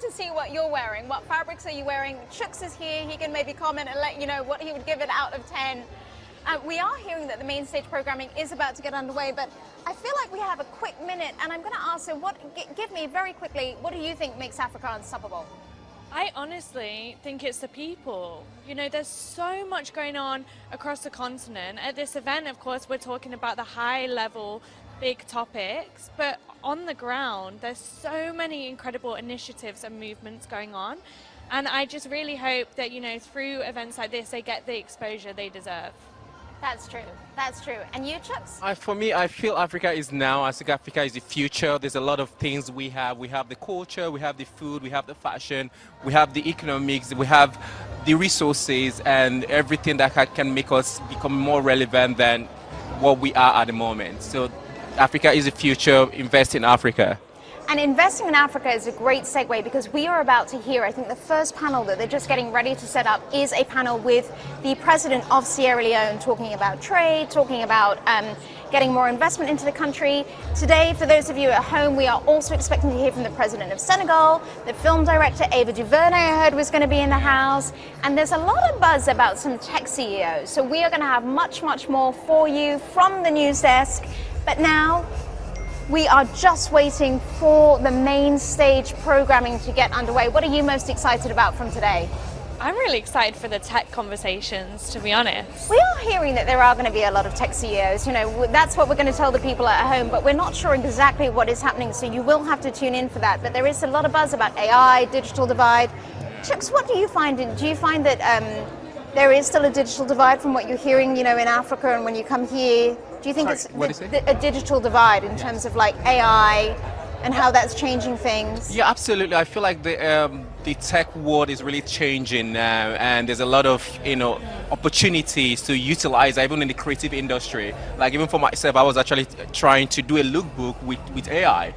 to see what you're wearing. What fabrics are you wearing? Chooks is here. He can maybe comment and let you know what he would give it out of 10. We are hearing that the main stage programming is about to get underway, but I feel like we have a quick minute, and I'm going to ask him, give me very quickly, what do you think makes Africa unstoppable? I honestly think it's the people. You know, there's so much going on across the continent. At this event, of course, we're talking about the high-level, big topics, but on the ground, there's so many incredible initiatives and movements going on. And I just really hope that, you know, through events like this, they get the exposure they deserve. That's true. That's true. And you, Chucks? For me, I feel Africa is now. I think Africa is the future. There's a lot of things we have. We have the culture, we have the food, we have the fashion, we have the economics, we have the resources and everything that can make us become more relevant than what we are at the moment. So Africa is the future. Invest in Africa. And investing in Africa is a great segue because we are about to hear, I think the first panel that they're just getting ready to set up is a panel with the president of Sierra Leone talking about trade, talking about getting more investment into the country. Today, for those of you at home, we are also expecting to hear from the president of Senegal, the film director Ava DuVernay I heard was going to be in the house, and there's a lot of buzz about some tech CEOs. So we are going to have much, much more for you from the news desk. But now, we are just waiting for the main stage programming to get underway. What are you most excited about from today? I'm really excited for the tech conversations, to be honest. We are hearing that there are going to be a lot of tech CEOs. You know, that's what we're going to tell the people at home, but we're not sure exactly what is happening, so you will have to tune in for that. But there is a lot of buzz about AI, digital divide. Chucks, what do you find? Do you find that there is still a digital divide from what you're hearing, you know, in Africa and when you come here? Do you think it's a digital divide in terms of like AI and how that's changing things? Yeah, absolutely. I feel like the tech world is really changing now, and there's a lot of opportunities to utilize even in the creative industry. Like even for myself, I was actually trying to do a lookbook with AI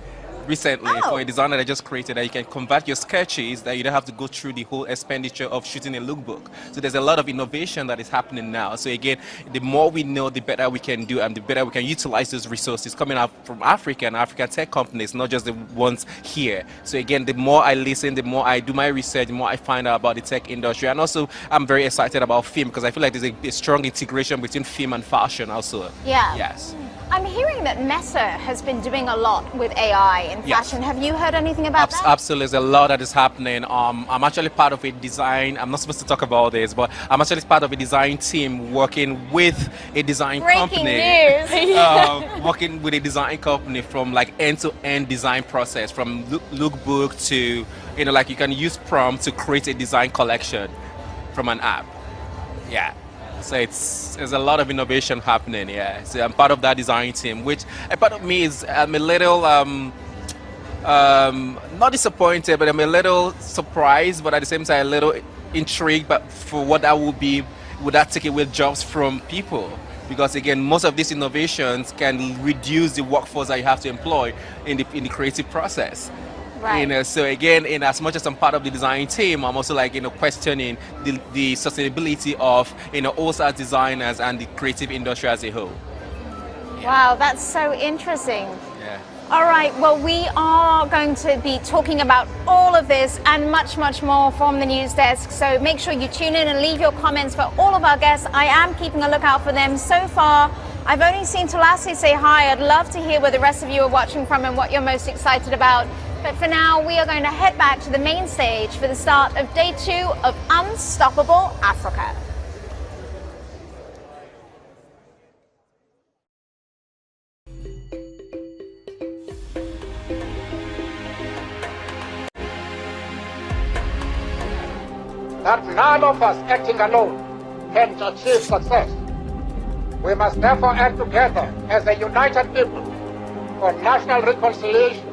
recently for a design that I just created, that you can convert your sketches, that you don't have to go through the whole expenditure of shooting a lookbook. So there's a lot of innovation that is happening now. So again, the more we know, the better we can do, and the better we can utilize those resources coming out from Africa and African tech companies, not just the ones here. So again, the more I listen, the more I do my research, the more I find out about the tech industry. And also, I'm very excited about film because I feel like there's a strong integration between film and fashion also. Yeah. Yes. I'm hearing that Meta has been doing a lot with AI in fashion. Have you heard anything about that? Absolutely, there's a lot that is happening. I'm actually part of a design, I'm not supposed to talk about this, but I'm actually part of a design team working with a design company. Working with a design company from like end-to-end design process, from lookbook to, you know, like you can use prompt to create a design collection from an app. Yeah. So there's a lot of innovation happening, yeah. So I'm part of that design team, which a part of me is I'm a little not disappointed, but I'm a little surprised, but at the same time a little intrigued. But for what that would be, would that take away jobs from people? Because again, most of these innovations can reduce the workforce that you have to employ in the creative process. Right. You know, so again, in as much as I'm part of the design team, I'm also like, you know, questioning the sustainability of, you know, us as designers and the creative industry as a whole. Yeah. Wow, that's so interesting. Yeah. All right, well, we are going to be talking about all of this and much, much more from the news desk. So make sure you tune in and leave your comments for all of our guests. I am keeping a lookout for them. So far, I've only seen Tulasi say hi. I'd love to hear where the rest of you are watching from and what you're most excited about. But for now, we are going to head back to the main stage for the start of day 2 of Unstoppable Africa. That none of us acting alone can achieve success. We must therefore act together as a united people for national reconciliation,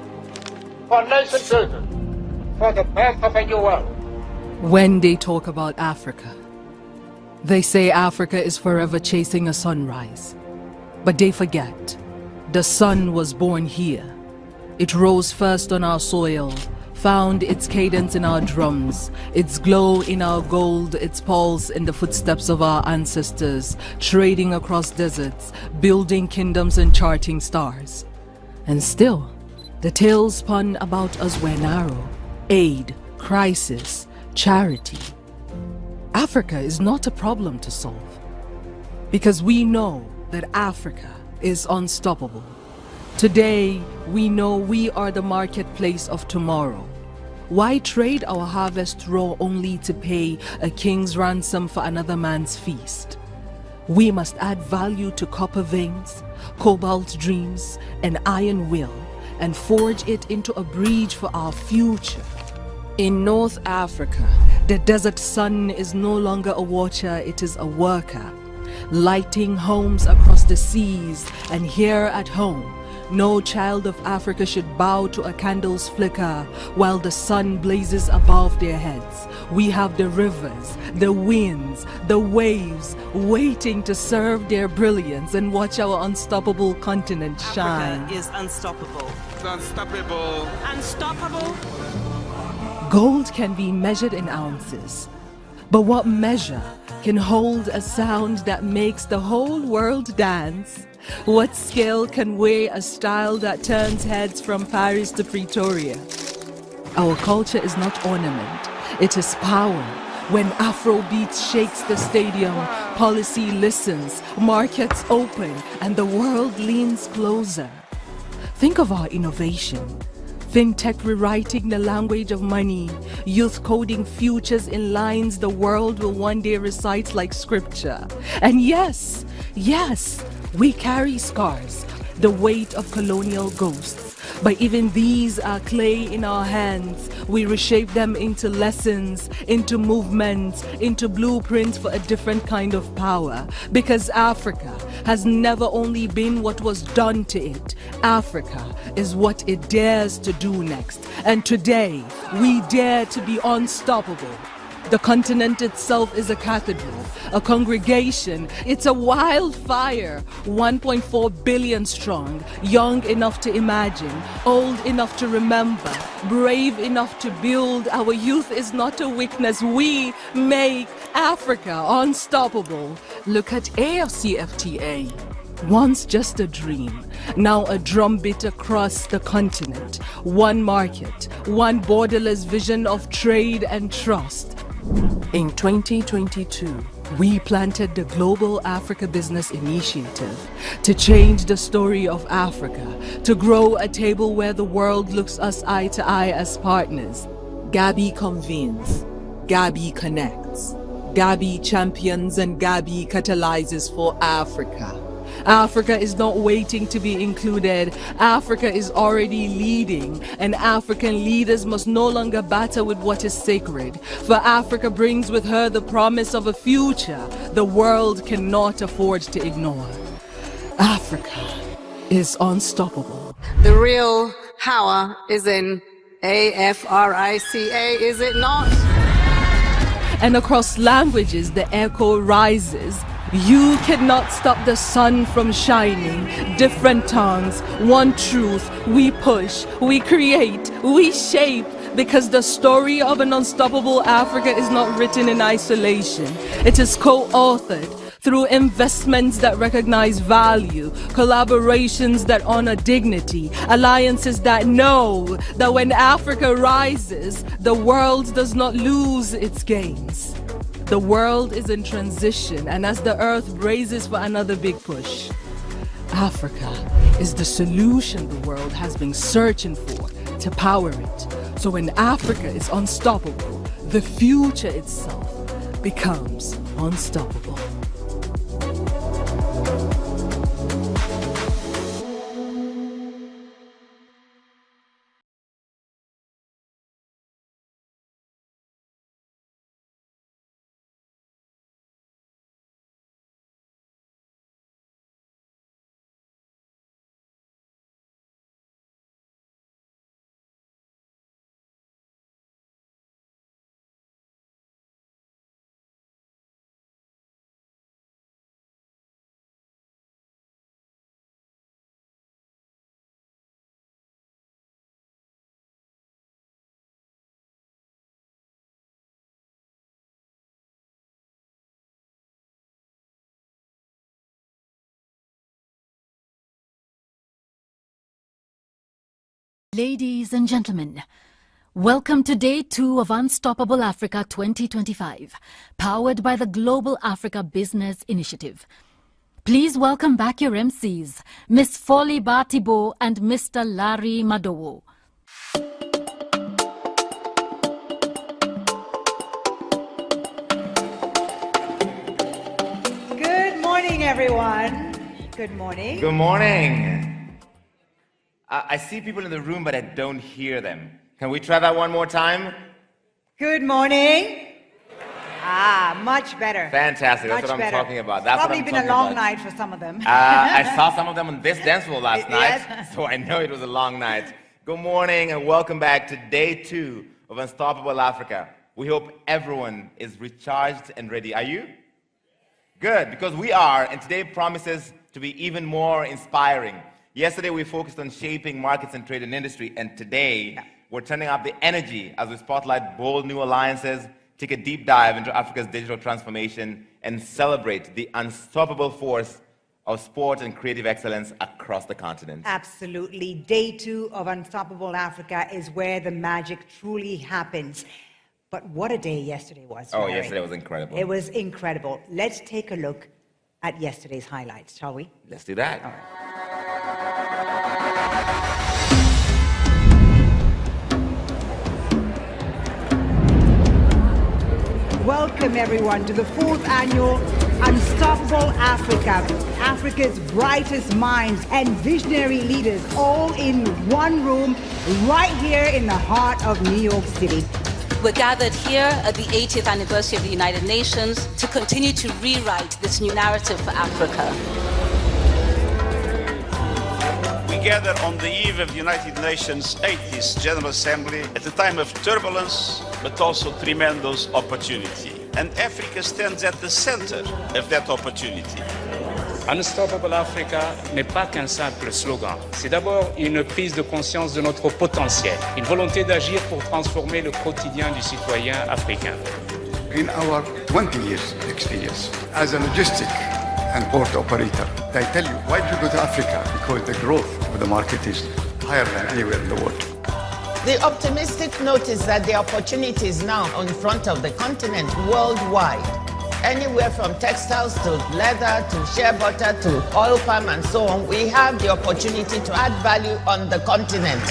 for nation building, for the birth of a new world. When they talk about Africa, they say Africa is forever chasing a sunrise. But they forget, the sun was born here. It rose first on our soil, found its cadence in our drums, its glow in our gold, its pulse in the footsteps of our ancestors, trading across deserts, building kingdoms and charting stars. And still, the tales spun about us were narrow. Aid, crisis, charity. Africa is not a problem to solve, because we know that Africa is unstoppable. Today, we know we are the marketplace of tomorrow. Why trade our harvest raw only to pay a king's ransom for another man's feast? We must add value to copper veins, cobalt dreams, and iron will, and forge it into a bridge for our future. In North Africa, the desert sun is no longer a watcher, it is a worker, lighting homes across the seas. And here at home, no child of Africa should bow to a candle's flicker while the sun blazes above their heads. We have the rivers, the winds, the waves waiting to serve their brilliance and watch our unstoppable continent shine. Africa is unstoppable. It's unstoppable. Unstoppable. Gold can be measured in ounces, but what measure can hold a sound that makes the whole world dance? What scale can weigh a style that turns heads from Paris to Pretoria? Our culture is not ornament, it is power. When Afrobeat shakes the stadium, policy listens, markets open, and the world leans closer. Think of our innovation. FinTech rewriting the language of money, youth coding futures in lines the world will one day recite like scripture. And yes, we carry scars, the weight of colonial ghosts. But even these are clay in our hands. We reshape them into lessons, into movements, into blueprints for a different kind of power. Because Africa has never only been what was done to it. Africa is what it dares to do next. And today, we dare to be unstoppable. The continent itself is a cathedral, a congregation. It's a wildfire, 1.4 billion strong, young enough to imagine, old enough to remember, brave enough to build. Our youth is not a weakness. We make Africa unstoppable. Look at AFCFTA. Once just a dream, now a drumbeat across the continent. One market, one borderless vision of trade and trust. In 2022, we planted the Global Africa Business Initiative to change the story of Africa, to grow a table where the world looks us eye to eye as partners. Gabi convenes, Gabi connects, Gabi champions, and Gabi catalyzes for Africa. Africa is not waiting to be included. Africa is already leading, and African leaders must no longer batter with what is sacred. For Africa brings with her the promise of a future the world cannot afford to ignore. Africa is unstoppable. The real power is in AFRICA, is it not? And across languages, the echo rises. You cannot stop the sun from shining. Different tongues, one truth. We push, we create, we shape. Because the story of an unstoppable Africa is not written in isolation. It is co-authored through investments that recognize value, collaborations that honor dignity, alliances that know that when Africa rises, the world does not lose its gains. The world is in transition, and as the earth braces for another big push, Africa is the solution the world has been searching for to power it. So when Africa is unstoppable, the future itself becomes unstoppable. Ladies and gentlemen, Welcome to Day 2 of Unstoppable Africa 2025, powered by the Global Africa Business Initiative. Please welcome back your MCs, Ms. Folly Batibo and Mr. Larry Madowo. Good morning, everyone. Good morning. Good morning. I see people in the room, but I don't hear them. Can we try that one more time? Good morning. Much better. Fantastic. That's Much what I'm better. talking about. That's Probably what I'm been a talking long about. night for some of them. I saw some of them on this dance floor last Yes. night, so I know it was a long night. Good morning and welcome back to Day 2 of Unstoppable Africa. We hope everyone is recharged and ready. Are you? Good, because we are, and today promises to be even more inspiring. Yesterday we focused on shaping markets and trade and industry, and today we're turning up the energy as we spotlight bold new alliances, take a deep dive into Africa's digital transformation, and celebrate the unstoppable force of sport and creative excellence across the continent. Absolutely. Day 2 of Unstoppable Africa is where the magic truly happens. But what a day yesterday was. Oh, Larry. yesterday was incredible. It was incredible. Let's take a look at yesterday's highlights, shall we? Let's do that. All right. Welcome, everyone, to the 4th annual Unstoppable Africa. Africa's brightest minds and visionary leaders all in one room right here in the heart of New York City. We're gathered here at the 80th anniversary of the United Nations to continue to rewrite this new narrative for Africa. We gather on the eve of the United Nations 80th General Assembly at a time of turbulence, but also tremendous opportunity. And Africa stands at the center of that opportunity. Unstoppable Africa n'est pas qu'un simple slogan. C'est d'abord une prise de conscience de notre potentiel, une volonté d'agir pour transformer le quotidien du citoyen africain. In our 20 years experience as a logistic and port operator, I tell you, why do you go to Africa? Because the growth of the market is higher than anywhere in the world. The optimistic note is that the opportunity is now in front of the continent worldwide. Anywhere from textiles to leather to shea butter to oil palm and so on, we have the opportunity to add value on the continent.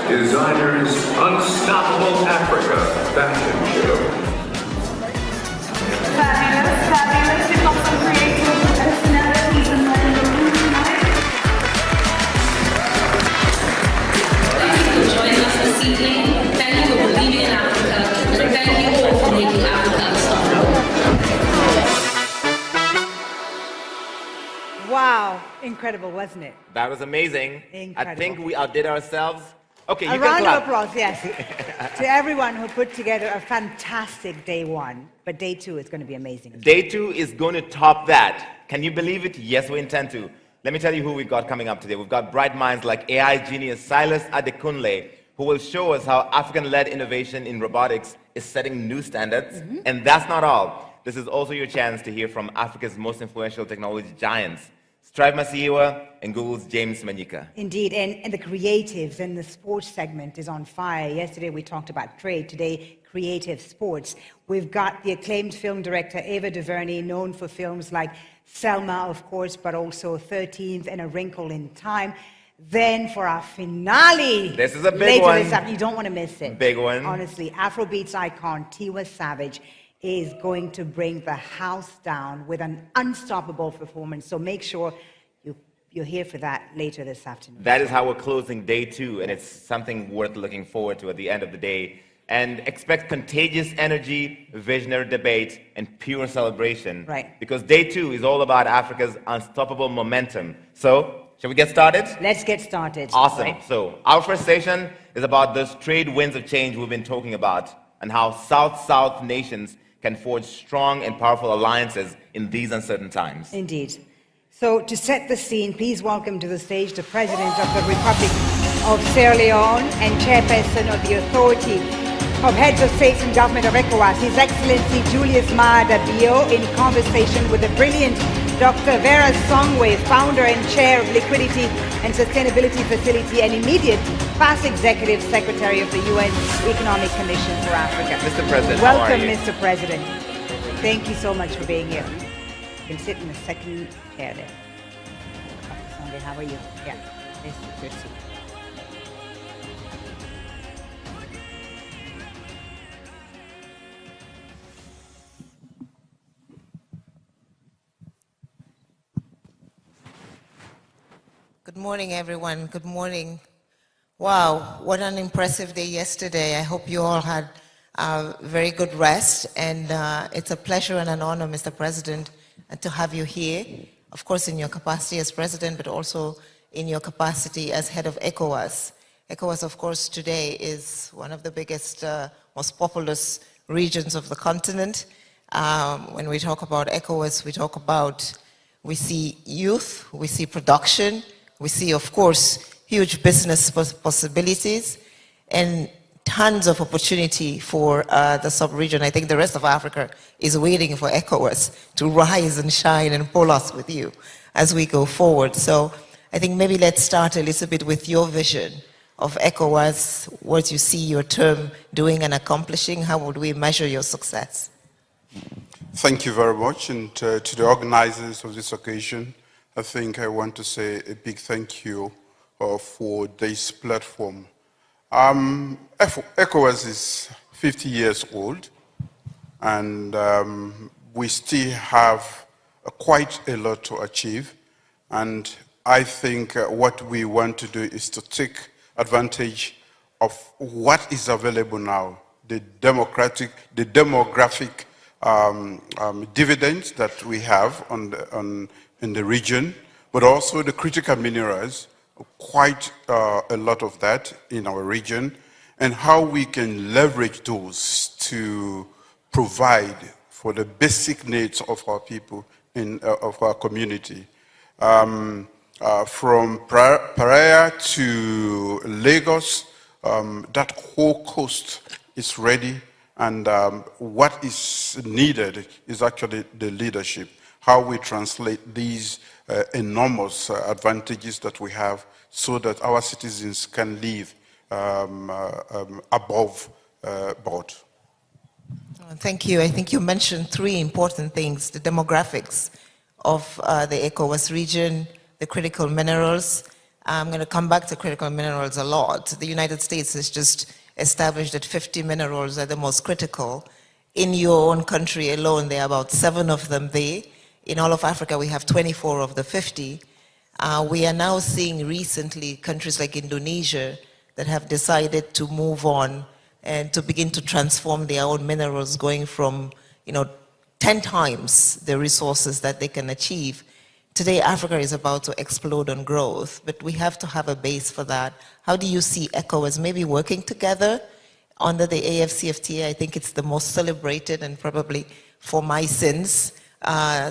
Designers Unstoppable Africa Fashion Show. Fabulous, fabulous. We've got some creative personalities in the room tonight. Thank you for joining us this evening. Thank you for believing in Africa. And thank you all for making Africa unstoppable. Wow. Incredible, wasn't it? That was amazing. Incredible. I think we outdid ourselves. Okay, you a can round clap. of applause, yes, to everyone who put together a fantastic day 1. But day 2 is going to be amazing. Day 2 is going to top that. Can you believe it? Yes, we intend to. Let me tell you who we've got coming up today. We've got bright minds like AI genius Silas Adekunle, who will show us how African-led innovation in robotics is setting new standards. And that's not all. This is also your chance to hear from Africa's most influential technology giants, Strive Masiyiwa and Google's James Manyika. Indeed, and the creatives and the sports segment is on fire. Yesterday we talked about trade, today creative sports. We've got the acclaimed film director Ava DuVernay, known for films like Selma, of course, but also 13th and A Wrinkle in Time. Then for our finale, this is a big later one. this afternoon, you don't want to miss it. Big one. Honestly, Afrobeats icon Tiwa Savage is going to bring the house down with an unstoppable performance. So make sure you're here for that later this afternoon. That is how we're closing day 2, and it's something worth looking forward to at the end of the day. And expect contagious energy, visionary debate, and pure celebration. Right. Because day 2 is all about Africa's unstoppable momentum. So, shall we get started? Let's get started. Awesome. Right. So, our first session is about those trade winds of change we've been talking about, and how South-South nations can forge strong and powerful alliances in these uncertain times. Indeed. So to set the scene, please welcome to the stage the President of the Republic of Sierra Leone and chairperson of the Authority of Heads of States and Government of ECOWAS, His Excellency Julius Maada Bio, in conversation with the brilliant Dr. Vera Songwe, founder and chair of Liquidity and Sustainability Facility and immediate past executive secretary of the UN Economic Commission for Africa. Mr. President, welcome, how are you? Mr. President. Thank you so much for being here. You can sit in the second chair there. Dr. Songwe, how are you? Yeah, this is your seat. Good morning, everyone. Good morning. Wow, what an impressive day yesterday. I hope you all had a very good rest, and it's a pleasure and an honor, Mr. President, to have you here, of course in your capacity as President, but also in your capacity as head of ECOWAS. ECOWAS, of course, today is one of the biggest, most populous regions of the continent. When we talk about ECOWAS, we see youth, we see production, we see, of course, huge business possibilities and tons of opportunity for the sub-region. I think the rest of Africa is waiting for ECOWAS to rise and shine and pull us with you as we go forward. So I think maybe let's start a little bit with your vision of ECOWAS, what you see your term doing and accomplishing. How would we measure your success? Thank you very much, and to the organizers of this occasion, I think I want to say a big thank you for this platform. ECOWAS is 50 years old, and we still have quite a lot to achieve. And I think what we want to do is to take advantage of what is available now, the demographic dividends that we have in the region, but also the critical minerals, quite a lot of that in our region, and how we can leverage those to provide for the basic needs of our people, of our community. From Praia to Lagos, that whole coast is ready, and what is needed is actually the leadership, how we translate these enormous advantages that we have so that our citizens can live above board. Thank you. I think you mentioned three important things: the demographics of the ECOWAS region, the critical minerals. I'm going to come back to critical minerals a lot. The United States has just established that 50 minerals are the most critical. In your own country alone, there are about 7 of them there. In all of Africa, we have 24 of the 50. We are now seeing recently countries like Indonesia that have decided to move on and to begin to transform their own minerals, going from 10 times the resources that they can achieve. Today, Africa is about to explode on growth, but we have to have a base for that. How do you see ECOWAS maybe working together under the AFCFTA? I think it's the most celebrated, and probably for my sins,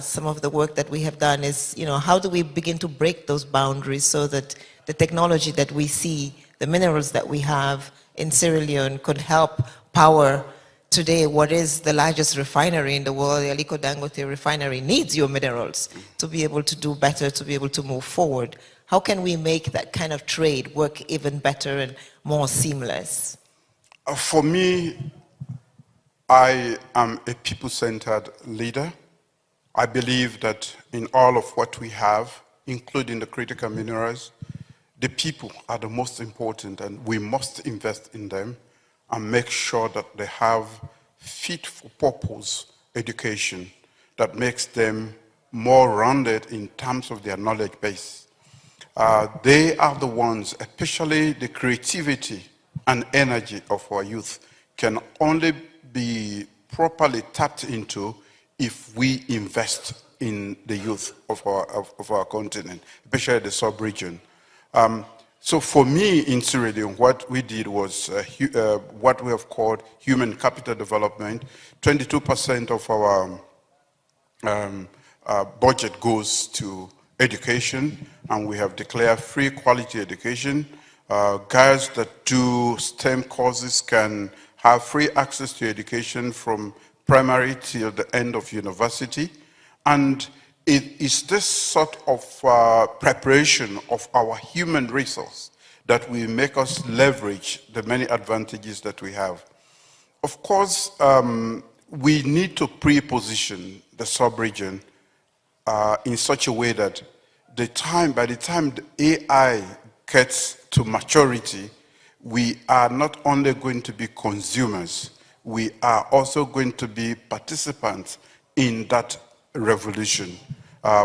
some of the work that we have done is, how do we begin to break those boundaries so that the technology that we see, the minerals that we have in Sierra Leone could help power today what is the largest refinery in the world. The Aliko Dangote refinery needs your minerals to be able to do better, to be able to move forward. How can we make that kind of trade work even better and more seamless? For me, I am a people-centered leader. I believe that in all of what we have, including the critical minerals, the people are the most important, and we must invest in them and make sure that they have fit-for-purpose education that makes them more rounded in terms of their knowledge base. They are the ones, especially the creativity and energy of our youth, can only be properly tapped into if we invest in the youth of our continent, especially the sub-region. So for me in Sierra Leone, what we did was what we have called human capital development. 22% of our budget goes to education, and we have declared free quality education Guys that do STEM courses can have free access to education from primary till the end of university. And it is this sort of preparation of our human resource that will make us leverage the many advantages that we have. Of course, we need to pre-position the sub-region in such a way that by the time the AI gets to maturity, we are not only going to be consumers, we are also going to be participants in that revolution.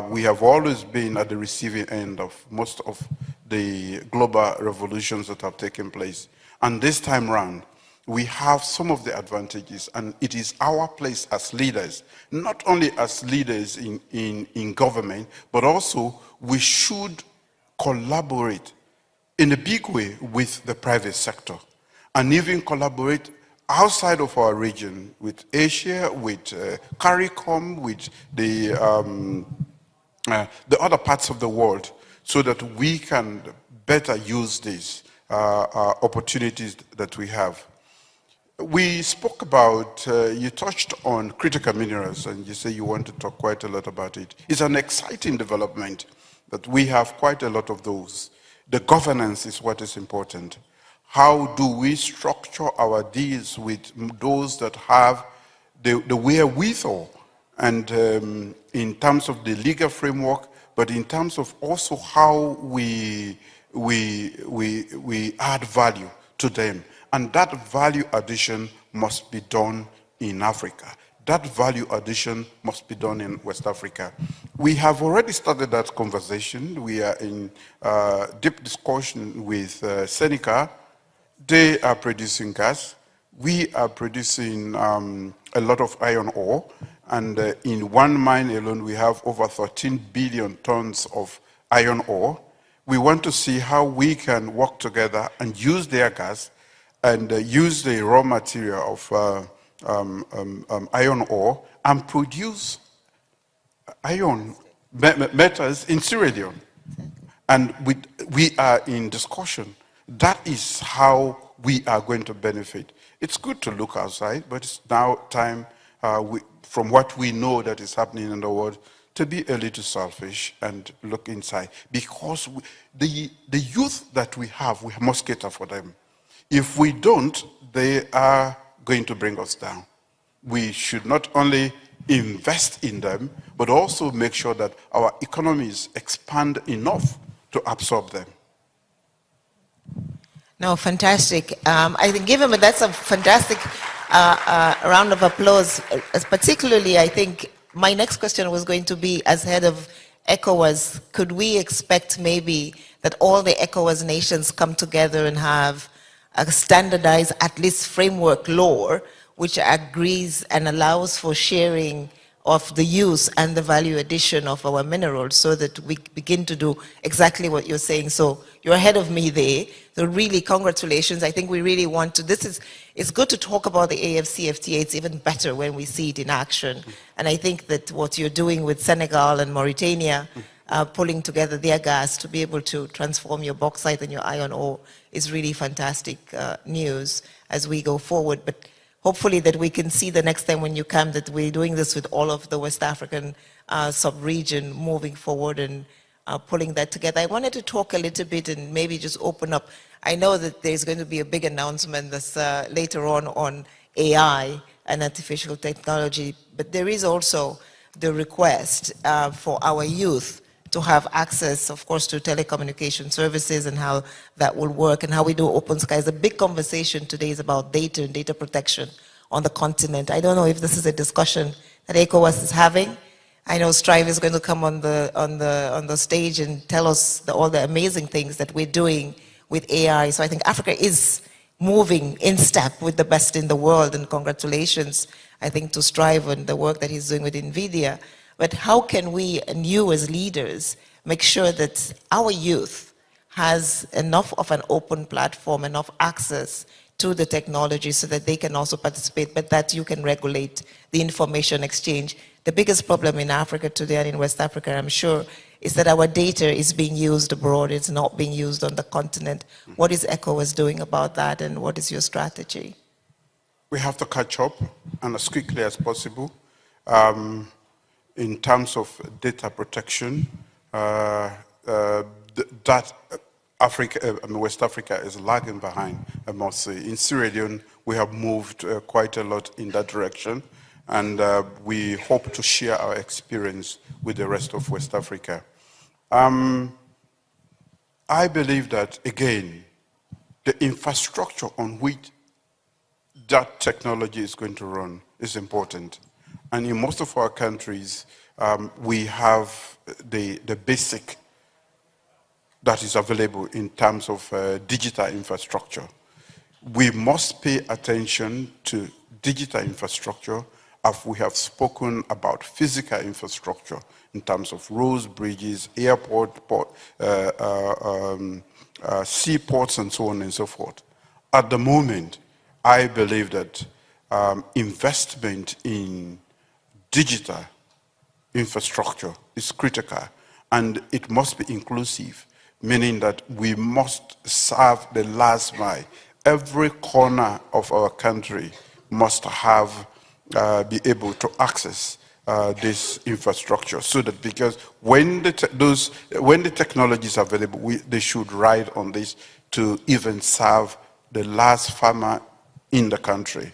We have always been at the receiving end of most of the global revolutions that have taken place. And this time round, we have some of the advantages, and it is our place as leaders, not only as leaders in government, but also we should collaborate in a big way with the private sector, and even collaborate outside of our region with Asia, with CARICOM, with the other parts of the world, so that we can better use these opportunities that we have. We spoke about, you touched on critical minerals, and you say you want to talk quite a lot about it. It's an exciting development that we have quite a lot of those. The governance is what is important. How do we structure our deals with those that have the wherewithal, and in terms of the legal framework, but in terms of also how we add value to them. And that value addition must be done in Africa. That value addition must be done in West Africa. We have already started that conversation. We are in deep discussion with Seneca. They are producing gas. We are producing a lot of iron ore. And in one mine alone, we have over 13 billion tons of iron ore. We want to see how we can work together and use their gas and use the raw material of iron ore and produce iron metals in Sierra Leone. And we are in discussion. That is how we are going to benefit. It's good to look outside, but it's now time, from what we know that is happening in the world, to be a little selfish and look inside. Because the youth that we must cater for them. If we don't, they are going to bring us down. We should not only invest in them, but also make sure that our economies expand enough to absorb them. No, fantastic. I think that's a fantastic round of applause. Particularly, I think my next question was going to be, as head of ECOWAS, could we expect maybe that all the ECOWAS nations come together and have a standardized, at least framework law, which agrees and allows for sharing of the use and the value addition of our minerals, so that we begin to do exactly what you're saying. So you're ahead of me there. So really, congratulations. I think we really want to, it's good to talk about the AFCFTA. It's even better when we see it in action. And I think that what you're doing with Senegal and Mauritania, pulling together their gas to be able to transform your bauxite and your iron ore, is really fantastic news as we go forward. But hopefully that we can see the next time when you come that we're doing this with all of the West African sub-region moving forward and pulling that together. I wanted to talk a little bit and maybe just open up. I know that there's going to be a big announcement this, later on AI and artificial technology, but there is also the request for our youth to have access, of course, to telecommunication services and how that will work and how we do open skies. The big conversation today is about data and data protection on the continent. I don't know if this is a discussion that ECOWAS is having. I know Strive is going to come on the stage and tell us all the amazing things that we're doing with AI. So I think Africa is moving in step with the best in the world, and congratulations, I think, to Strive and the work that he's doing with NVIDIA. But how can we and you as leaders make sure that our youth has enough of an open platform, enough access to the technology so that they can also participate, but that you can regulate the information exchange? The biggest problem in Africa today and in West Africa, I'm sure, is that our data is being used abroad, it's not being used on the continent. What is ECOWAS doing about that, and what is your strategy? We have to catch up, and as quickly as possible. In terms of data protection, that West Africa is lagging behind, I must say. In Sierra Leone, we have moved quite a lot in that direction, and we hope to share our experience with the rest of West Africa. I believe that, again, the infrastructure on which that technology is going to run is important. And in most of our countries, we have the basic that is available in terms of digital infrastructure. We must pay attention to digital infrastructure as we have spoken about physical infrastructure in terms of roads, bridges, airport, seaports, and so on and so forth. At the moment, I believe that investment in digital infrastructure is critical, and it must be inclusive, meaning that we must serve the last mile. Every corner of our country must have, be able to access this infrastructure, so that, because when the technology is available, they should ride on this to even serve the last farmer in the country.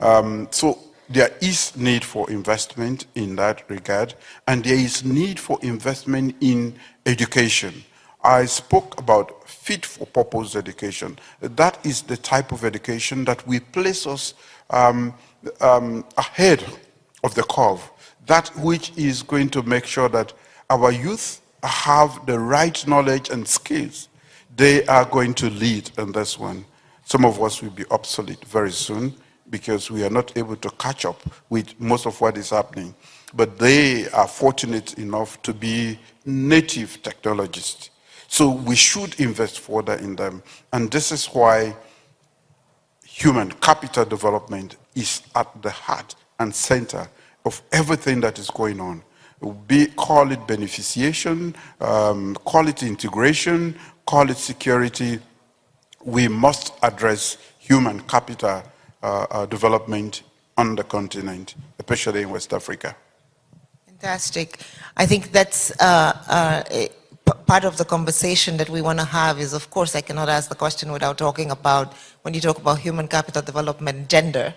So there is need for investment in that regard, and there is need for investment in education. I spoke about fit-for-purpose education. That is the type of education that will place us ahead of the curve. That which is going to make sure that our youth have the right knowledge and skills. They are going to lead in this one. Some of us will be obsolete very soon because we are not able to catch up with most of what is happening. But they are fortunate enough to be native technologists. So we should invest further in them. And this is why human capital development is at the heart and center of everything that is going on. Call it beneficiation, call it integration, call it security. We must address human capital development on the continent, especially in West Africa. Fantastic. I think that's part of the conversation that we want to have is, of course, I cannot ask the question without talking about, when you talk about human capital development, gender,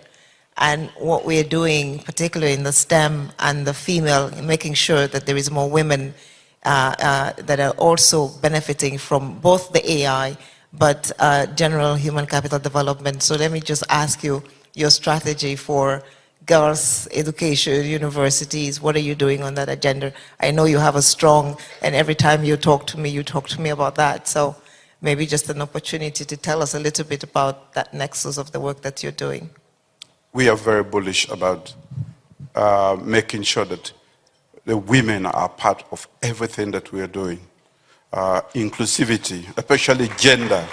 and what we are doing, particularly in the STEM and the female, making sure that there is more women that are also benefiting from both the AI, but general human capital development. So let me just ask you your strategy for girls' education, universities. What are you doing on that agenda? I know you have a strong, and every time you talk to me about that. So maybe just an opportunity to tell us a little bit about that nexus of the work that you're doing. We are very bullish about making sure that the women are part of everything that we are doing. Inclusivity, especially gender.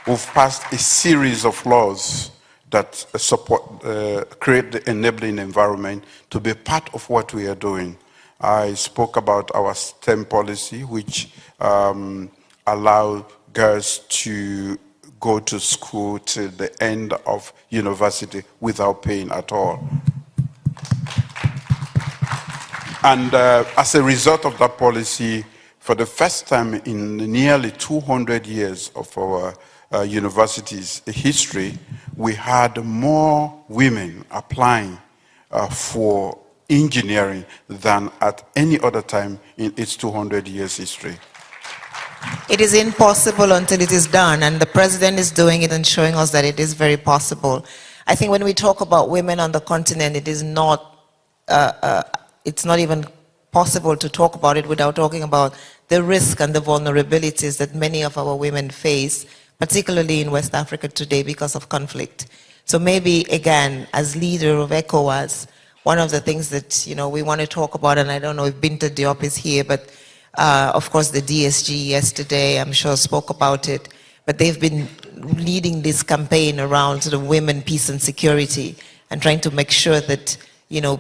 We've passed a series of laws that support, create the enabling environment to be part of what we are doing. I spoke about our STEM policy, which allow girls to go to school till the end of university without paying at all. And as a result of that policy, for the first time in nearly 200 years of our university's history, we had more women applying for engineering than at any other time in its 200 years history. It is impossible until it is done, and the president is doing it and showing us that it is very possible. I think when we talk about women on the continent, it is not, it's not even possible to talk about it without talking about the risk and the vulnerabilities that many of our women face, particularly in West Africa today because of conflict. So maybe, again, as leader of ECOWAS, one of the things that we want to talk about, and I don't know if Binta Diop is here, but of course the DSG yesterday, I'm sure, spoke about it, but they've been leading this campaign around sort of women, peace and security, and trying to make sure that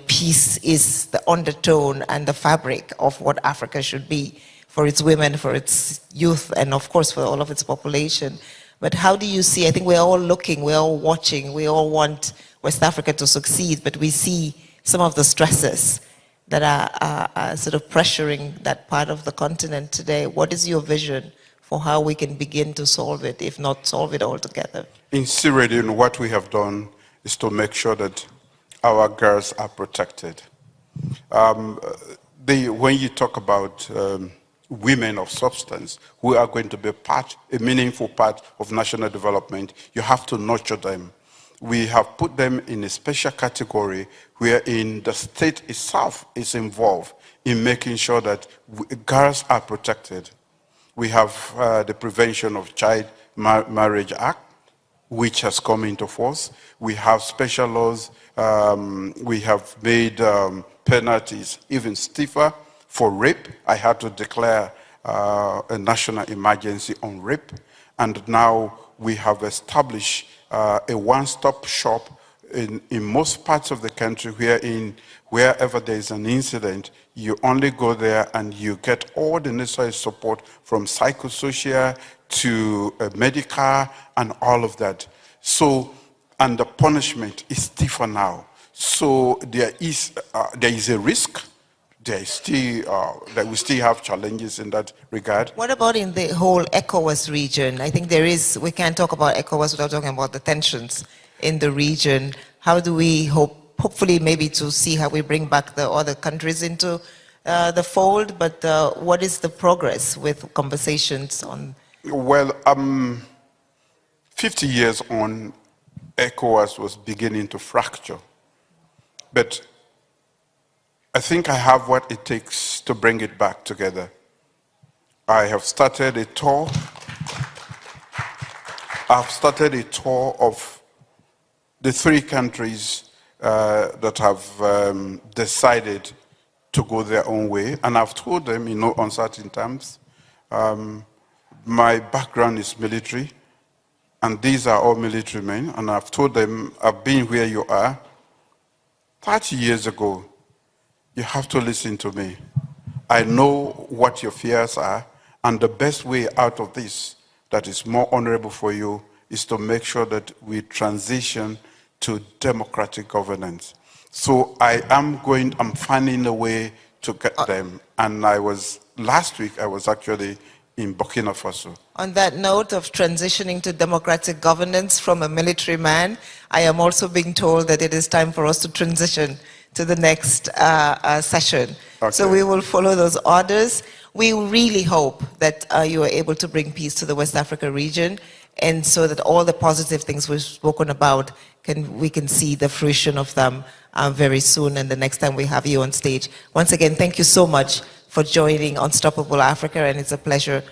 peace is the undertone and the fabric of what Africa should be for its women, for its youth, and of course for all of its population. But how do you see, I think we're all looking, we're all watching, we all want West Africa to succeed, but we see some of the stresses that are sort of pressuring that part of the continent today. What is your vision for how we can begin to solve it, if not solve it altogether? In Sierra Leone, what we have done is to make sure that our girls are protected. When you talk about women of substance who are going to be a meaningful part of national development, you have to nurture them. We have put them in a special category wherein the state itself is involved in making sure that girls are protected. We have the Prevention of Child Marriage Act, which has come into force. We have special laws. We have made penalties even stiffer. For rape, I had to declare a national emergency on rape. And now we have established a one-stop shop in most parts of the country wherever there is an incident, you only go there and you get all the necessary support from psychosocial to medical and all of that. So, and the punishment is stiffer now. So there is a risk. There is still, that we still have challenges in that regard. What about in the whole ECOWAS region? I think we can't talk about ECOWAS without talking about the tensions in the region. How do we hopefully maybe to see how we bring back the other countries into the fold, but what is the progress with conversations on? Well, 50 years on, ECOWAS was beginning to fracture. But I think I have what it takes to bring it back together. I have started a tour. I've started a tour of the 3 countries that have decided to go their own way, and I've told them in no uncertain terms, my background is military, and these are all military men, and I've told them, I've been where you are. 30 years ago, you have to listen to me. I know what your fears are, and the best way out of this that is more honorable for you is to make sure that we transition to democratic governance. So I'm finding a way to get them. And last week I was actually in Burkina Faso. On that note of transitioning to democratic governance from a military man, I am also being told that it is time for us to transition to the next session. Okay. So we will follow those orders. We really hope that you are able to bring peace to the West Africa region, and so that all the positive things we've spoken about, we can see the fruition of them very soon, and the next time we have you on stage. Once again, thank you so much for joining Unstoppable Africa, and it's a pleasure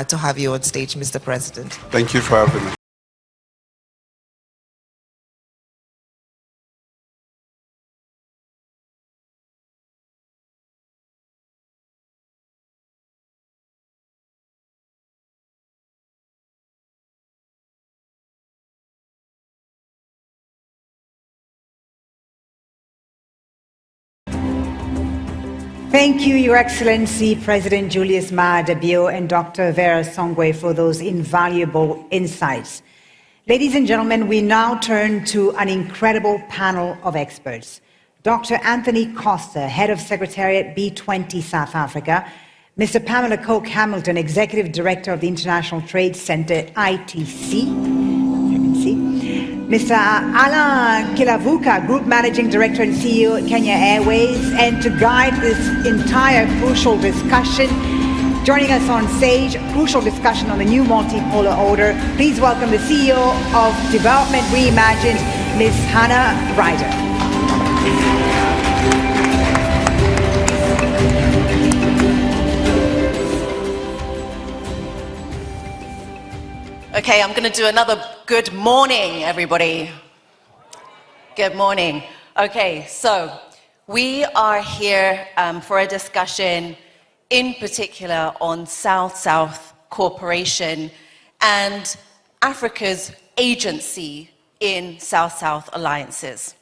to have you on stage, Mr. President. Thank you for having me. Thank you, Your Excellency, President Julius Maada Bio and Dr. Vera Songwe for those invaluable insights. Ladies and gentlemen, we now turn to an incredible panel of experts. Dr. Anthony Costa, Head of Secretariat B20 South Africa, Mr. Pamela Coke Hamilton, Executive Director of the International Trade Center, ITC, Mr. Alain Kilavuka, Group Managing Director and CEO at Kenya Airways, and to guide this entire crucial discussion, joining us on stage, crucial discussion on the new multipolar order, please welcome the CEO of Development Reimagined, Ms. Hannah Ryder. Okay, I'm going to do another good morning, everybody. Good morning. Okay, so we are here for a discussion in particular on South-South cooperation and Africa's agency in South-South alliances.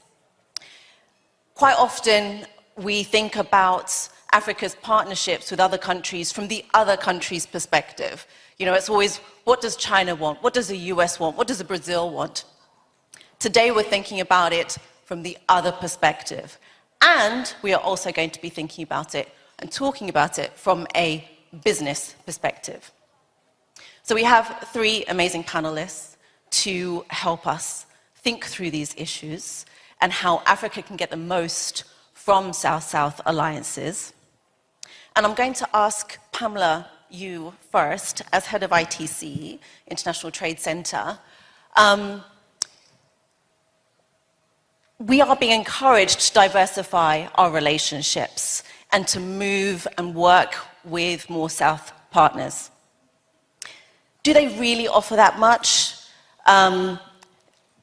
quite often we think about Africa's partnerships with other countries from the other country's perspective. You know, it's always, what does China want? What does the US want? What does the Brazil want? Today we're thinking about it from the other perspective. And we are also going to be thinking about it and talking about it from a business perspective. So we have three amazing panelists to help us think through these issues and how Africa can get the most from South-South alliances. And I'm going to ask Pamela, you first, as head of ITC, International Trade Center. We are being encouraged to diversify our relationships and to move and work with more South partners. Do they really offer that much?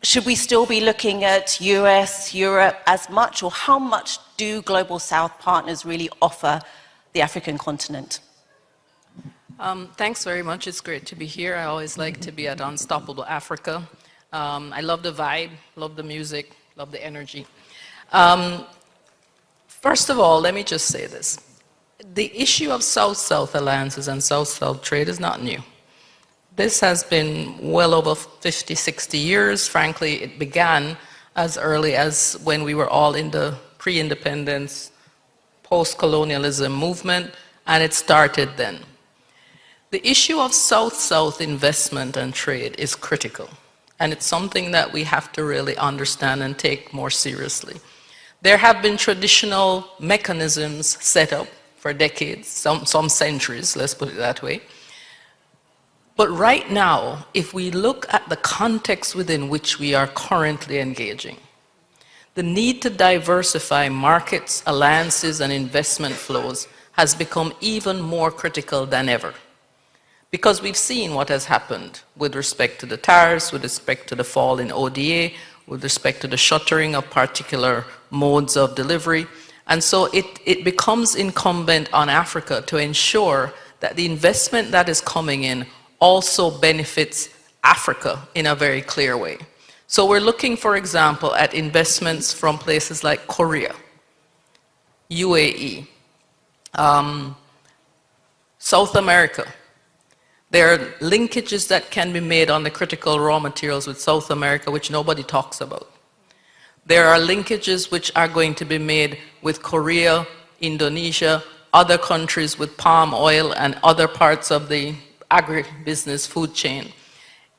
Should we still be looking at US, Europe as much, or how much do Global South partners really offer the African continent? Thanks very much. It's great to be here. I always like to be at Unstoppable Africa. I love the vibe, love the music, love the energy. First of all, let me just say this. The issue of South-South alliances and South-South trade is not new. This has been well over 50, 60 years. Frankly, it began as early as when we were all in the pre-independence, post-colonialism movement, and it started then. The issue of South-South investment and trade is critical, and it's something that we have to really understand and take more seriously. There have been traditional mechanisms set up for decades, some centuries, let's put it that way. But right now, if we look at the context within which we are currently engaging, the need to diversify markets, alliances, and investment flows has become even more critical than ever. Because we've seen what has happened with respect to the tariffs, with respect to the fall in ODA, with respect to the shuttering of particular modes of delivery. And so it becomes incumbent on Africa to ensure that the investment that is coming in also benefits Africa in a very clear way. So we're looking, for example, at investments from places like Korea, UAE, South America. There are linkages that can be made on the critical raw materials with South America, which nobody talks about. There are linkages which are going to be made with Korea, Indonesia, other countries with palm oil and other parts of the agribusiness food chain.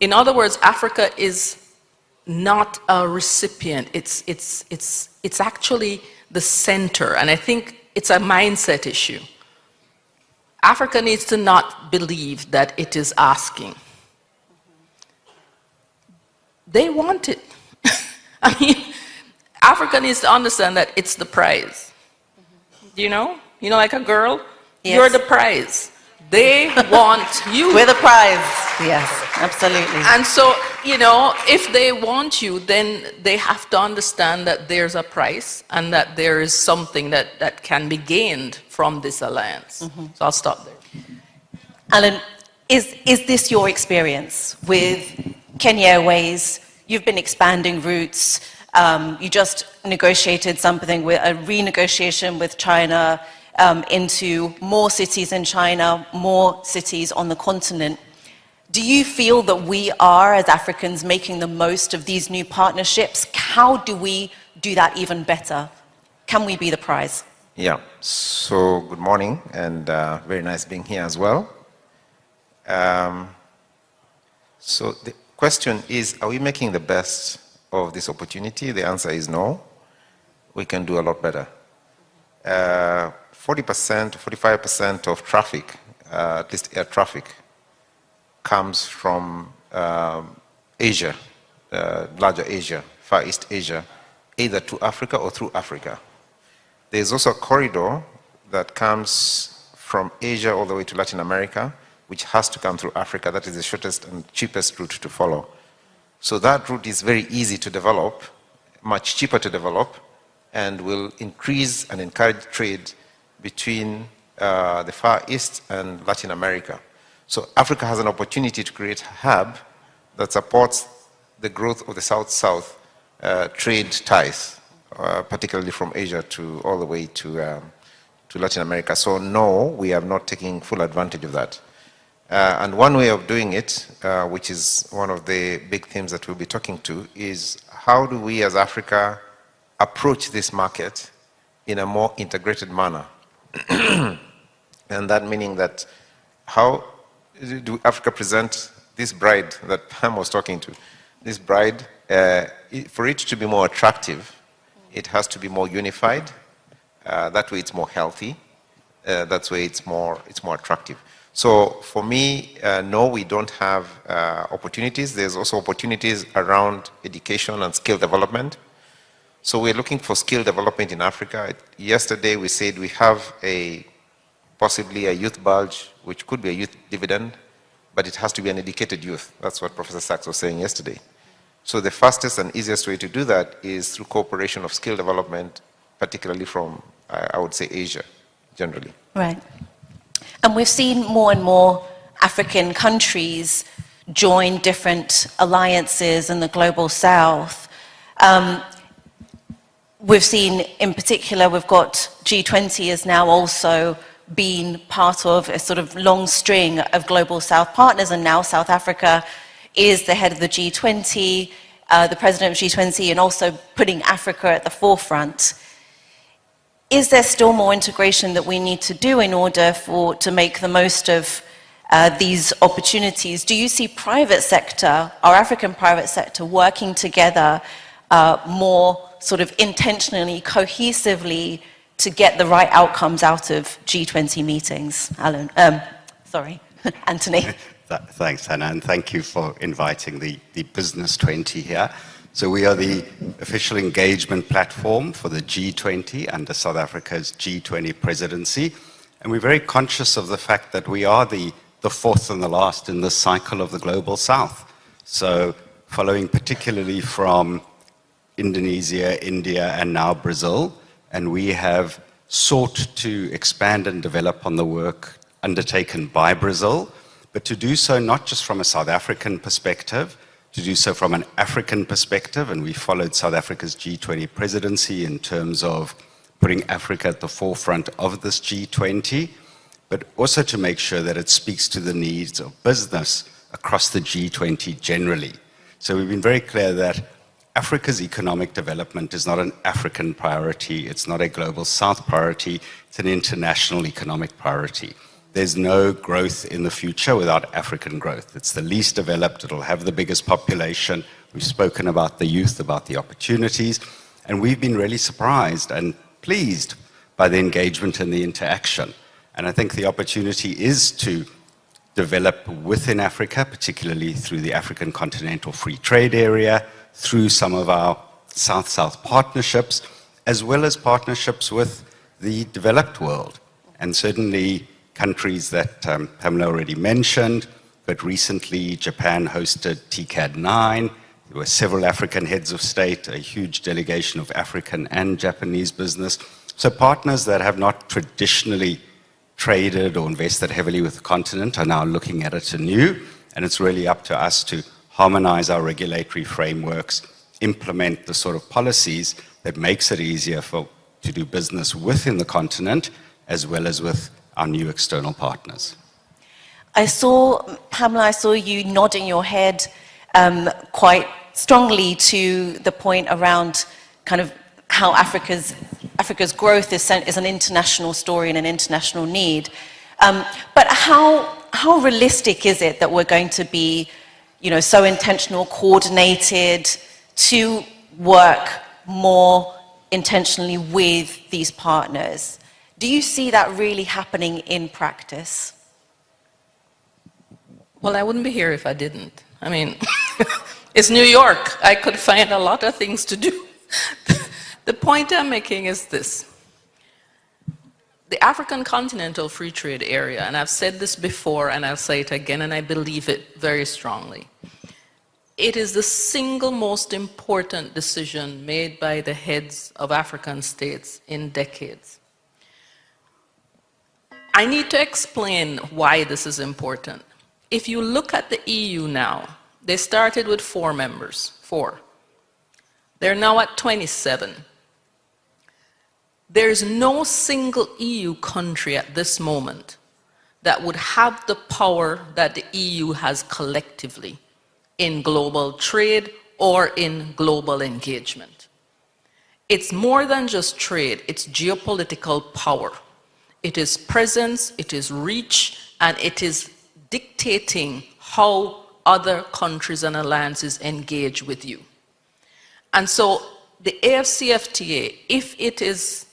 In other words, Africa is not a recipient. It's actually the center, and I think it's a mindset issue. Africa needs to not believe that it is asking. They want it. I mean, Africa needs to understand that it's the prize. You know, like a girl, yes. You're the prize. They want you. We're the prize. Yes, absolutely. And so, if they want you, then they have to understand that there's a price and that there is something that can be gained from this alliance. Mm-hmm. So I'll stop there. Alan, is this your experience with Kenya Airways? You've been expanding routes. You just negotiated something with a renegotiation with China into more cities in China, more cities on the continent. Do you feel that we are, as Africans, making the most of these new partnerships? How do we do that even better? Can we be the prize? Yeah, so good morning, and very nice being here as well. So the question is, are we making the best of this opportunity? The answer is no. We can do a lot better. 40%, 45% of traffic, at least air traffic, comes from Asia, larger Asia, Far East Asia, either to Africa or through Africa. There's also a corridor that comes from Asia all the way to Latin America, which has to come through Africa. That is the shortest and cheapest route to follow. So that route is very easy to develop, much cheaper to develop, and will increase and encourage trade between the Far East and Latin America. So Africa has an opportunity to create a hub that supports the growth of the South-South trade ties. particularly from Asia to all the way to Latin America. So no, we are not taking full advantage of that. And one way of doing it, which is one of the big themes that we'll be talking to, is how do we as Africa approach this market in a more integrated manner? And that meaning that how do Africa present this bride that Pam was talking to, this bride, for it to be more attractive, it has to be more unified. That way it's more healthy. That's way it's more attractive. So for me, no, we don't have opportunities. There's also opportunities around education and skill development. So we're looking for skill development in Africa. Yesterday we said we have possibly a youth bulge, which could be a youth dividend, but it has to be an educated youth. That's what Professor Sachs was saying yesterday. So the fastest and easiest way to do that is through cooperation of skill development, particularly from, I would say, Asia, generally. Right. And we've seen more and more African countries join different alliances in the global south. We've seen, in particular, we've got G20 has now also been part of a sort of long string of global south partners, and now South Africa is the head of the G20, the president of G20, and also putting Africa at the forefront. Is there still more integration that we need to do in order to make the most of these opportunities? Do you see private sector, our African private sector, working together more sort of intentionally, cohesively, to get the right outcomes out of G20 meetings? Alan, sorry, Anthony. Thanks, Hannah, and thank you for inviting the Business 20 here. So we are the official engagement platform for the G20 under South Africa's G20 presidency. And we're very conscious of the fact that we are the fourth and the last in the cycle of the Global South. So following particularly from Indonesia, India, and now Brazil, and we have sought to expand and develop on the work undertaken by Brazil, but to do so not just from a South African perspective, to do so from an African perspective, and we followed South Africa's G20 presidency in terms of putting Africa at the forefront of this G20, but also to make sure that it speaks to the needs of business across the G20 generally. So we've been very clear that Africa's economic development is not an African priority, it's not a global South priority, it's an international economic priority. There's no growth in the future without African growth. It's the least developed, it'll have the biggest population. We've spoken about the youth, about the opportunities, and we've been really surprised and pleased by the engagement and the interaction. And I think the opportunity is to develop within Africa, particularly through the African Continental Free Trade Area, through some of our South-South partnerships, as well as partnerships with the developed world. And certainly countries that Pamela already mentioned, but recently Japan hosted TCAD9. There were several African heads of state, a huge delegation of African and Japanese business. So partners that have not traditionally traded or invested heavily with the continent are now looking at it anew, and it's really up to us to harmonize our regulatory frameworks, implement the sort of policies that makes it easier to do business within the continent, as well as with our new external partners. Pamela, I saw you nodding your head quite strongly to the point around kind of how Africa's growth is an international story and an international need. But how realistic is it that we're going to be, so intentional, coordinated to work more intentionally with these partners? Do you see that really happening in practice? Well, I wouldn't be here if I didn't. I mean, it's New York. I could find a lot of things to do. The point I'm making is this. The African Continental Free Trade Area, and I've said this before and I'll say it again, and I believe it very strongly. It is the single most important decision made by the heads of African states in decades. I need to explain why this is important. If you look at the EU now, they started with 4 members, 4. They're now at 27. There is no single EU country at this moment that would have the power that the EU has collectively in global trade or in global engagement. It's more than just trade, it's geopolitical power. It is presence, it is reach, and it is dictating how other countries and alliances engage with you. And so the AFCFTA, if it is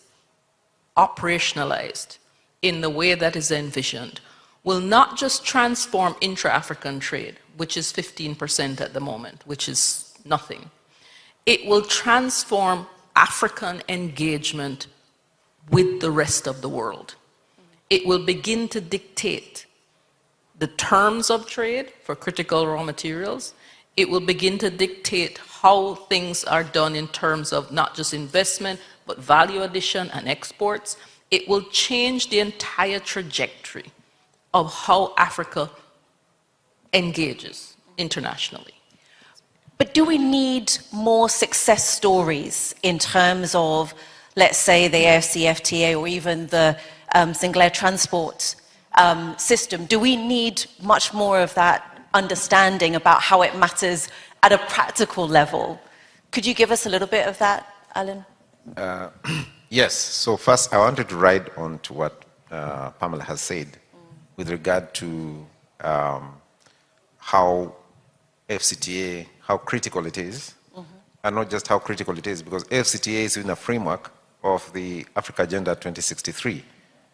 operationalized in the way that is envisioned, will not just transform intra-African trade, which is 15% at the moment, which is nothing. It will transform African engagement with the rest of the world. It will begin to dictate the terms of trade for critical raw materials. It will begin to dictate how things are done in terms of not just investment, but value addition and exports. It will change the entire trajectory of how Africa engages internationally. But do we need more success stories in terms of, let's say, the AFCFTA or even the single air transport system? Do we need much more of that understanding about how it matters at a practical level? Could you give us a little bit of that, Alan? Yes. So first, I wanted to ride on to what Pamela has said with regard to how FCTA, how critical it is, and not just how critical it is, because FCTA is in a framework of the Africa Agenda 2063.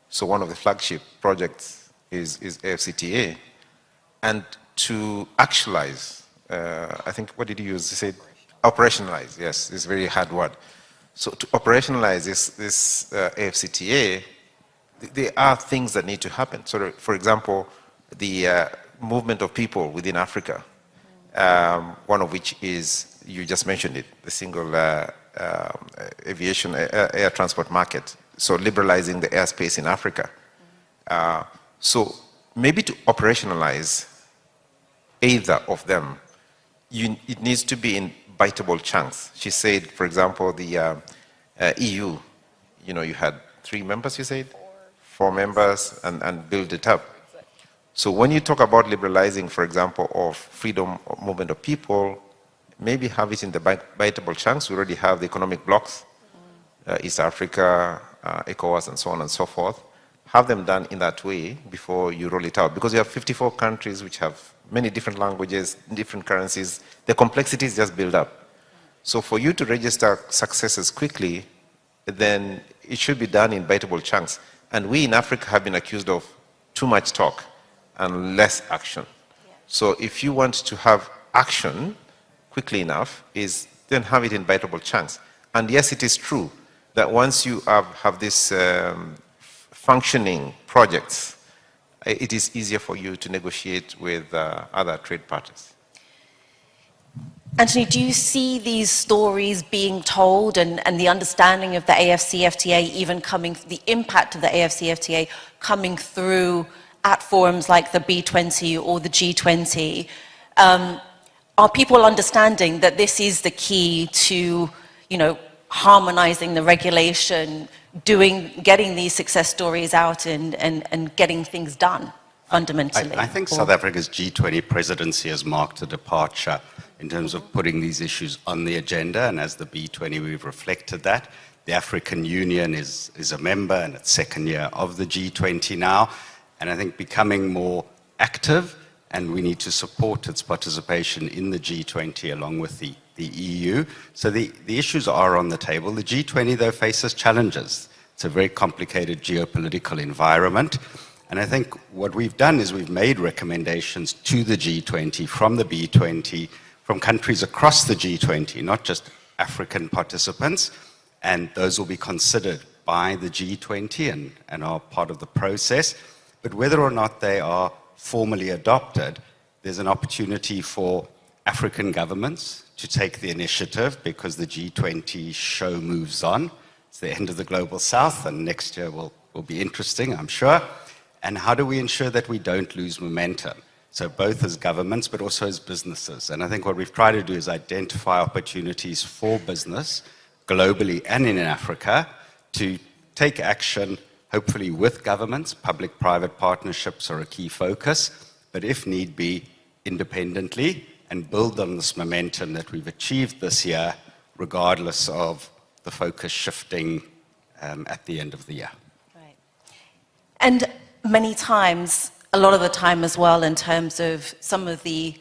So one of the flagship projects is FCTA, and to actualize, I think, what did you use? You said operationalize. Yes, it's a very hard word. So to operationalize this AFCTA, there are things that need to happen. So, for example, the movement of people within Africa, one of which is, you just mentioned it, the single aviation air transport market. So liberalizing the airspace in Africa. So maybe to operationalize either of them, it needs to be in biteable chunks. She said, for example, the EU, you had 3 members, you said? 4 members, and build it up. So when you talk about liberalizing, for example, of freedom of movement of people, maybe have it in the biteable chunks. We already have the economic blocks, East Africa, ECOWAS, and so on and so forth. Have them done in that way before you roll it out. Because you have 54 countries which have many different languages, different currencies. The complexities just build up. So for you to register successes quickly, then it should be done in biteable chunks. And we in Africa have been accused of too much talk and less action. So if you want to have action quickly enough, then have it in biteable chunks. And yes, it is true that once you have this functioning projects, it is easier for you to negotiate with other trade partners. Anthony, do you see these stories being told and the understanding of the AFCFTA even coming, the impact of the AFCFTA coming through at forums like the B20 or the G20? Are people understanding that this is the key to, harmonizing the regulation, getting these success stories out and getting things done fundamentally? I think South Africa's G20 presidency has marked a departure in terms of putting these issues on the agenda, and as the B20 we've reflected that. The African Union is a member and its 2nd year of the G20 now, and I think becoming more active, and we need to support its participation in the G20 along with the EU. So the issues are on the table. The G20, though, faces challenges. It's a very complicated geopolitical environment. And I think what we've done is we've made recommendations to the G20 from the B20, from countries across the G20, not just African participants. And those will be considered by the G20 and are part of the process. But whether or not they are formally adopted, there's an opportunity for African governments to take the initiative because the G20 show moves on. It's the end of the Global South, and next year will be interesting, I'm sure. And how do we ensure that we don't lose momentum? So both as governments, but also as businesses. And I think what we've tried to do is identify opportunities for business globally and in Africa to take action, hopefully with governments. Public-private partnerships are a key focus, but if need be, independently, and build on this momentum that we've achieved this year, regardless of the focus shifting at the end of the year. Right. And many times, a lot of the time as well, in terms of some of the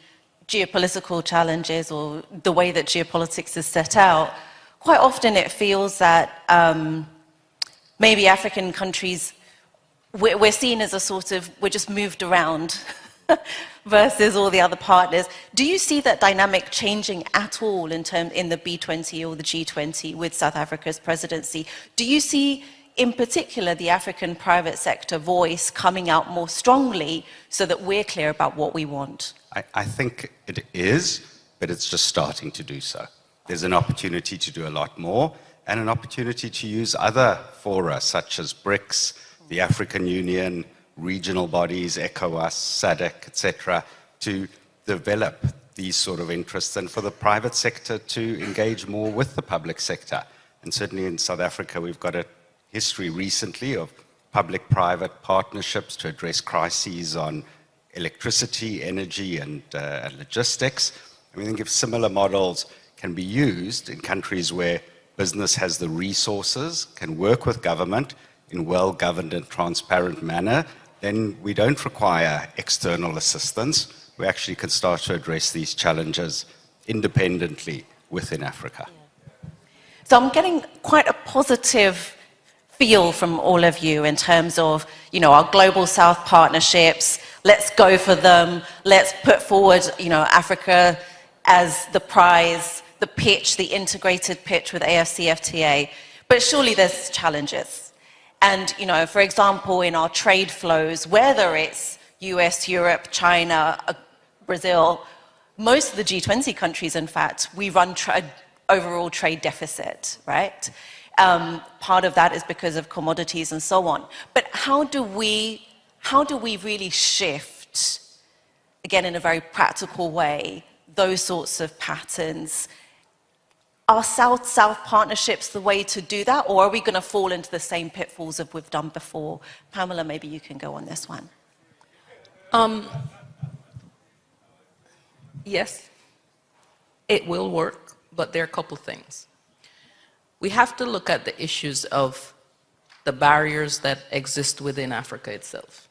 geopolitical challenges or the way that geopolitics is set out, quite often it feels that maybe African countries, we're seen as a sort of, we're just moved around versus all the other partners. Do you see that dynamic changing at all in the B20 or the G20 with South Africa's presidency? Do you see, in particular, the African private sector voice coming out more strongly so that we're clear about what we want? I think it is, but it's just starting to do so. There's an opportunity to do a lot more, and an opportunity to use other fora, such as BRICS, the African Union, regional bodies, ECOWAS, SADC, etc., to develop these sort of interests, and for the private sector to engage more with the public sector. And certainly in South Africa, we've got a history recently of public-private partnerships to address crises on electricity, energy, and logistics. And we think if similar models can be used in countries where business has the resources, can work with government in a well-governed and transparent manner, then we don't require external assistance. We actually can start to address these challenges independently within Africa. So I'm getting quite a positive feel from all of you in terms of, our Global South partnerships. Let's go for them. Let's put forward, Africa as the prize, the pitch, the integrated pitch with AFCFTA. But surely there's challenges. And, for example, in our trade flows, whether it's US, Europe, China, Brazil, most of the G20 countries, in fact, we run overall trade deficit, right? Part of that is because of commodities and so on. But how do we really shift, again, in a very practical way, those sorts of patterns? Are South-South partnerships the way to do that, or are we going to fall into the same pitfalls that we've done before? Pamela, maybe you can go on this one. Yes, it will work, but there are a couple things. We have to look at the issues of the barriers that exist within Africa itself.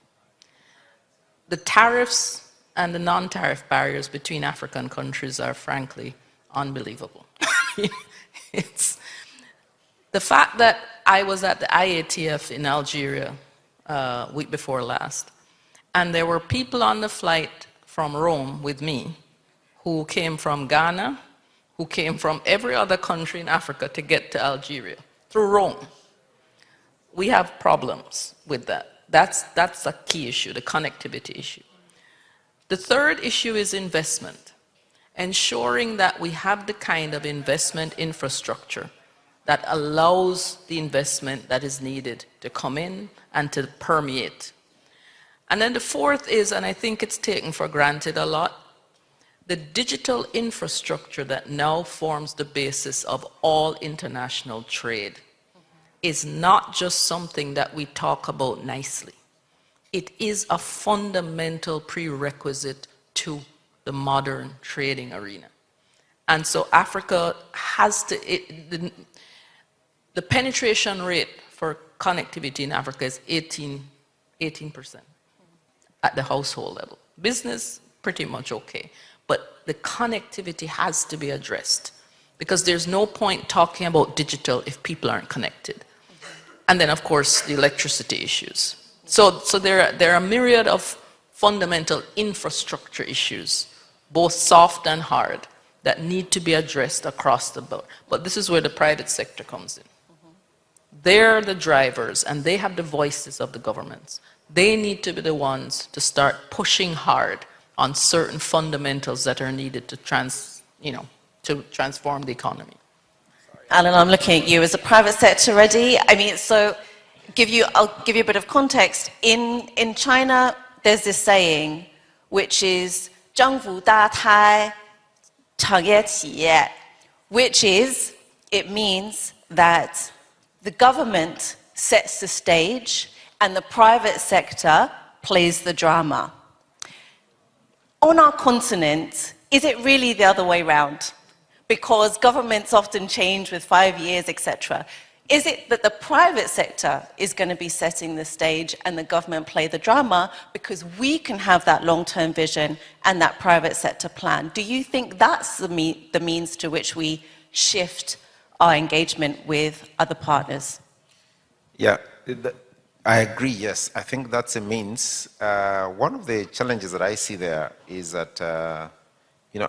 The tariffs and the non-tariff barriers between African countries are frankly unbelievable. It's the fact that I was at the IATF in Algeria week before last, and there were people on the flight from Rome with me who came from Ghana, who came from every other country in Africa to get to Algeria through Rome. We have problems with that. That's a key issue, the connectivity issue. The third issue is investment. Ensuring that we have the kind of investment infrastructure that allows the investment that is needed to come in and to permeate. And then the fourth is, and I think it's taken for granted a lot, the digital infrastructure that now forms the basis of all international trade is not just something that we talk about nicely. It is a fundamental prerequisite to the modern trading arena. And so Africa has to, the penetration rate for connectivity in Africa is 18% at the household level. Business, pretty much okay. But the connectivity has to be addressed because there's no point talking about digital if people aren't connected. And then, of course, the electricity issues. So there are a myriad of fundamental infrastructure issues, both soft and hard, that need to be addressed across the board. But this is where the private sector comes in. They're the drivers, and they have the voices of the governments. They need to be the ones to start pushing hard on certain fundamentals that are needed to transform the economy. Alan, I'm looking at you. Is the private sector ready? I mean, so I'll give you a bit of context. In China, there's this saying, which is 政府大胎，产业企业, which is, it means that the government sets the stage and the private sector plays the drama. On our continent, is it really the other way around? Because governments often change with 5 years, etc. Is it that the private sector is going to be setting the stage and the government play the drama because we can have that long-term vision and that private sector plan? Do you think that's the means to which we shift our engagement with other partners? Yeah, I agree, yes. I think that's a means. One of the challenges that I see there is that,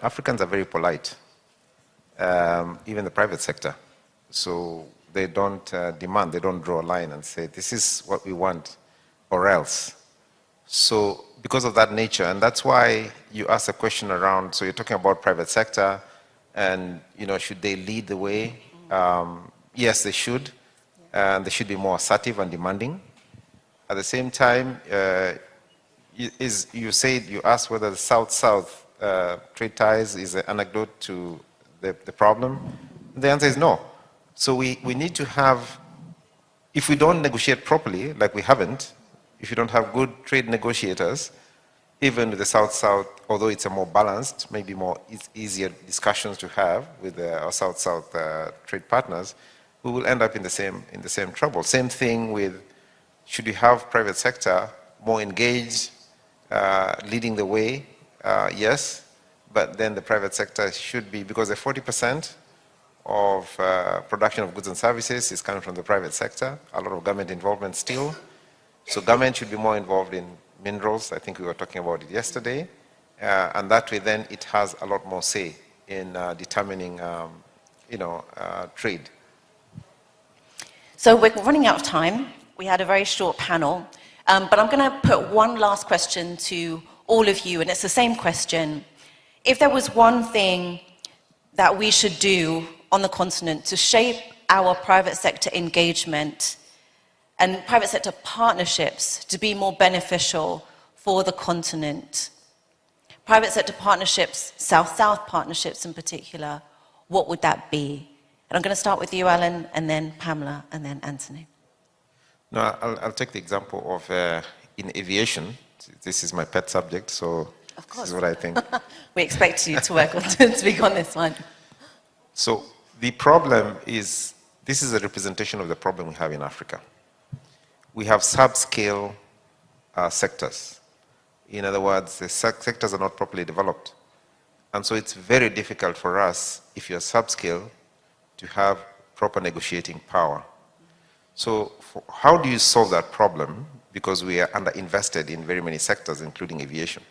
Africans are very polite, even the private sector. So they don't demand, they don't draw a line and say, this is what we want, or else. So because of that nature, and that's why you asked a question around, so you're talking about private sector, and should they lead the way? Yes, they should, and they should be more assertive and demanding. At the same time, you asked whether the South-South trade ties is an anecdote to the problem. The answer is no. So we need to have, if we don't negotiate properly, like we haven't, if you don't have good trade negotiators, even with the South-South, although it's a more balanced, maybe more easier discussions to have with our South-South trade partners, we will end up in the same trouble. Same thing with, should we have private sector more engaged, leading the way? Yes, but then the private sector should be, because the 40% of production of goods and services is coming from the private sector, a lot of government involvement still. So government should be more involved in minerals. I think we were talking about it yesterday. And that way then it has a lot more say in determining, trade. So we're running out of time. We had a very short panel. But I'm going to put one last question to all of you, and it's the same question. If there was one thing that we should do on the continent to shape our private sector engagement and private sector partnerships to be more beneficial for the continent, private sector partnerships, South-South partnerships in particular, what would that be? And I'm going to start with you, Alan, and then Pamela, and then Anthony. No, I'll take the example of in aviation. This is my pet subject, so this is what I think. We expect you to work on to speak on this one. So the problem is, this is a representation of the problem we have in Africa. We have subscale sectors. In other words, the sectors are not properly developed. And so it's very difficult for us, if you're subscale, to have proper negotiating power. So how do you solve that problem? Because we are underinvested in very many sectors, including aviation.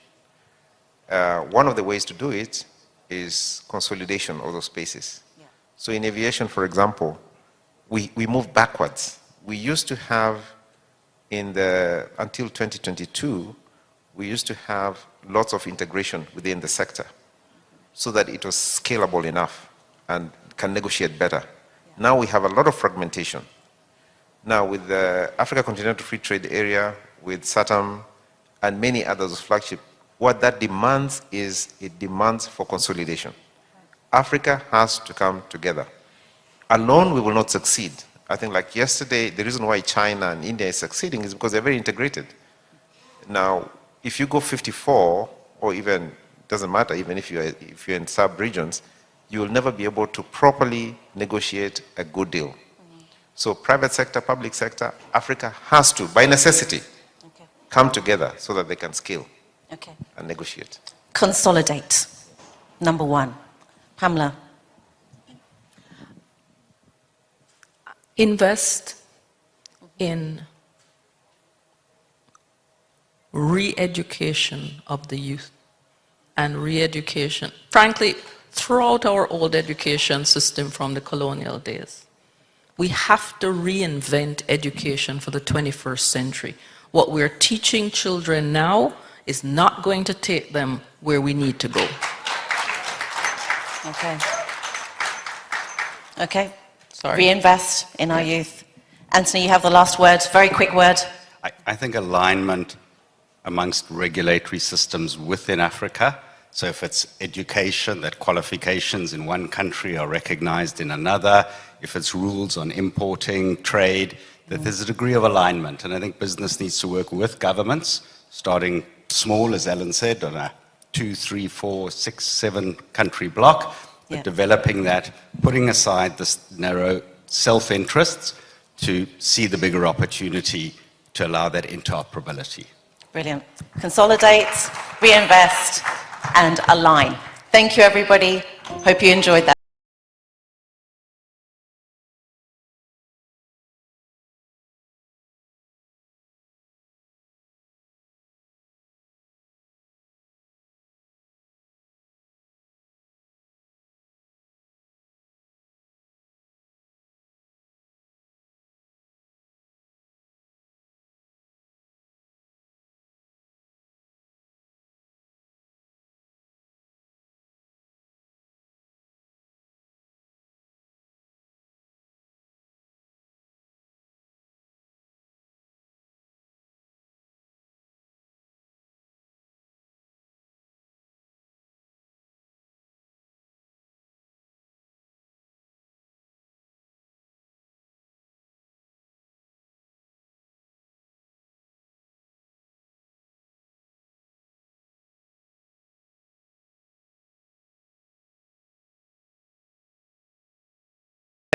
One of the ways to do it is consolidation of those spaces. Yeah. So in aviation, for example, we move backwards. We used to have, until 2022, we used to have lots of integration within the sector so that it was scalable enough and can negotiate better. Yeah. Now we have a lot of fragmentation. Now with the Africa Continental Free Trade Area, with SATAM, and many others, flagship, what that demands is, it demands for consolidation. Africa has to come together. Alone, we will not succeed. I think like yesterday, the reason why China and India is succeeding is because they're very integrated. Now, if you go 54, or even, doesn't matter, even if you're in sub-regions, you will never be able to properly negotiate a good deal. So private sector, public sector, Africa has to, by necessity, come together so that they can scale and negotiate. Consolidate, number one. Pamela. Invest in re-education of the youth and re-education, frankly, throughout our old education system from the colonial days. We have to reinvent education for the 21st century. What we're teaching children now is not going to take them where we need to go. Okay. Okay. Sorry. Reinvest in our youth. Anthony, you have the last word. Very quick word. I think alignment amongst regulatory systems within Africa. So if it's education, that qualifications in one country are recognized in another. If it's rules on importing, trade, that there's a degree of alignment. And I think business needs to work with governments, starting small, as Ellen said, on a 2, 3, 4, 6, 7 country block, but developing that, putting aside this narrow self-interests to see the bigger opportunity to allow that interoperability. Brilliant. Consolidate, reinvest, and align. Thank you, everybody. Hope you enjoyed that.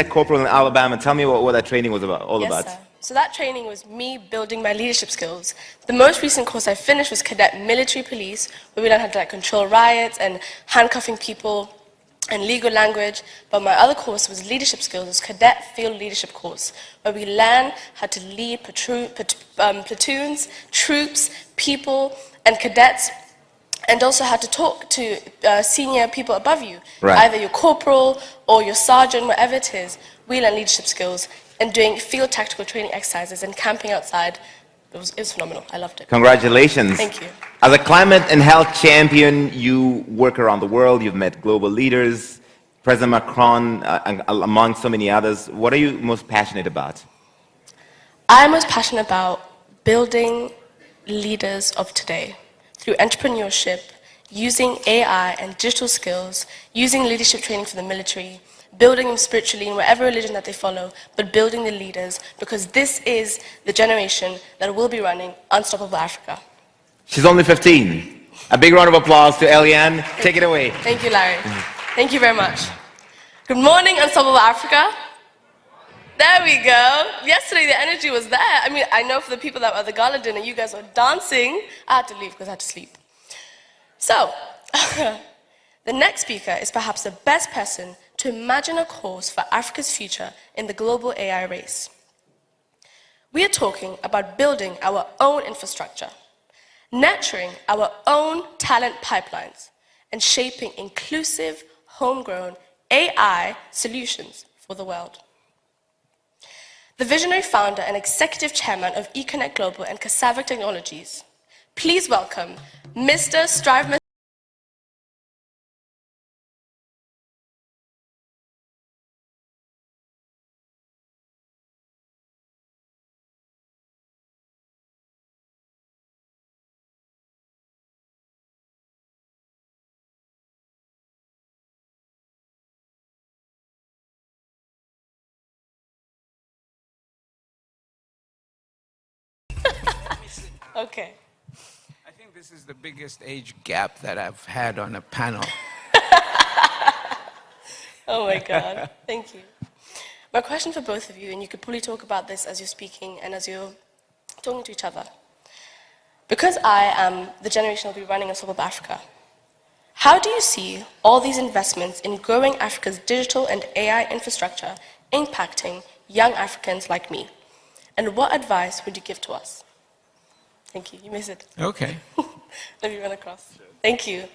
Corporal in Alabama, tell me what that training was all about. Sir. So that training was me building my leadership skills. The most recent course I finished was Cadet Military Police, where we learned how to control riots and handcuffing people and legal language. But my other course was leadership skills, it was Cadet Field Leadership course, where we learn how to lead platoons, troops, people, and cadets, and also how to talk to senior people above you, either your corporal or your sergeant, whatever it is. We learn leadership skills and doing field tactical training exercises and camping outside. It was phenomenal. I loved it. Congratulations. Thank you. As a climate and health champion, you work around the world. You've met global leaders, President Macron, among so many others. What are you most passionate about? I'm most passionate about building leaders of today through entrepreneurship, using AI and digital skills, using leadership training for the military, building them spiritually in whatever religion that they follow, but building the leaders, because this is the generation that will be running Unstoppable Africa. She's only 15. A big round of applause to Eliane. Take it away. Thank you, Larry. Thank you very much. Good morning, Unstoppable Africa. There we go. Yesterday, the energy was there. I mean, I know for the people that were at the gala dinner, you guys were dancing. I had to leave because I had to sleep. So, the next speaker is perhaps the best person to imagine a course for Africa's future in the global AI race. We are talking about building our own infrastructure, nurturing our own talent pipelines, and shaping inclusive, homegrown AI solutions for the world. The visionary founder and executive chairman of eConnect Global and Cassava Technologies, please welcome Mr. Strive. Okay. I think this is the biggest age gap that I've had on a panel. Oh my God, thank you. My question for both of you, and you could probably talk about this as you're speaking and as you're talking to each other. Because I am the generation that will be running Unstoppable Africa, how do you see all these investments in growing Africa's digital and AI infrastructure impacting young Africans like me? And what advice would you give to us? Thank you. You missed it. Okay. Let me run across. Thank you.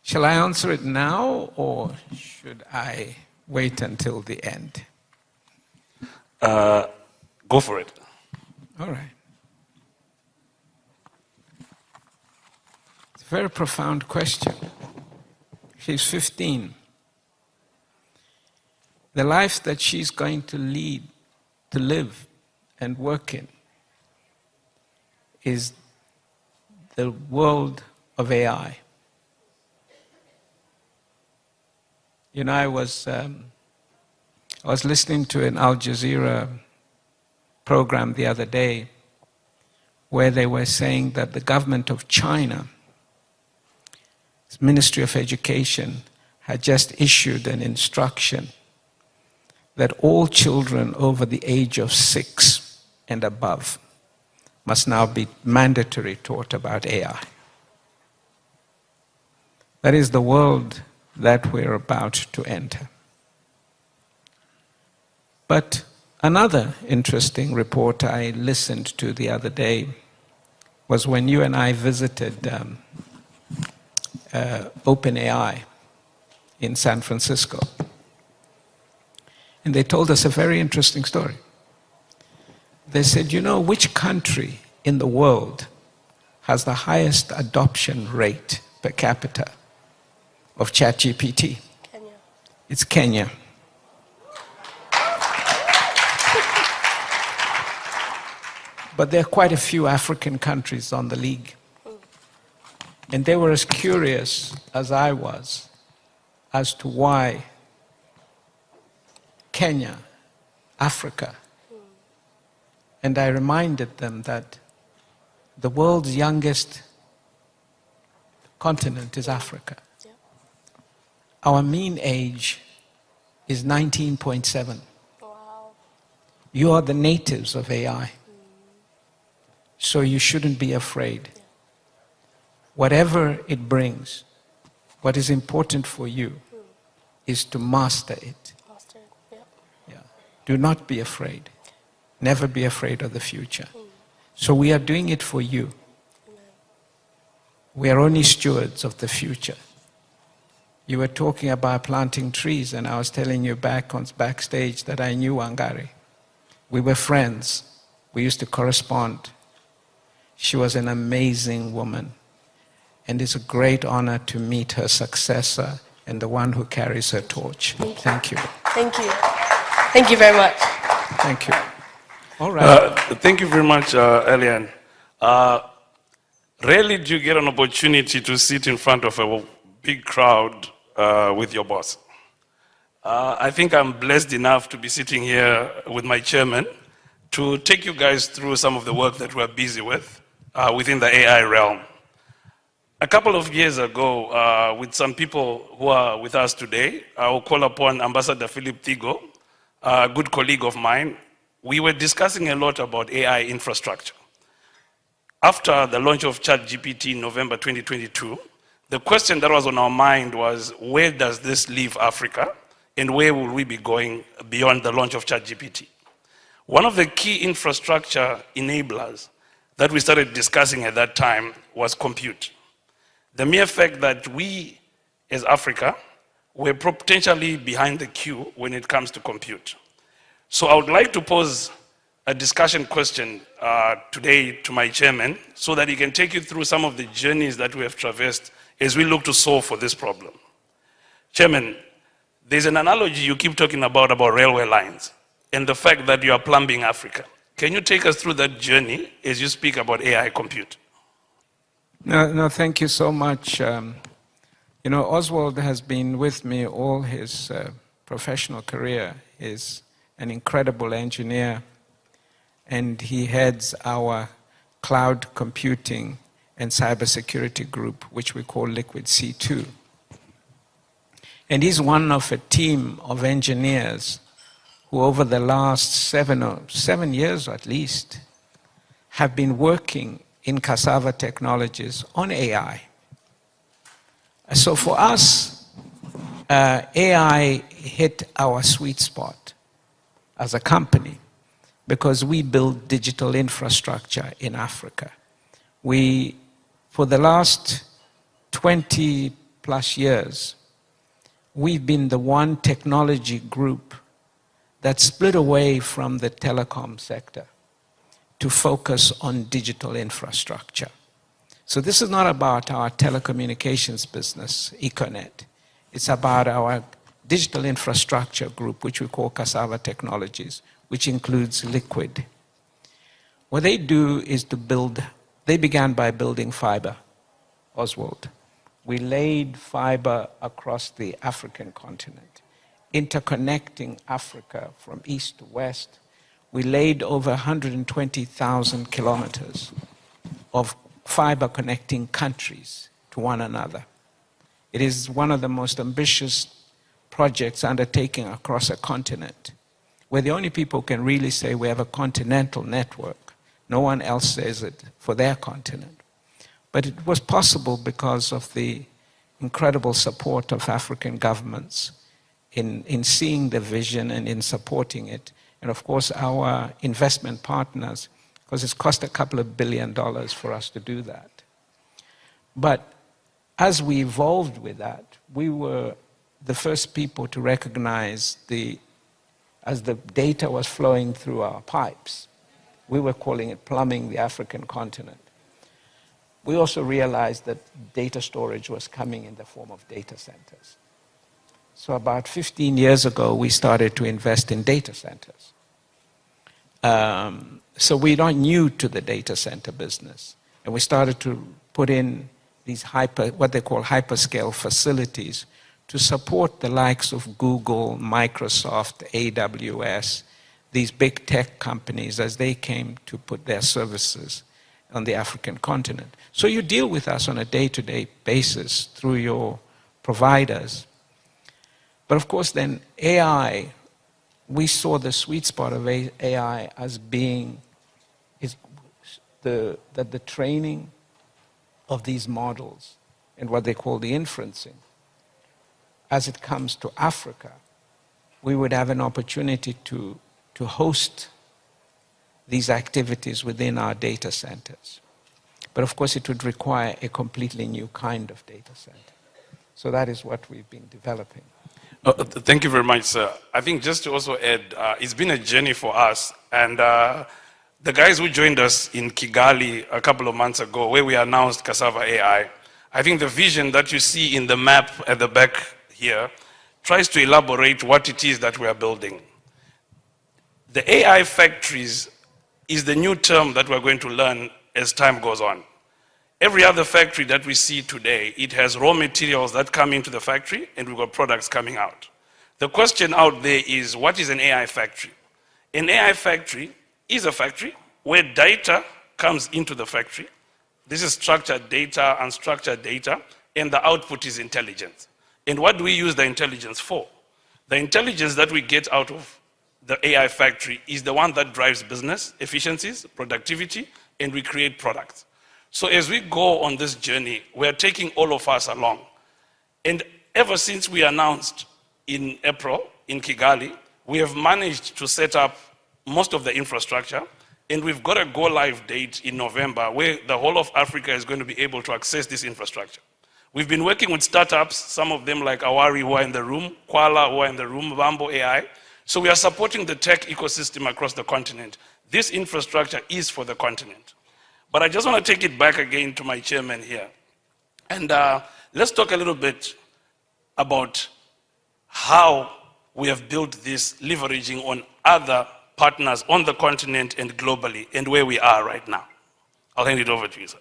Shall I answer it now, or should I wait until the end? Go for it. All right. It's a very profound question. She's 15. The life that she's going to lead, to live and work in, is the world of AI. You know, I was listening to an Al Jazeera program the other day where they were saying that the government of China, its Ministry of Education, had just issued an instruction that all children over the age of 6 and above must now be mandatory taught about AI. That is the world that we're about to enter. But another interesting report I listened to the other day was when you and I visited OpenAI in San Francisco. And they told us a very interesting story. They said, you know, which country in the world has the highest adoption rate per capita of ChatGPT? Kenya. It's Kenya. But there are quite a few African countries on the league. And they were as curious as I was as to why Kenya, Africa. And I reminded them that the world's youngest continent is Africa. Our mean age is 19.7. You are the natives of AI. So you shouldn't be afraid. Whatever it brings, what is important for you is to master it. Yeah. Do not be afraid. Never be afraid of the future. So we are doing it for you. We are only stewards of the future. You were talking about planting trees, and I was telling you backstage that I knew Wangari. We were friends. We used to correspond. She was an amazing woman. And it's a great honor to meet her successor and the one who carries her torch. Thank you. Thank you. Thank you very much. Thank you. All right. Thank you very much, Elian. Rarely do you get an opportunity to sit in front of a big crowd with your boss. I think I'm blessed enough to be sitting here with my chairman to take you guys through some of the work that we're busy with within the AI realm. A couple of years ago, with some people who are with us today, I will call upon Ambassador Philip Thigo, a good colleague of mine. We were discussing a lot about AI infrastructure. After the launch of ChatGPT in November 2022, the question that was on our mind was, where does this leave Africa, and where will we be going beyond the launch of ChatGPT? One of the key infrastructure enablers that we started discussing at that time was compute. The mere fact that we, as Africa, were potentially behind the queue when it comes to compute. So I would like to pose a discussion question today to my chairman so that he can take you through some of the journeys that we have traversed as we look to solve for this problem. Chairman, there's an analogy you keep talking about railway lines and the fact that you are plumbing Africa. Can you take us through that journey as you speak about AI compute? No, thank you so much. You know, Oswald has been with me all his professional career. He's an incredible engineer, and he heads our cloud computing and cybersecurity group, which we call Liquid C2. And he's one of a team of engineers who over the last 7 years at least have been working in cassava technologies on AI. So for us, AI hit our sweet spot as a company because we build digital infrastructure in Africa. For the last 20 plus years, we've been the one technology group that split away from the telecom sector to focus on digital infrastructure. So this is not about our telecommunications business, Econet. It's about our digital infrastructure group, which we call Cassava Technologies, which includes Liquid. What they do is to build, they began by building fiber, Oswald. We laid fiber across the African continent. interconnecting Africa from east to west. We laid over 120,000 kilometers of fiber connecting countries to one another. It is one of the most ambitious projects undertaken across a continent. We're the only people who can really say we have a continental network. No one else says it for their continent. But it was possible because of the incredible support of African governments in seeing the vision and in supporting it. And of course, our investment partners, because it's cost a couple of $2 billion for us to do that. But as we evolved with that, we were the first people to recognize as the data was flowing through our pipes, we were calling it plumbing the African continent. We also realized that data storage was coming in the form of data centers. So about 15 years ago, we started to invest in data centers. So we're not new to the data center business. And we started to put in these what they call hyperscale facilities to support the likes of Google, Microsoft, AWS, these big tech companies as they came to put their services on the African continent. So you deal with us on a day-to-day basis through your providers. But of course then AI, we saw the sweet spot of AI as being that the training of these models and what they call the inferencing, as it comes to Africa, we would have an opportunity to host these activities within our data centers. But of course, it would require a completely new kind of data center. So that is what we've been developing. Thank you very much, sir. I think just to also add, it's been a journey for us. And the guys who joined us in Kigali a couple of months ago, where we announced Cassava AI, I think the vision that you see in the map at the back here tries to elaborate what it is that we are building. The AI factories is the new term that we're going to learn as time goes on. Every other factory that we see today, it has raw materials that come into the factory and we've got products coming out. The question out there is, what is an AI factory? An AI factory is a factory where data comes into the factory. This is structured data, unstructured data, and the output is intelligence. And what do we use the intelligence for? The intelligence that we get out of the AI factory is the one that drives business efficiencies, productivity, and we create products. So as we go on this journey, we're taking all of us along. And ever since we announced in April in Kigali, we have managed to set up most of the infrastructure, and we've got a go-live date in November where the whole of Africa is going to be able to access this infrastructure. We've been working with startups, some of them like Awari who are in the room, Kuala who are in the room, Bambo AI. So we are supporting the tech ecosystem across the continent. This infrastructure is for the continent. But I just want to take it back again to my chairman here. And let's talk a little bit about how we have built this, leveraging on other partners on the continent and globally, and where we are right now. I'll hand it over to you, sir.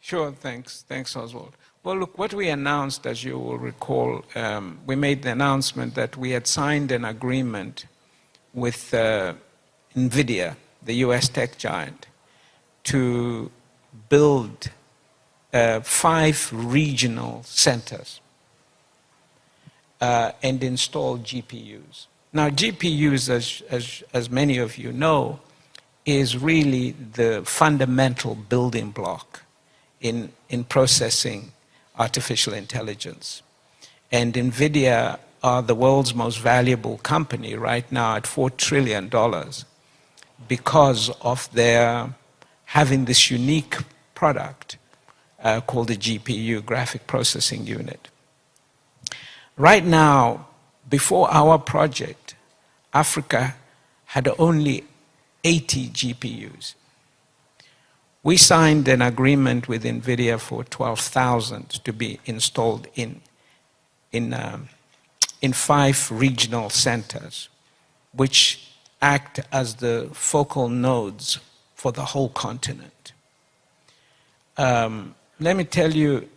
Sure, thanks. Thanks, Oswald. Well, look, what we announced, as you will recall, we made the announcement that we had signed an agreement with NVIDIA, the US tech giant, to build 5 regional centers and install GPUs. Now, GPUs, as many of you know, is really the fundamental building block in processing artificial intelligence. And NVIDIA are the world's most valuable company right now at $4 trillion because of their having this unique product called the GPU, Graphic Processing Unit. Right now, before our project, Africa had only 80 GPUs. We signed an agreement with NVIDIA for 12,000 to be installed in 5 regional centers, which act as the focal nodes for the whole continent. Let me tell you,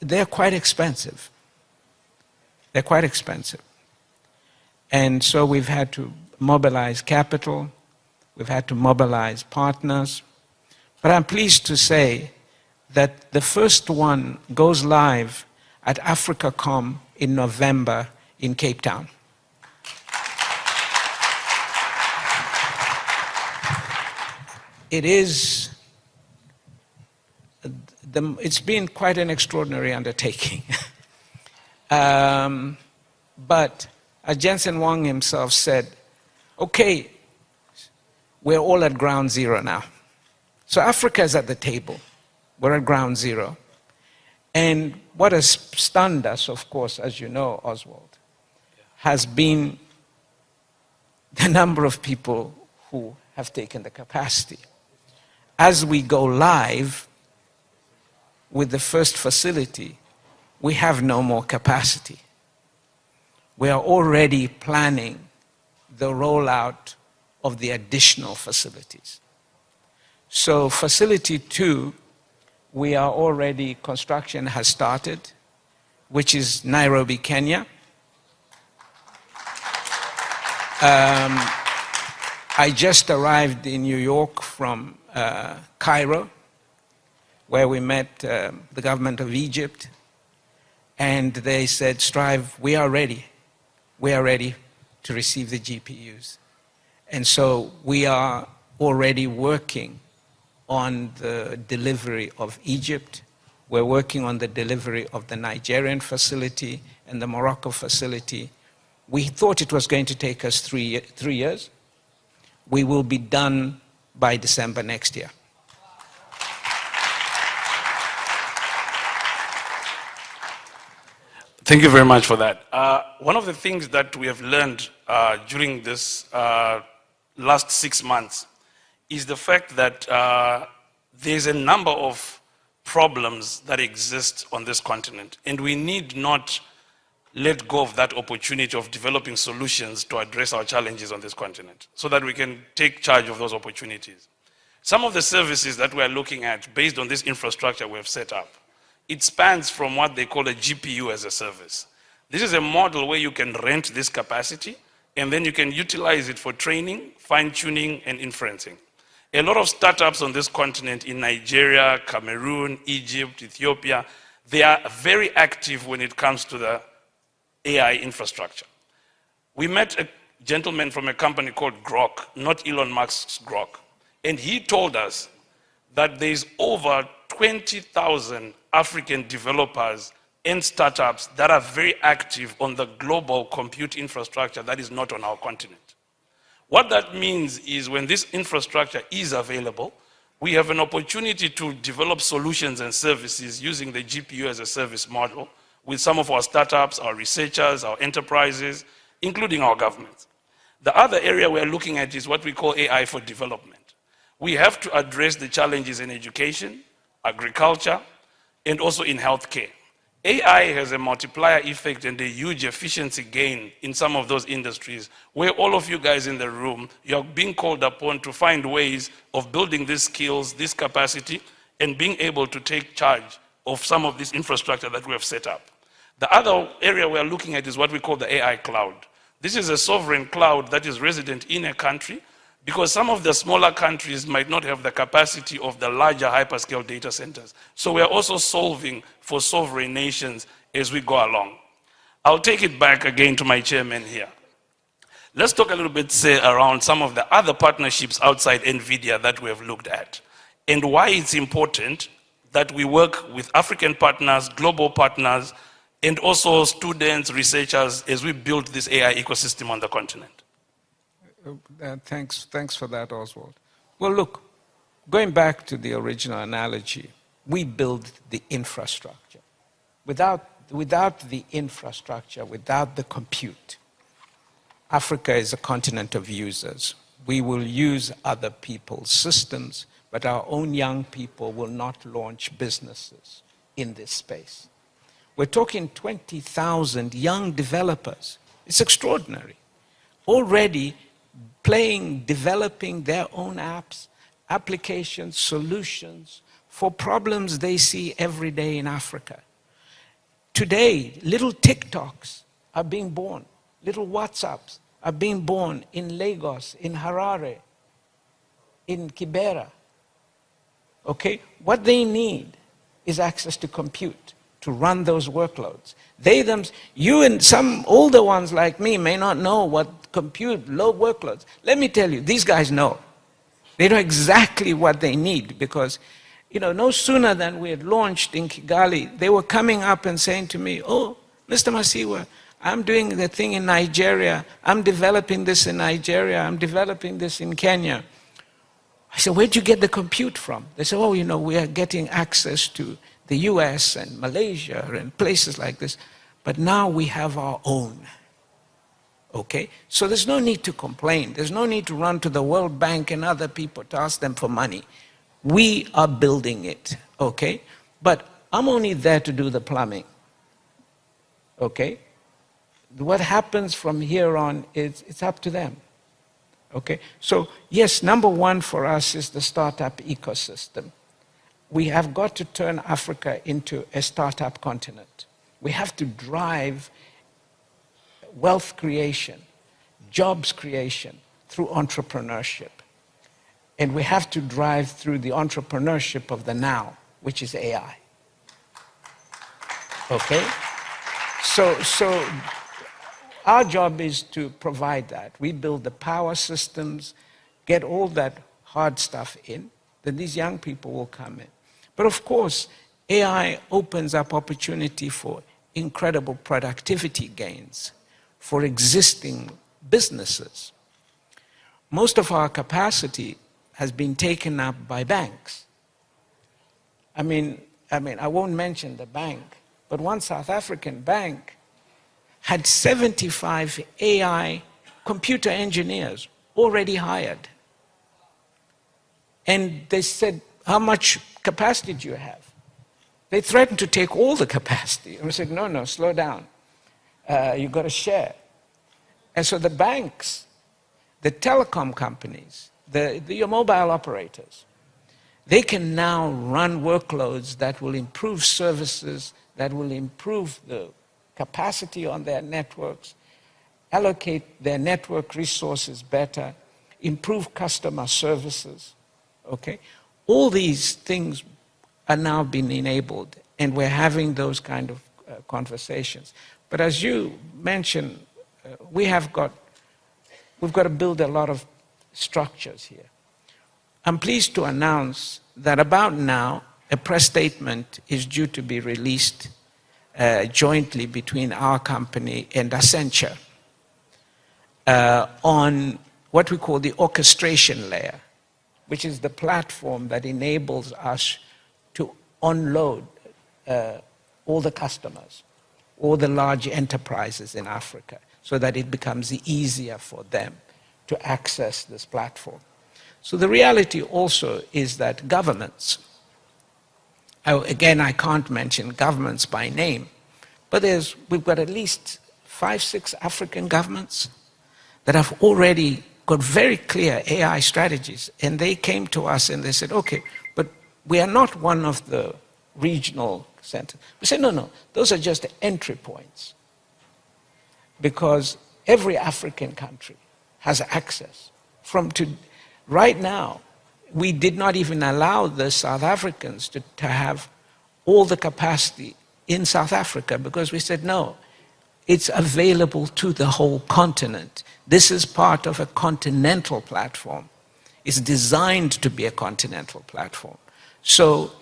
they're quite expensive. They're quite expensive. And so we've had to mobilize capital, we've had to mobilize partners. But I'm pleased to say that the first one goes live at AfricaCom in November in Cape Town. It's been quite an extraordinary undertaking. But as Jensen Wang himself said, okay, we're all at ground zero now. So Africa is at the table. We're at ground zero. And what has stunned us, of course, as you know, Oswald, has been the number of people who have taken the capacity. As we go live with the first facility, we have no more capacity. We are already planning the rollout of the additional facilities. So facility 2, we are already, construction has started, which is Nairobi, Kenya. I just arrived in New York from Cairo, where we met the government of Egypt, and they said, Strive, we are ready. We are ready to receive the GPUs. And so we are already working on the delivery of Egypt. We're working on the delivery of the Nigerian facility and the Morocco facility. We thought it was going to take us 3 years. We will be done by December next year. Thank you very much for that. One of the things that we have learned during this last 6 months is the fact that there's a number of problems that exist on this continent, and we need not let go of that opportunity of developing solutions to address our challenges on this continent so that we can take charge of those opportunities. Some of the services that we're looking at based on this infrastructure we have set up, it spans from what they call a GPU as a service. This is a model where you can rent this capacity and then you can utilize it for training, fine-tuning, and inferencing. A lot of startups on this continent in Nigeria, Cameroon, Egypt, Ethiopia, they are very active when it comes to the AI infrastructure. We met a gentleman from a company called Grok, not Elon Musk's Grok, and he told us that there's over 20,000 African developers and startups that are very active on the global compute infrastructure that is not on our continent. What that means is when this infrastructure is available, we have an opportunity to develop solutions and services using the GPU as a service model with some of our startups, our researchers, our enterprises, including our governments. The other area we're looking at is what we call AI for development. We have to address the challenges in education, agriculture, and also in healthcare. AI has a multiplier effect and a huge efficiency gain in some of those industries where all of you guys in the room, you're being called upon to find ways of building these skills, this capacity, and being able to take charge of some of this infrastructure that we have set up. The other area we're looking at is what we call the AI cloud. This is a sovereign cloud that is resident in a country because some of the smaller countries might not have the capacity of the larger hyperscale data centers. So we are also solving for sovereign nations as we go along. I'll take it back again to my chairman here. Let's talk a little bit, say, around some of the other partnerships outside NVIDIA that we have looked at and why it's important that we work with African partners, global partners, and also students, researchers, as we build this AI ecosystem on the continent. Thanks for that, Oswald. Well, look, going back to the original analogy, we build the infrastructure. Without the infrastructure, without the compute, Africa is a continent of users. We will use other people's systems, but our own young people will not launch businesses in this space. We're talking 20,000 young developers. It's extraordinary. Already developing their own apps, applications, solutions for problems they see every day in Africa. Today, little TikToks are being born, little WhatsApps are being born in Lagos, in Harare, in Kibera. Okay? What they need is access to compute to run those workloads. You and some older ones like me may not know what compute, low workloads. Let me tell you, these guys know. They know exactly what they need because, no sooner than we had launched in Kigali, they were coming up and saying to me, oh, Mr. Masiwa, I'm doing the thing in Nigeria. I'm developing this in Nigeria. I'm developing this in Kenya. I said, where'd you get the compute from? They said, oh, we are getting access to the US and Malaysia and places like this. But now we have our own. Okay? So there's no need to complain. There's no need to run to the World Bank and other people to ask them for money. We are building it. Okay? But I'm only there to do the plumbing. Okay? What happens from here on, it's up to them. Okay? So, yes, number one for us is the startup ecosystem. We have got to turn Africa into a startup continent. We have to drive wealth creation, jobs creation through entrepreneurship. And we have to drive through the entrepreneurship of the now, which is AI. Okay? So our job is to provide that. We build the power systems, get all that hard stuff in, then these young people will come in. But of course, AI opens up opportunity for incredible productivity gains for existing businesses. Most of our capacity has been taken up by banks. I mean, I won't mention the bank, but one South African bank had 75 AI computer engineers already hired. And they said, how much capacity do you have? They threatened to take all the capacity. And we said, no, slow down. You've got to share. And so the banks, the telecom companies, your mobile operators, they can now run workloads that will improve services, that will improve the capacity on their networks, allocate their network resources better, improve customer services, okay? All these things are now being enabled, and we're having those kind of conversations. But as you mentioned, we've got to build a lot of structures here. I'm pleased to announce that about now, a press statement is due to be released jointly between our company and Accenture on what we call the orchestration layer, which is the platform that enables us to unload all the customers, all the large enterprises in Africa, so that it becomes easier for them to access this platform. So the reality also is that governments, again, I can't mention governments by name, but we've got at least 5, 6 African governments that have already got very clear AI strategies. And they came to us and they said, okay, but we are not one of the regional centers. We said, no, those are just entry points. Because every African country has access. Right now, we did not even allow the South Africans to have all the capacity in South Africa because we said, no, it's available to the whole continent. This is part of a continental platform. It's designed to be a continental platform. So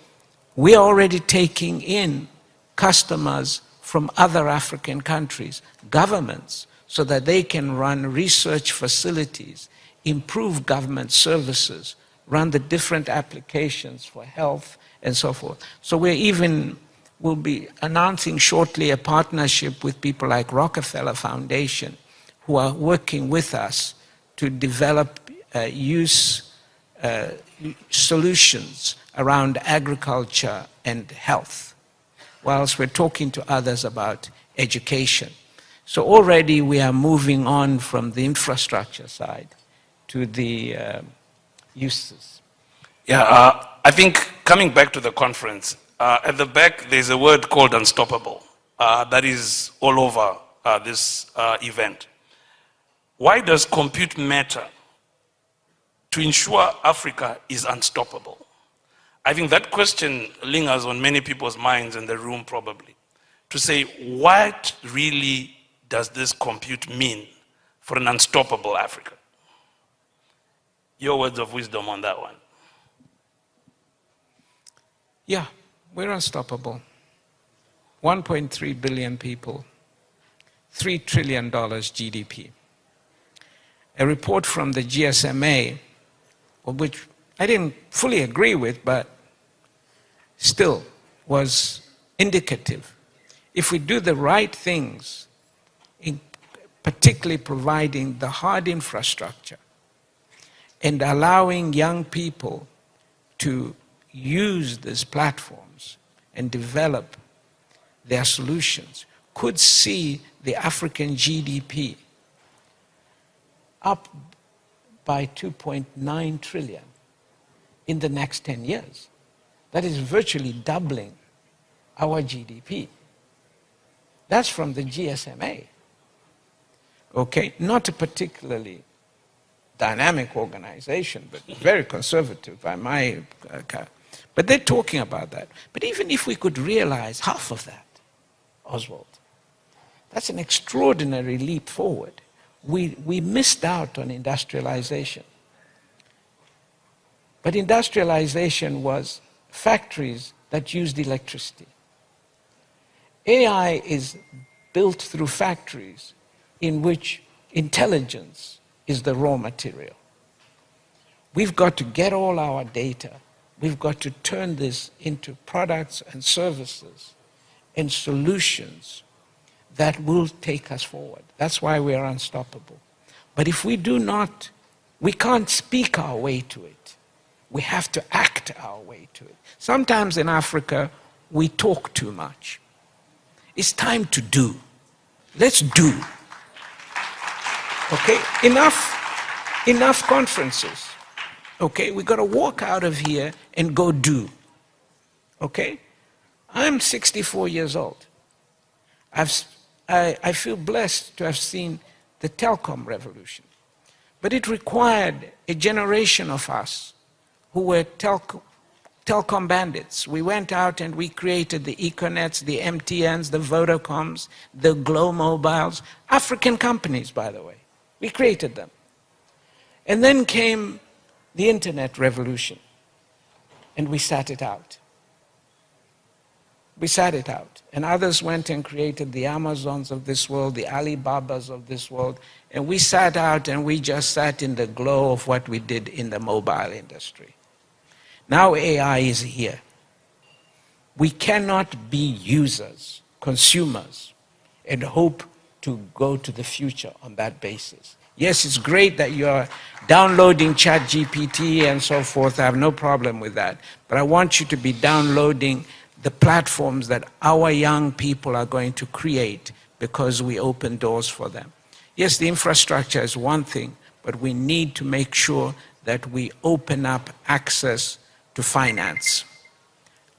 we are already taking in customers from other African countries, governments, so that they can run research facilities, improve government services, run the different applications for health and so forth. So we'll be announcing shortly a partnership with people like Rockefeller Foundation, who are working with us to develop solutions around agriculture and health, whilst we're talking to others about education. So already we are moving on from the infrastructure side to the uses. Yeah, I think coming back to the conference, at the back there's a word called unstoppable that is all over this event. Why does compute matter to ensure Africa is unstoppable? I think that question lingers on many people's minds in the room probably, to say, what really does this compute mean for an unstoppable Africa? Your words of wisdom on that one. Yeah, we're unstoppable. 1.3 billion people, $3 trillion GDP. A report from the GSMA, which I didn't fully agree with, but still was indicative. If we do the right things, particularly providing the hard infrastructure and allowing young people to use these platforms and develop their solutions, could see the African GDP up by 2.9 trillion in the next 10 years. That is virtually doubling our GDP. That's from the GSMA. Okay, not a particularly dynamic organization, but very conservative by my account. But they're talking about that. But even if we could realize half of that, Oswald, that's an extraordinary leap forward. We missed out on industrialization. But industrialization was factories that used electricity. AI is built through factories in which intelligence is the raw material. We've got to get all our data. We've got to turn this into products and services and solutions that will take us forward. That's why we are unstoppable. But if we do not, we can't speak our way to it. We have to act our way to it. Sometimes in Africa, we talk too much. It's time to do. Let's do. Okay, enough conferences. Okay, we got to walk out of here and go do. Okay, I'm 64 years old. I feel blessed to have seen the telecom revolution, but it required a generation of us who were telecom bandits. We went out and we created the Econets, the MTNs, the Vodacoms, the Glow Mobiles, African companies, by the way. We created them. And then came the internet revolution, and we sat it out. We sat it out. And others went and created the Amazons of this world, the Alibabas of this world, and we sat out and we just sat in the glow of what we did in the mobile industry. Now AI is here. We cannot be users, consumers, and hope to go to the future on that basis. Yes, it's great that you're downloading ChatGPT and so forth. I have no problem with that. But I want you to be downloading the platforms that our young people are going to create because we open doors for them. Yes, the infrastructure is one thing, but we need to make sure that we open up access to finance,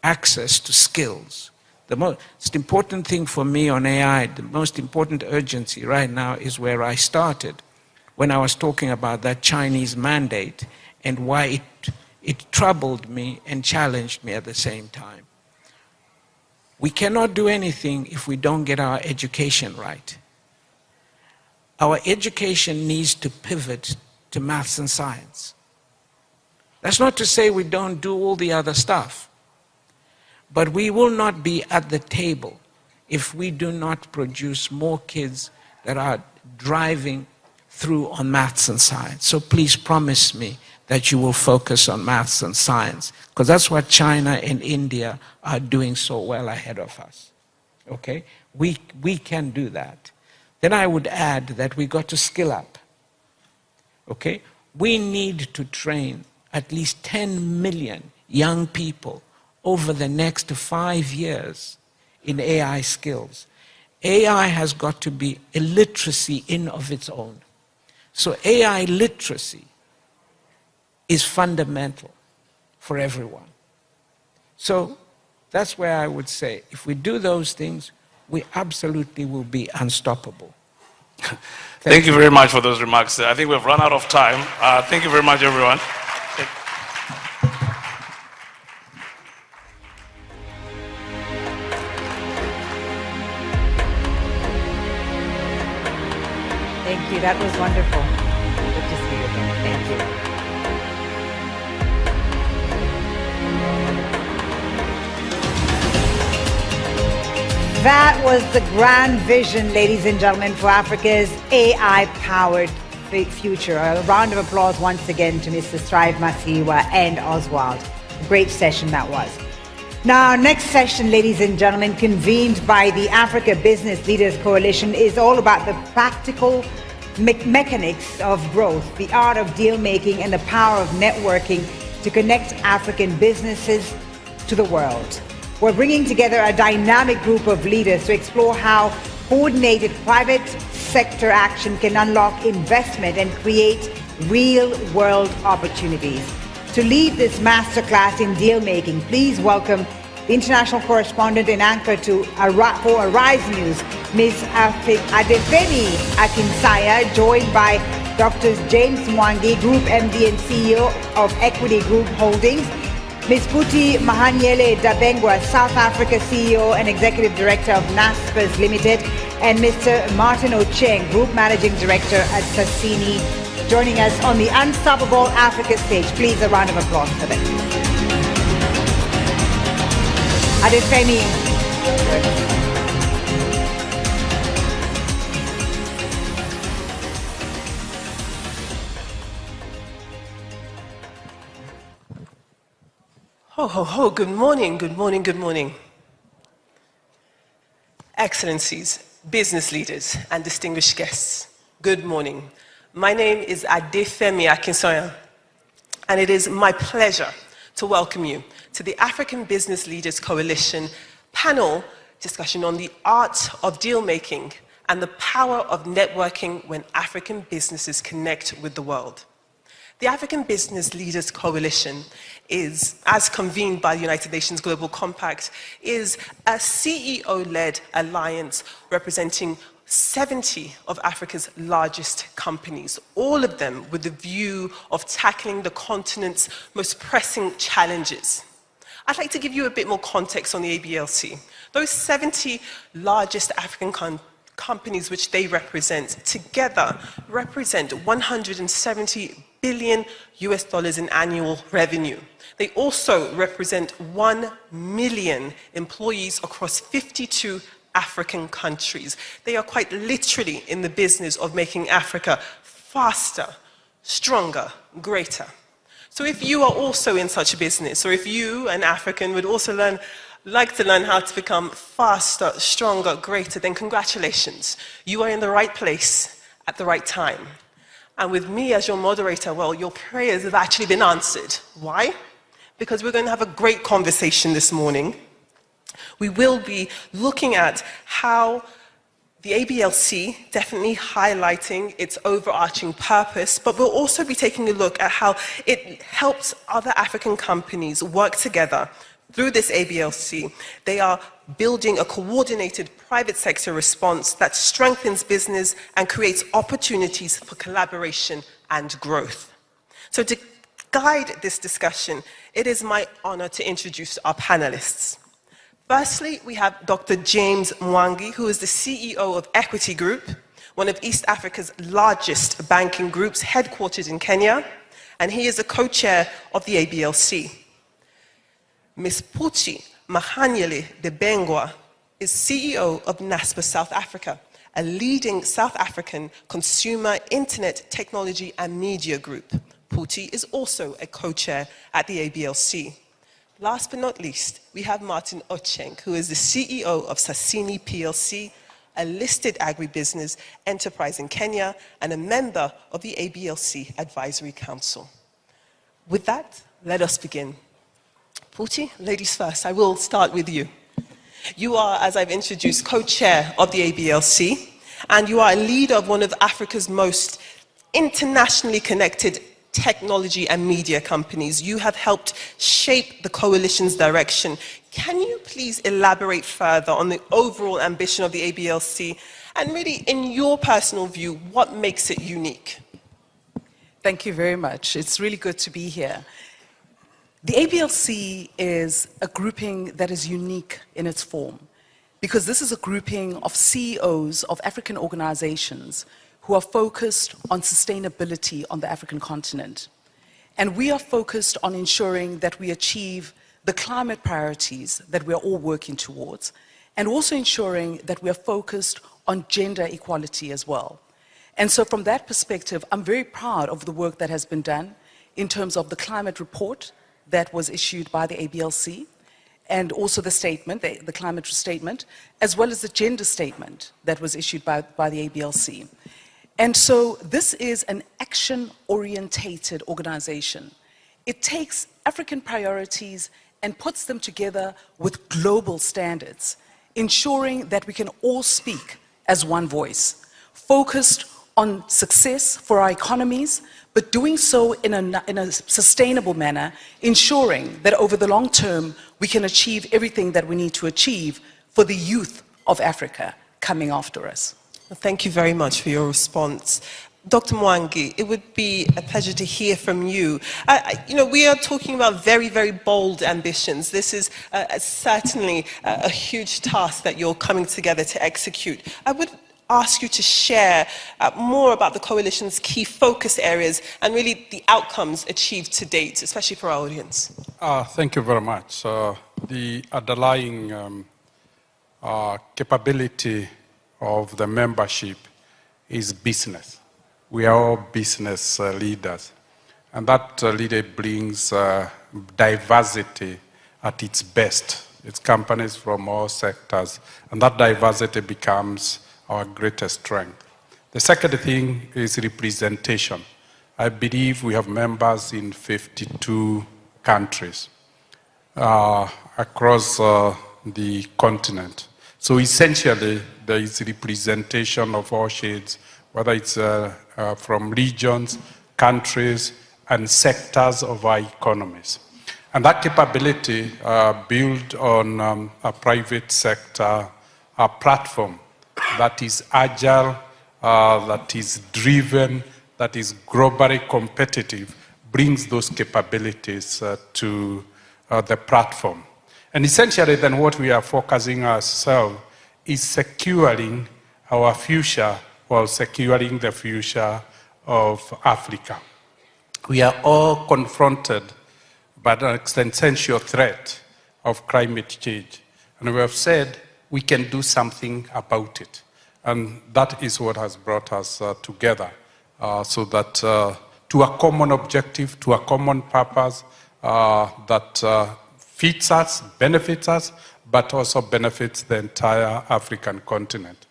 access to skills. The most important thing for me on AI, the most important urgency right now is where I started when I was talking about that Chinese mandate and why it troubled me and challenged me at the same time. We cannot do anything if we don't get our education right. Our education needs to pivot to maths and science. That's not to say we don't do all the other stuff, but we will not be at the table if we do not produce more kids that are driving through on maths and science. So please promise me that you will focus on maths and science, because that's what China and India are doing so well ahead of us. Okay? We can do that. Then I would add that we got to skill up. Okay? We need to train at least 10 million young people over the next 5 years in AI skills. AI has got to be a literacy in of its own. So AI literacy is fundamental for everyone. So that's where I would say, if we do those things, we absolutely will be unstoppable. Thank you very much for those remarks. I think we've run out of time. Thank you very much, everyone. Thank you. That was wonderful. Good to see you again. Thank you. That was the grand vision, ladies and gentlemen, for Africa's AI-powered future. A round of applause once again to Mr. Strive Masiwa and Oswald. A great session that was. Now, our next session, ladies and gentlemen, convened by the Africa Business Leaders Coalition, is all about the practical mechanics of growth, the art of deal-making, and the power of networking to connect African businesses to the world. We're bringing together a dynamic group of leaders to explore how coordinated private sector action can unlock investment and create real-world opportunities. To lead this masterclass in deal-making, please welcome the international correspondent and anchor for Arise News, Ms. Adefemi Akinsanya, joined by Dr. James Mwangi, Group MD and CEO of Equity Group Holdings, Ms. Puti Mahanyele Dabengwa, South Africa CEO and Executive Director of NASPERS Limited, and Mr. Martin Ocheng, Group Managing Director at Sassini, joining us on the Unstoppable Africa stage. Please, a round of applause for them. Adefemi. Ho, ho, ho, good morning, good morning, good morning. Excellencies, business leaders, and distinguished guests, good morning. My name is Adefemi Akinsanya, and it is my pleasure to welcome you to the African Business Leaders Coalition panel discussion on the art of deal-making and the power of networking when African businesses connect with the world. The African Business Leaders Coalition is, as convened by the United Nations Global Compact, is a CEO-led alliance representing 70 of Africa's largest companies, all of them with the view of tackling the continent's most pressing challenges. I'd like to give you a bit more context on the ABLC. Those 70 largest African companies which they represent together represent 170 billion US dollars in annual revenue. They also represent 1 million employees across 52 African countries. They are quite literally in the business of making Africa faster, stronger, greater. So if you are also in such a business, or if you, an African, would also like to learn how to become faster, stronger, greater, then congratulations. You are in the right place at the right time. And with me as your moderator, well, your prayers have actually been answered. Why? Because we're going to have a great conversation this morning. We will be looking at how the ABLC, definitely highlighting its overarching purpose, but we'll also be taking a look at how it helps other African companies work together through this ABLC. They are building a coordinated private sector response that strengthens business and creates opportunities for collaboration and growth. So to guide this discussion, it is my honor to introduce our panelists. Firstly, we have Dr. James Mwangi, who is the CEO of Equity Group, one of East Africa's largest banking groups, headquartered in Kenya, and he is the co-chair of the ABLC. Ms. Puti Mahanyele Dabengwa is CEO of NASPERS South Africa, a leading South African consumer internet technology and media group. Puti is also a co-chair at the ABLC. Last but not least, we have Martin Ocheng, who is the CEO of Sassini PLC, a listed agribusiness enterprise in Kenya and a member of the ABLC Advisory Council. With that, let us begin. Puti, ladies first, I will start with you. You are, as I've introduced, co-chair of the ABLC, and you are a leader of one of Africa's most internationally connected technology and media companies. You have helped shape the coalition's direction. Can you please elaborate further on the overall ambition of the ABLC And really, in your personal view, what makes it unique? Thank you very much. It's really good to be here. The ABLC is a grouping that is unique in its form, because this is a grouping of CEOs of African organizations who are focused on sustainability on the African continent. And we are focused on ensuring that we achieve the climate priorities that we are all working towards, and also ensuring that we are focused on gender equality as well. And so from that perspective, I'm very proud of the work that has been done in terms of the climate report that was issued by the ABLC, and also the statement, the climate statement, as well as the gender statement that was issued by the ABLC. And so this is an action-orientated organization. It takes African priorities and puts them together with global standards, ensuring that we can all speak as one voice, focused on success for our economies, but doing so in a sustainable manner, ensuring that over the long term, we can achieve everything that we need to achieve for the youth of Africa coming after us. Well, thank you very much for your response. Dr. Mwangi, it would be a pleasure to hear from you. We are talking about very, very bold ambitions. This is certainly a huge task that you're coming together to execute. I would ask you to share more about the coalition's key focus areas and really the outcomes achieved to date, especially for our audience. Thank you very much. The underlying capability of the membership is business. We are all business leaders, and that leader brings diversity at its best. It's companies from all sectors, and that diversity becomes our greatest strength. The second thing is representation. I believe we have members in 52 countries across the continent. So essentially, there is representation of all shades, whether it's from regions, countries, and sectors of our economies. And that capability built on a private sector platform that is agile, that is driven, that is globally competitive, brings those capabilities to the platform. And essentially then what we are focusing ourselves is securing our future while securing the future of Africa. We are all confronted by an existential threat of climate change. And we have said we can do something about it. And that is what has brought us together, so that to a common objective, to a common purpose that fits us, benefits us, but also benefits the entire African continent.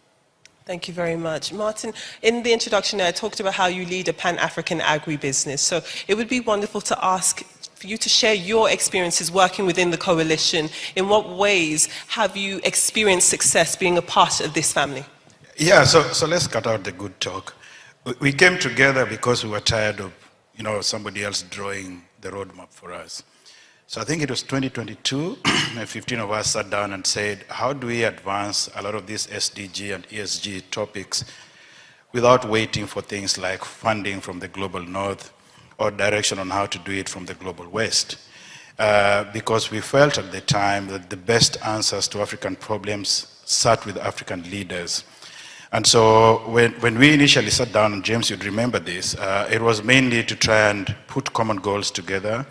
Thank you very much. Martin, in the introduction I talked about how you lead a Pan-African agribusiness. So it would be wonderful to ask for you to share your experiences working within the coalition. In what ways have you experienced success being a part of this family? Yeah, so let's cut out the good talk. We came together because we were tired of, somebody else drawing the roadmap for us. So I think it was 2022, and 15 of us sat down and said, how do we advance a lot of these SDG and ESG topics without waiting for things like funding from the global north or direction on how to do it from the global west? Because we felt at the time that the best answers to African problems sat with African leaders. And so when we initially sat down, and James, you'd remember this, it was mainly to try and put common goals together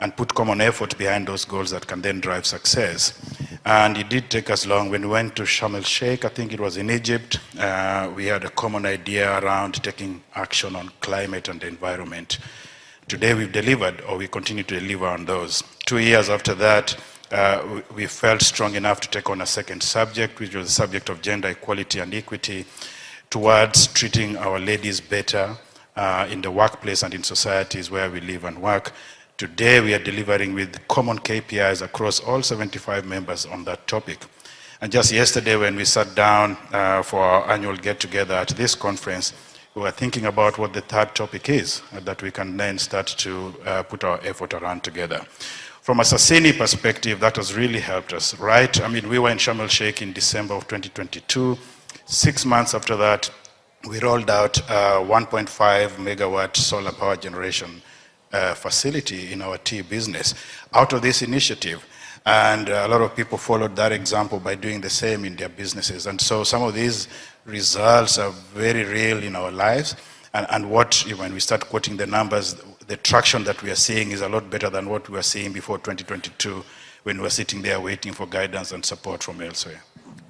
and put common effort behind those goals that can then drive success. And it did take us long. When we went to Sharm el-Sheikh, I think it was in Egypt, we had a common idea around taking action on climate and the environment. Today we've delivered, or we continue to deliver on those. 2 years after that, we felt strong enough to take on a second subject, which was the subject of gender equality and equity, towards treating our ladies better in the workplace and in societies where we live and work. Today we are delivering with common KPIs across all 75 members on that topic. And just yesterday when we sat down for our annual get-together at this conference, we were thinking about what the third topic is that we can then start to put our effort around together. From a Sasini perspective, that has really helped us, right? I mean, we were in Sharm el-Sheikh in December of 2022. 6 months after that, we rolled out a 1.5 megawatt solar power generation facility in our tea business out of this initiative. And a lot of people followed that example by doing the same in their businesses. And so some of these results are very real in our lives. And when we start quoting the numbers, the traction that we are seeing is a lot better than what we were seeing before 2022, when we were sitting there waiting for guidance and support from elsewhere.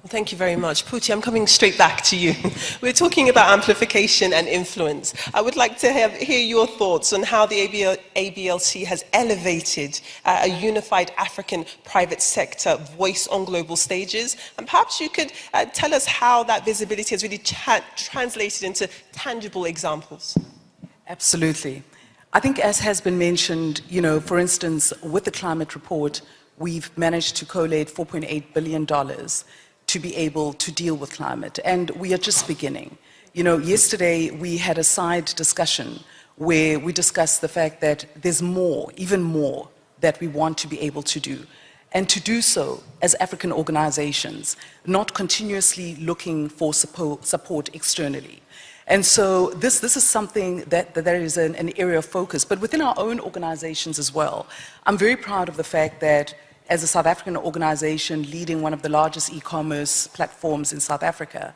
Thank you very much. Puti, I'm coming straight back to you. We're talking about amplification and influence. I would like to hear your thoughts on how the ABLC has elevated a unified African private sector voice on global stages. And perhaps you could tell us how that visibility has really translated into tangible examples. Absolutely. I think, as has been mentioned, for instance, with the climate report, we've managed to collate $4.8 billion to be able to deal with climate. And we are just beginning. Yesterday we had a side discussion where we discussed the fact that there's more, even more, that we want to be able to do. And to do so as African organizations, not continuously looking for support externally. And so this is something that is an area of focus. But within our own organizations as well, I'm very proud of the fact that as a South African organization leading one of the largest e-commerce platforms in South Africa,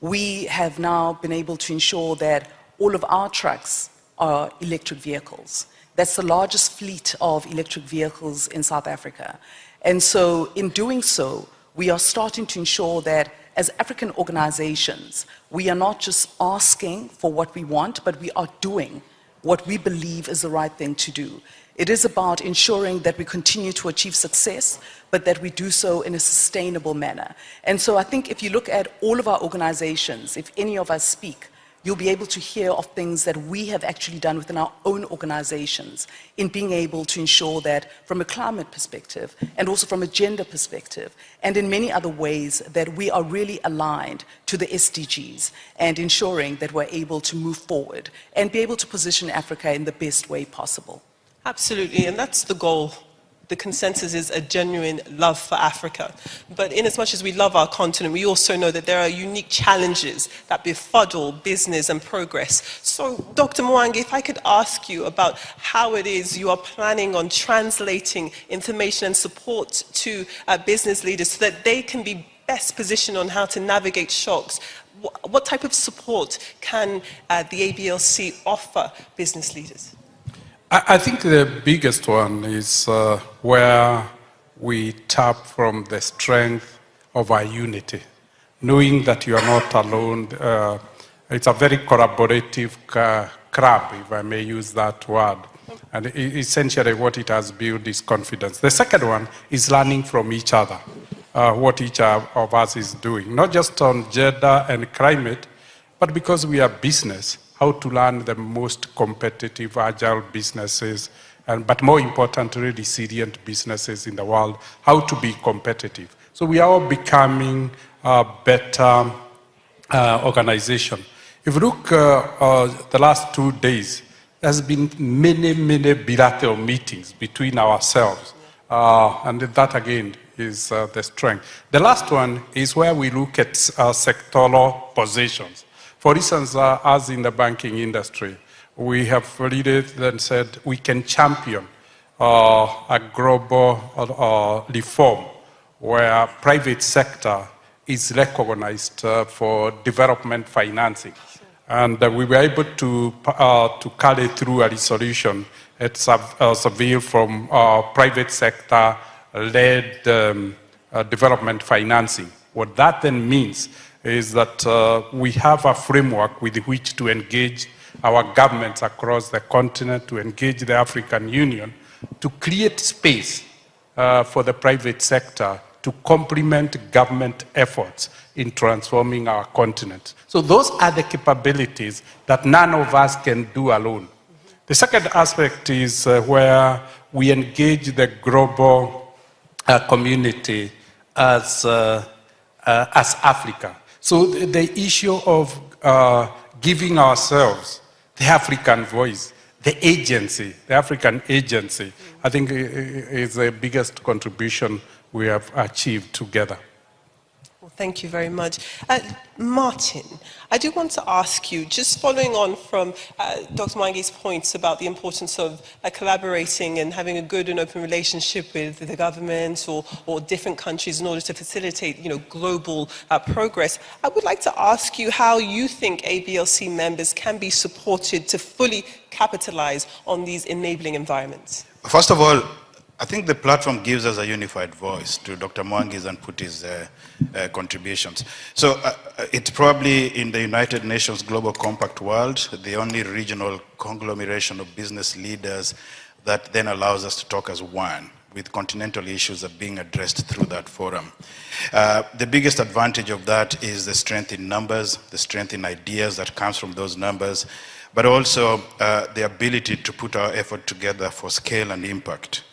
we have now been able to ensure that all of our trucks are electric vehicles. That's the largest fleet of electric vehicles in South Africa. And so in doing so, we are starting to ensure that as African organizations, we are not just asking for what we want, but we are doing what we believe is the right thing to do. It is about ensuring that we continue to achieve success, but that we do so in a sustainable manner. And so I think if you look at all of our organizations, if any of us speak, you'll be able to hear of things that we have actually done within our own organizations in being able to ensure that from a climate perspective and also from a gender perspective and in many other ways that we are really aligned to the SDGs and ensuring that we're able to move forward and be able to position Africa in the best way possible. Absolutely, and that's the goal. The consensus is a genuine love for Africa. But in as much as we love our continent, we also know that there are unique challenges that befuddle business and progress. So, Dr. Mwangi, if I could ask you about how it is you are planning on translating information and support to business leaders so that they can be best positioned on how to navigate shocks. What type of support can the ABLC offer business leaders? I think the biggest one is where we tap from the strength of our unity, knowing that you are not alone. It's a very collaborative club, if I may use that word. And essentially what it has built is confidence. The second one is learning from each other, what each of us is doing, not just on gender and climate, but because we are business, how to learn the most competitive, agile businesses, but more importantly, resilient businesses in the world, how to be competitive. So we are all becoming a better organization. If you look the last 2 days, there's been many bilateral meetings between ourselves. And that again is the strength. The last one is where we look at sectoral positions. For instance, as in the banking industry, we have really then said we can champion a global reform where private sector is recognized for development financing. And we were able to carry through a resolution at Seville from private sector-led development financing. What that then means is that we have a framework with which to engage our governments across the continent, to engage the African Union, to create space for the private sector to complement government efforts in transforming our continent. So those are the capabilities that none of us can do alone. The second aspect is where we engage the global community as Africa. So the issue of giving ourselves the African voice, the agency, the African agency, I think is the biggest contribution we have achieved together. Thank you very much. Martin, I do want to ask you, just following on from Dr. Mwangi's points about the importance of collaborating and having a good and open relationship with the government or different countries in order to facilitate, global progress. I would like to ask you how you think ABLC members can be supported to fully capitalize on these enabling environments. First of all, I think the platform gives us a unified voice to Dr. Mwangi's and Puti's contributions. So it's probably in the United Nations Global Compact world, the only regional conglomeration of business leaders that then allows us to talk as one, with continental issues that are being addressed through that forum. The biggest advantage of that is the strength in numbers, the strength in ideas that comes from those numbers, but also the ability to put our effort together for scale and impact.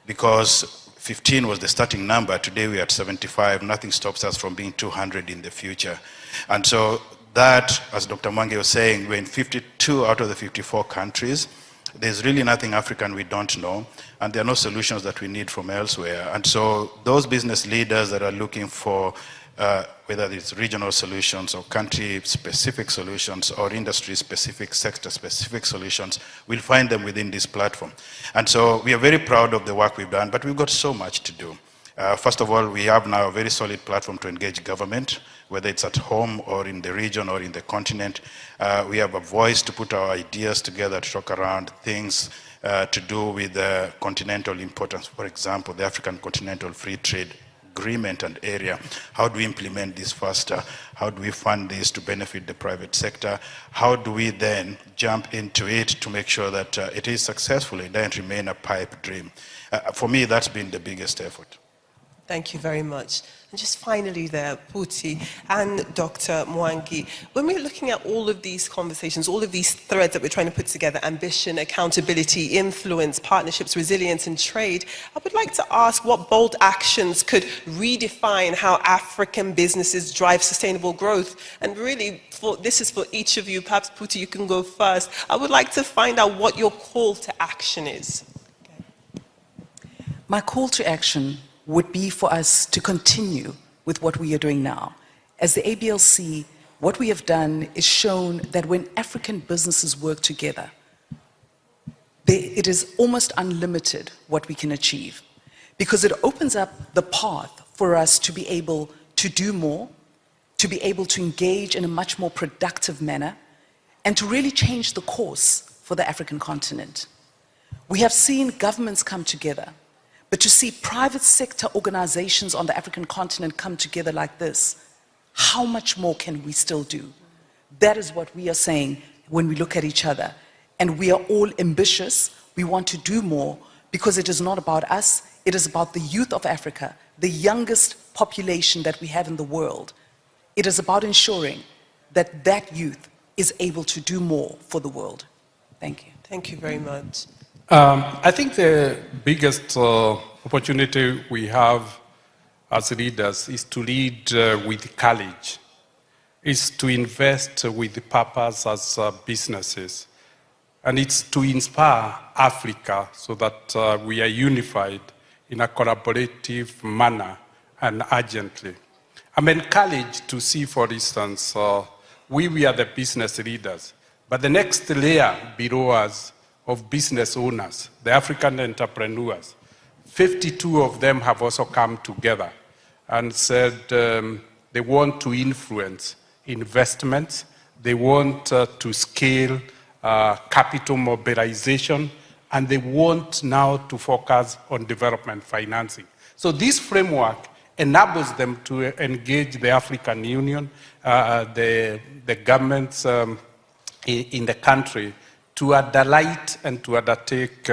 Because 15 was the starting number, today we're at 75, nothing stops us from being 200 in the future. And so that, as Dr. Mwangi was saying, we're in 52 out of the 54 countries. There's really nothing African we don't know, and there are no solutions that we need from elsewhere. And so those business leaders that are looking for whether it's regional solutions or country-specific solutions or industry-specific, sector-specific solutions, we'll find them within this platform. And so we are very proud of the work we've done, but we've got so much to do. First of all, we have now a very solid platform to engage government, whether it's at home or in the region or in the continent. We have a voice to put our ideas together to talk around things to do with continental importance. For example, the African Continental Free Trade Agreement and area. How do we implement this faster? How do we fund this to benefit the private sector? How do we then jump into it to make sure that it is successful, it doesn't remain a pipe dream? For me, that's been the biggest effort. Thank you very much. And just finally there, Puti and Dr. Mwangi, when we're looking at all of these conversations, all of these threads that we're trying to put together, ambition, accountability, influence, partnerships, resilience, and trade, I would like to ask what bold actions could redefine how African businesses drive sustainable growth? And really, this is for each of you. Perhaps, Puti, you can go first. I would like to find out what your call to action is. Okay. My call to action would be for us to continue with what we are doing now. As the ABLC, what we have done is shown that when African businesses work together, it is almost unlimited what we can achieve, because it opens up the path for us to be able to do more, to be able to engage in a much more productive manner, and to really change the course for the African continent. We have seen governments come together, but to see private sector organizations on the African continent come together like this, how much more can we still do? That is what we are saying when we look at each other. And we are all ambitious. We want to do more because it is not about us. It is about the youth of Africa, the youngest population that we have in the world. It is about ensuring that that youth is able to do more for the world. Thank you. Thank you very much. I think the biggest opportunity we have as leaders is to lead with courage, is to invest with purpose as businesses, and it's to inspire Africa so that we are unified in a collaborative manner and urgently. I'm encouraged to see, for instance, we are the business leaders, but the next layer below us of business owners, the African entrepreneurs, 52 of them have also come together and said they want to influence investments, they want to scale capital mobilization, and they want now to focus on development financing. So this framework enables them to engage the African Union, the governments in the country, to underwrite and to undertake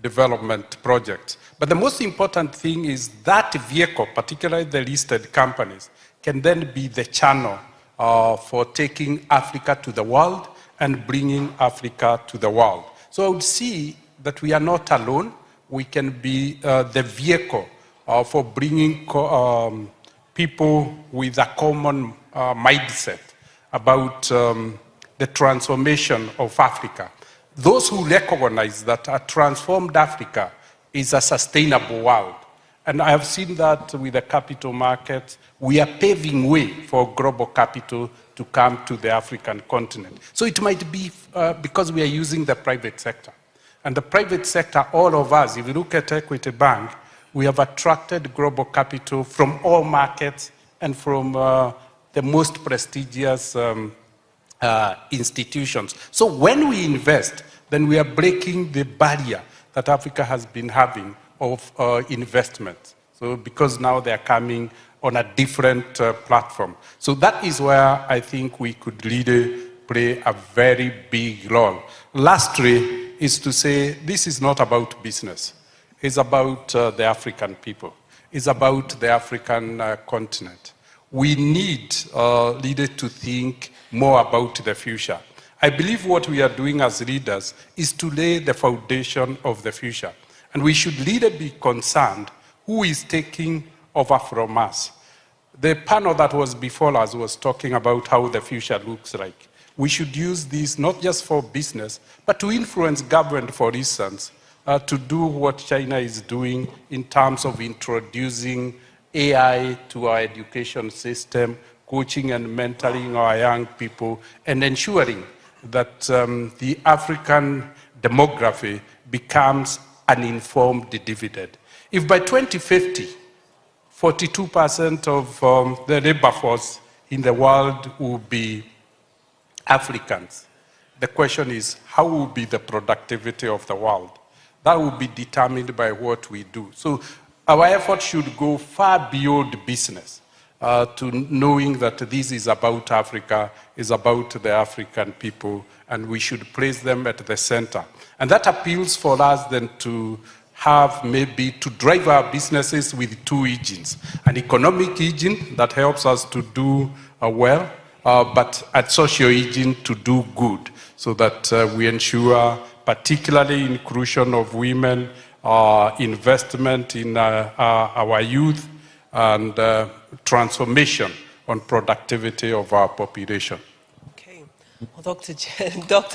development projects. But the most important thing is that vehicle, particularly the listed companies, can then be the channel for taking Africa to the world and bringing Africa to the world. So I would see that we are not alone. We can be the vehicle for bringing people with a common mindset about the transformation of Africa. Those who recognize that a transformed Africa is a sustainable world. And I have seen that with the capital market. We are paving way for global capital to come to the African continent. So it might be because we are using the private sector. And the private sector, all of us, if you look at Equity Bank, we have attracted global capital from all markets and from the most prestigious institutions. So when we invest, then we are breaking the barrier that Africa has been having of investment. So because now they are coming on a different platform. So that is where I think we could really play a very big role. Lastly is to say this is not about business. It's about the African people. It's about the African continent. We need leaders to think more about the future. I believe what we are doing as leaders is to lay the foundation of the future. And we should really be concerned who is taking over from us. The panel that was before us was talking about how the future looks like. We should use this not just for business, but to influence government, for instance, to do what China is doing in terms of introducing AI to our education system, coaching and mentoring our young people, and ensuring that the African demography becomes an informed dividend. If by 2050, 42% of the labor force in the world will be Africans, the question is, how will be the productivity of the world? That will be determined by what we do. So our effort should go far beyond business to knowing that this is about Africa, is about the African people, and we should place them at the center. And that appeals for us then to have maybe to drive our businesses with two engines. An economic engine that helps us to do well, but a social engine to do good, so that we ensure particularly inclusion of women, investment in our youth, and transformation on productivity of our population. Okay. Well, Dr.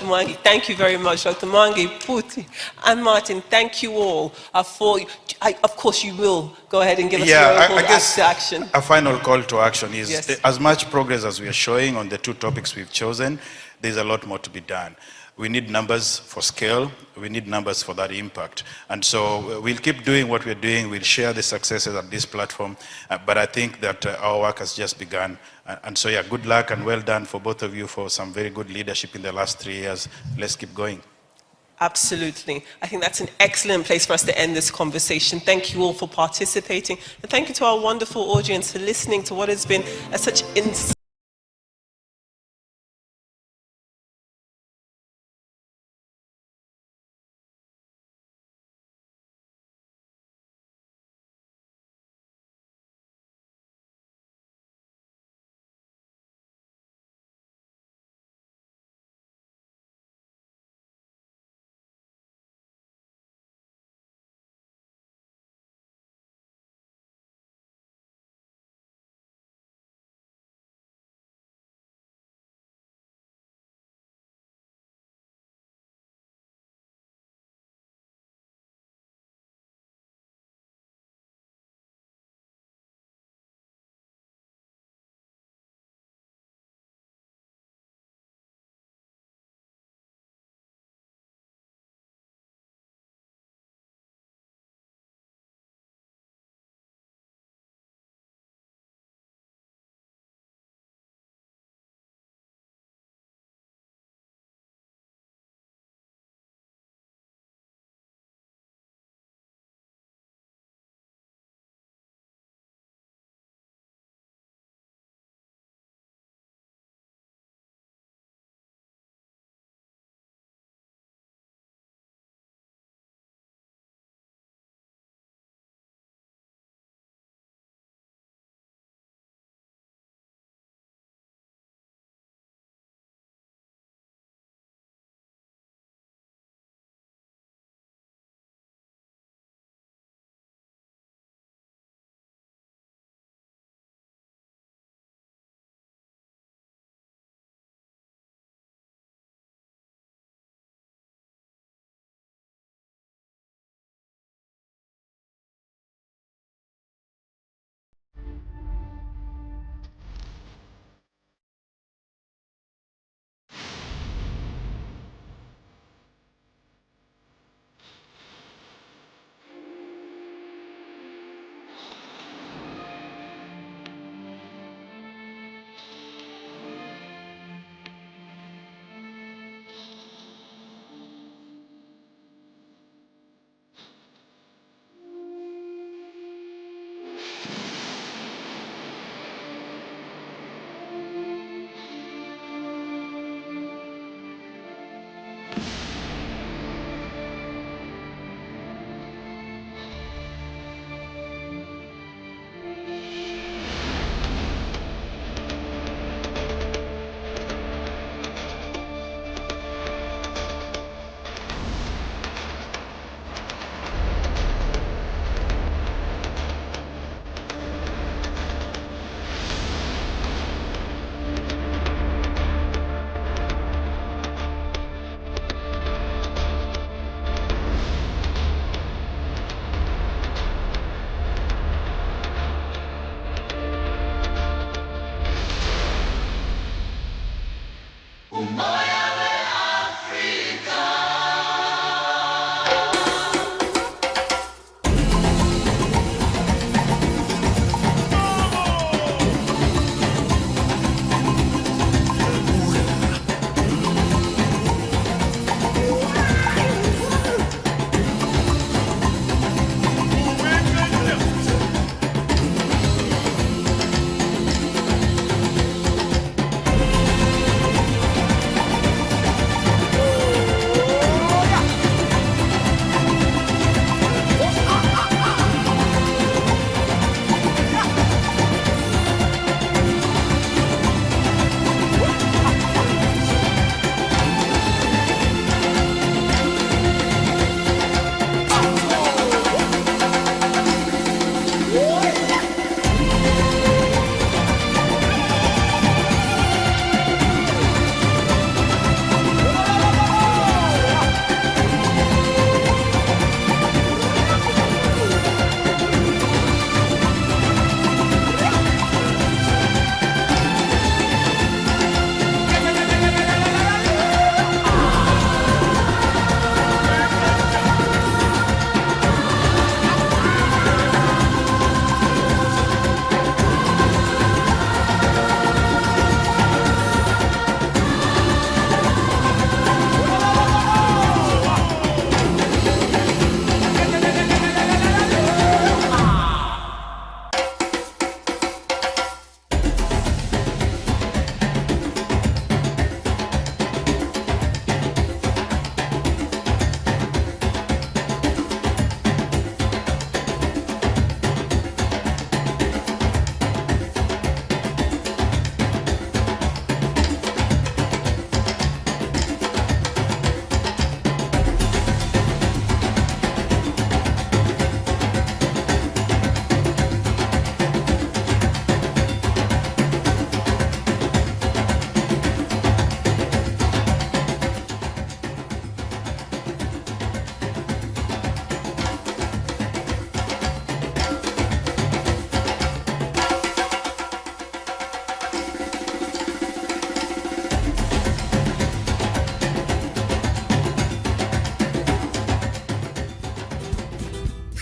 Mwangi, thank you very much. Dr. Mwangi, Puti, and Martin, thank you all for, of course you will go ahead and give us your call to action. A final call to action is, Yes. as much progress as we are showing on the two topics we've chosen, there's a lot more to be done. We need numbers for scale. We need numbers for that impact. And so we'll keep doing what we're doing. We'll share the successes at this platform. But I think that our work has just begun. And so, yeah, good luck and well done for both of you for some very good leadership in the last 3 years. Let's keep going. Absolutely. I think that's an excellent place for us to end this conversation. Thank you all for participating. And thank you to our wonderful audience for listening to what has been such insightful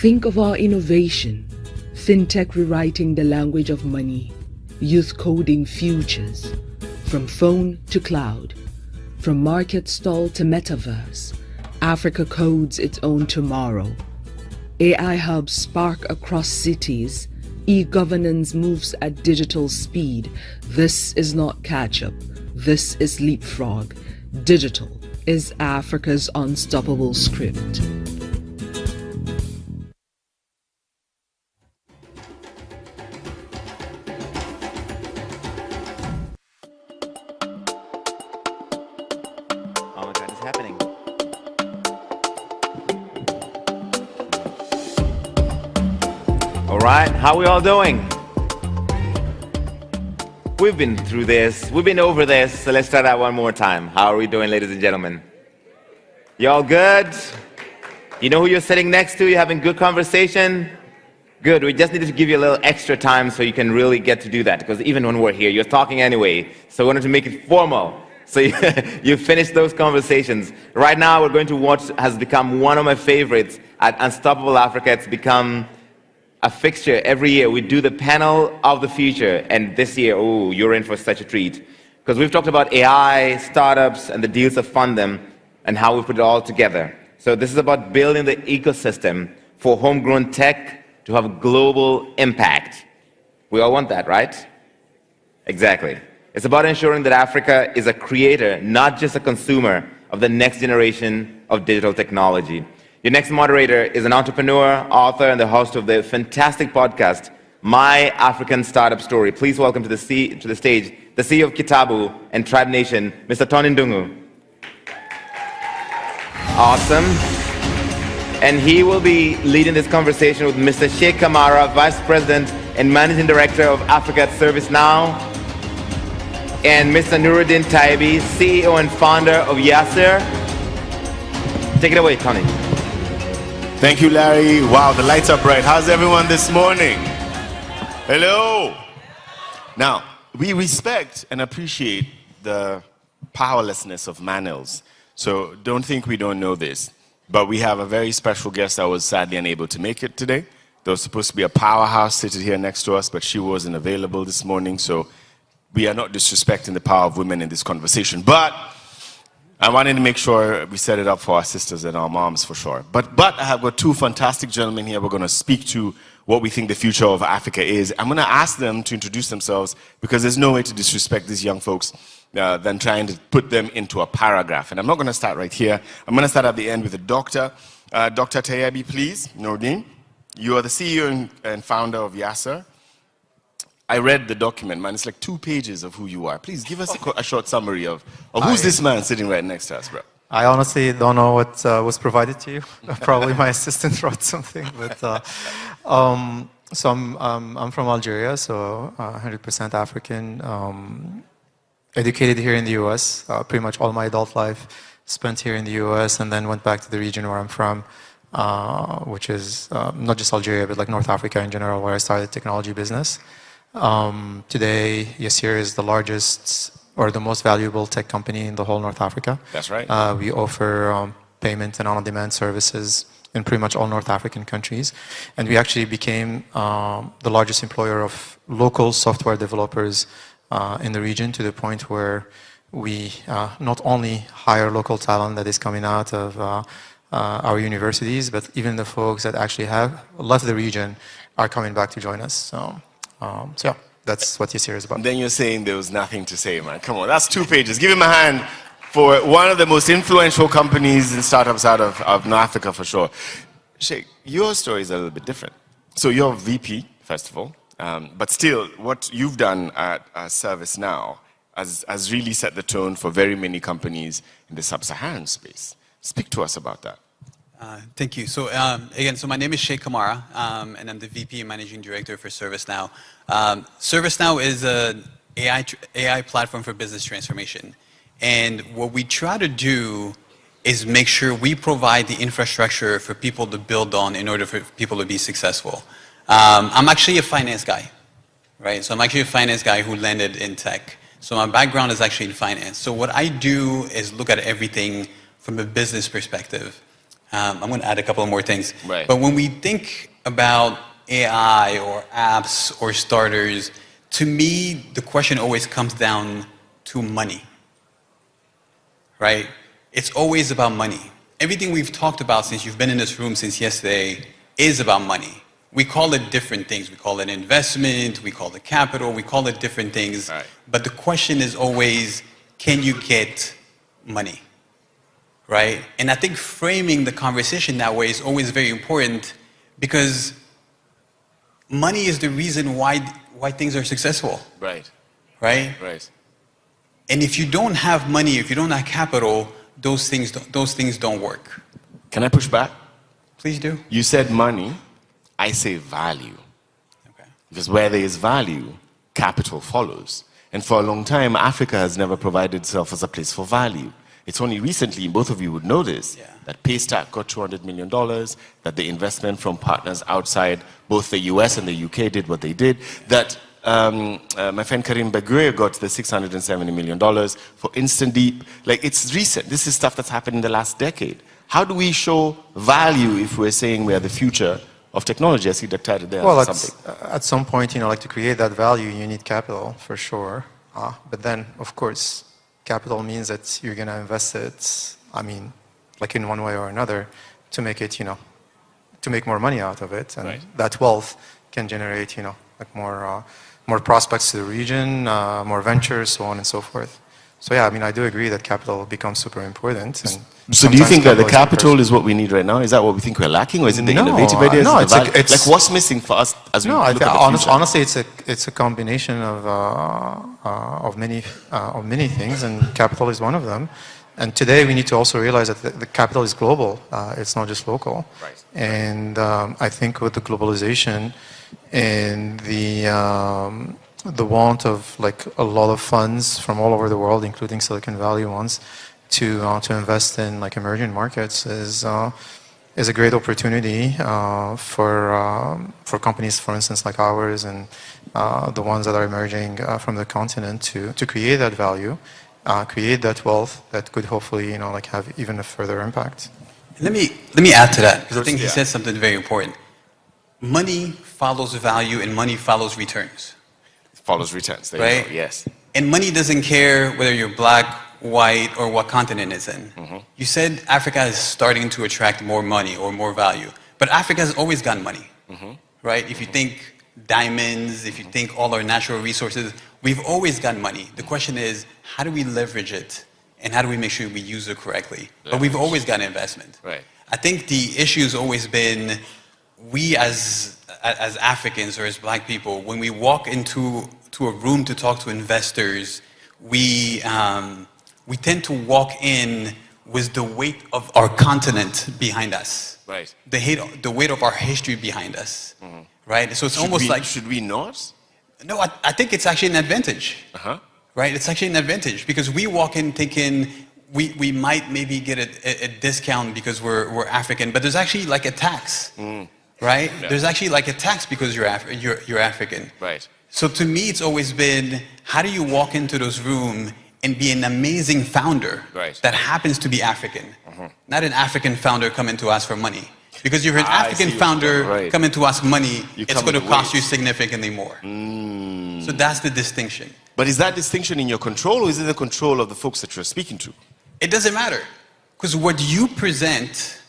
Think of our innovation, fintech rewriting the language of money, youth coding futures, from phone to cloud, from market stall to metaverse, Africa codes its own tomorrow. AI hubs spark across cities, e-governance moves at digital speed. This is not catch-up, this is leapfrog. Digital is Africa's unstoppable script. Oh my God, it's happening. All right, how are we all doing? We've been through this, we've been over this, so let's start out one more time. How are we doing, ladies and gentlemen? You all good? You know who you're sitting next to? You're having good conversation? Good, we just needed to give you a little extra time so you can really get to do that, because even when we're here, you're talking anyway, so we wanted to make it formal. So you finished those conversations. Right now, we're going to watch has become one of my favorites at Unstoppable Africa. It's become a fixture every year. We do the panel of the future, and this year, oh, you're in for such a treat. Because we've talked about AI, startups, and the deals that fund them, and how we put it all together. So this is about building the ecosystem for homegrown tech to have global impact. We all want that, right? Exactly. It's about ensuring that Africa is a creator, not just a consumer, of the next generation of digital technology. Your next moderator is an entrepreneur, author, and the host of the fantastic podcast, My African Startup Story. Please welcome to the stage the CEO of Kitabu and Tribe Nation, Mr. Tony Ndungu. Awesome. And he will be leading this conversation with Mr. Sheikh Kamara, Vice President and Managing Director of Africa at ServiceNow, and Mr. Nuruddin Taibi, CEO and founder of Yasser. Take it away, Tony. Thank you, Larry. Wow, the lights are bright. How's everyone this morning? Hello. Now, we respect and appreciate the powerlessness of Manils. So don't think we don't know this. But we have a very special guest that was sadly unable to make it today. There was supposed to be a powerhouse sitting here next to us, but she wasn't available this morning. So we are not disrespecting the power of women in this conversation. But I wanted to make sure we set it up for our sisters and our moms for sure. But I have got two fantastic gentlemen here. We're going to speak to what we think the future of Africa is. I'm going to ask them to introduce themselves because there's no way to disrespect these young folks than trying to put them into a paragraph. And I'm not going to start right here. I'm going to start at the end with the doctor. Dr. Tayebi, please. Nordin, you are the CEO and founder of Yasser. I read the document, man. It's like 2 pages of who you are. Please give us a short summary of who's this man sitting right next to us, bro. I honestly don't know what was provided to you. Probably my assistant wrote something. But so I'm from Algeria, so 100% African. Educated here in the U.S. Pretty much all my adult life spent here in the U.S. and then went back to the region where I'm from, which is not just Algeria, but like North Africa in general, where I started technology business. Today, Yasser is the largest or the most valuable tech company in the whole North Africa. That's right. We offer payment and on-demand services in pretty much all North African countries. And we actually became the largest employer of local software developers in the region, to the point where we not only hire local talent that is coming out of our universities, but even the folks that actually have left the region are coming back to join us. So yeah, that's what Yasser is about. Then you're saying there was nothing to say, man. Come on, that's 2 pages. Give him a hand for one of the most influential companies and startups out of North Africa for sure. Sheikh, your story is a little bit different. So you're VP, first of all. But still, what you've done at ServiceNow has really set the tone for very many companies in the sub-Saharan space. Speak to us about that. Thank you. So again, so my name is Sheikh Kamara, and I'm the VP and Managing Director for ServiceNow. ServiceNow is an AI platform for business transformation. And what we try to do is make sure we provide the infrastructure for people to build on in order for people to be successful. I'm actually a finance guy, right? So I'm actually a finance guy who landed in tech. So my background is actually in finance. So what I do is look at everything from a business perspective. I'm going to add a couple more things. Right. But when we think about AI or apps or starters, to me, the question always comes down to money, right? It's always about money. Everything we've talked about since you've been in this room since yesterday is about money. We call it different things. We call it investment, we call it capital, we call it different things. Right. But the question is always, can you get money, right? And I think framing the conversation that way is always very important because money is the reason why things are successful. Right. Right? Right. And if you don't have money, if you don't have capital, those things don't work. Can I push back? Please do. You said money, I say value. Okay. Because where there is value, capital follows. And for a long time, Africa has never provided itself as a place for value. It's only recently, both of you would know this, that Paystack got $200 million, that the investment from partners outside both the US and the UK did what they did, that my friend Karim Begre got the $670 million for Instant Deep. Like, it's recent. This is stuff that's happened in the last decade. How do we show value if we're saying we're the future of technology? I see Dr. there. Well, at some point, like to create that value, you need capital for sure. But then, of course, capital means that you're going to invest it, like in one way or another, to make it, to make more money out of it. And that wealth can generate, like more prospects to the region, more ventures, so on and so forth. So yeah, I do agree that capital becomes super important. And so do you think that the capital is what we need right now? Is that what we think we're lacking? Or is it the innovative ideas? No, it's like what's missing for us as we look at the future? Honestly, it's a combination of many things, and capital is one of them. And today we need to also realize that the capital is global. It's not just local. Right. And I think with the globalization and the want of like a lot of funds from all over the world, including Silicon Valley ones, to invest in like emerging markets is a great opportunity for companies, for instance, like ours and the ones that are emerging from the continent to create that value, create that wealth that could hopefully like have even a further impact. Let me add to that because I think he said something very important. Money follows value and money follows returns. Follows returns, there right? You go. Yes. And money doesn't care whether you're black, white, or what continent it's in. Mm-hmm. You said Africa is starting to attract more money or more value, but Africa has always gotten money, right? If you think diamonds, if you think all our natural resources, we've always gotten money. The question is, how do we leverage it, and how do we make sure we use it correctly? But we've always gotten investment. Right. I think the issue has always been we as Africans or as black people, when we walk into a room to talk to investors, we tend to walk in with the weight of our continent behind us. Right. The weight of our history behind us. Right? So it's almost like... Should we not? No, I think it's actually an advantage. Right? It's actually an advantage because we walk in thinking we might maybe get a discount because we're African, but there's actually like a tax. Right? Yeah. There's actually like a tax because you're African. Right. So to me, it's always been, how do you walk into this room and be an amazing founder that happens to be African? Not an African founder coming to ask for money. Because if you're an African founder coming to ask money, it's going to cost you significantly more. So that's the distinction. But is that distinction in your control, or is it the control of the folks that you're speaking to? It doesn't matter. Because what you present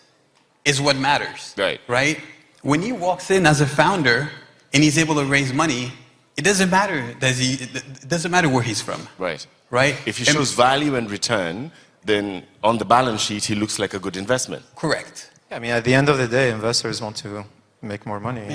is what matters. Right? When he walks in as a founder and he's able to raise money, it doesn't matter it doesn't matter where he's from. Right. Right? If he shows value and return, then on the balance sheet he looks like a good investment. Correct. Yeah, at the end of the day, investors want to make more money.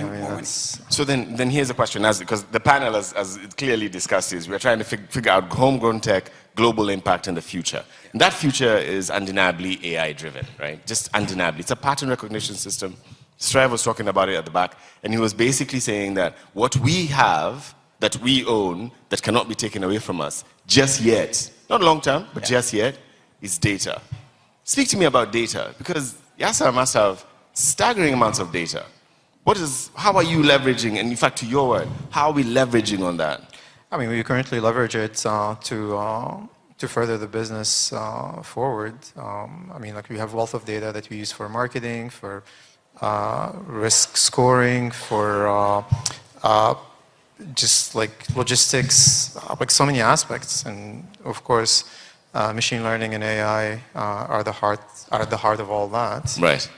So then here's a question, because the panel, as it clearly discussed, is we're trying to figure out homegrown tech, global impact in the future. And that future is undeniably AI-driven, right? Just undeniably. It's a pattern recognition system. Strive was talking about it at the back, and he was basically saying that what we have, that we own, that cannot be taken away from us, just yet, not long term, but just yet, is data. Speak to me about data, because Yasser must have staggering amounts of data. How are you leveraging, and in fact, to your word, how are we leveraging on that? We currently leverage it to to further the business forward. I mean, like we have wealth of data that we use for marketing, for risk scoring, for just like logistics, like so many aspects. And of course, machine learning and AI are at the heart of all that. Right.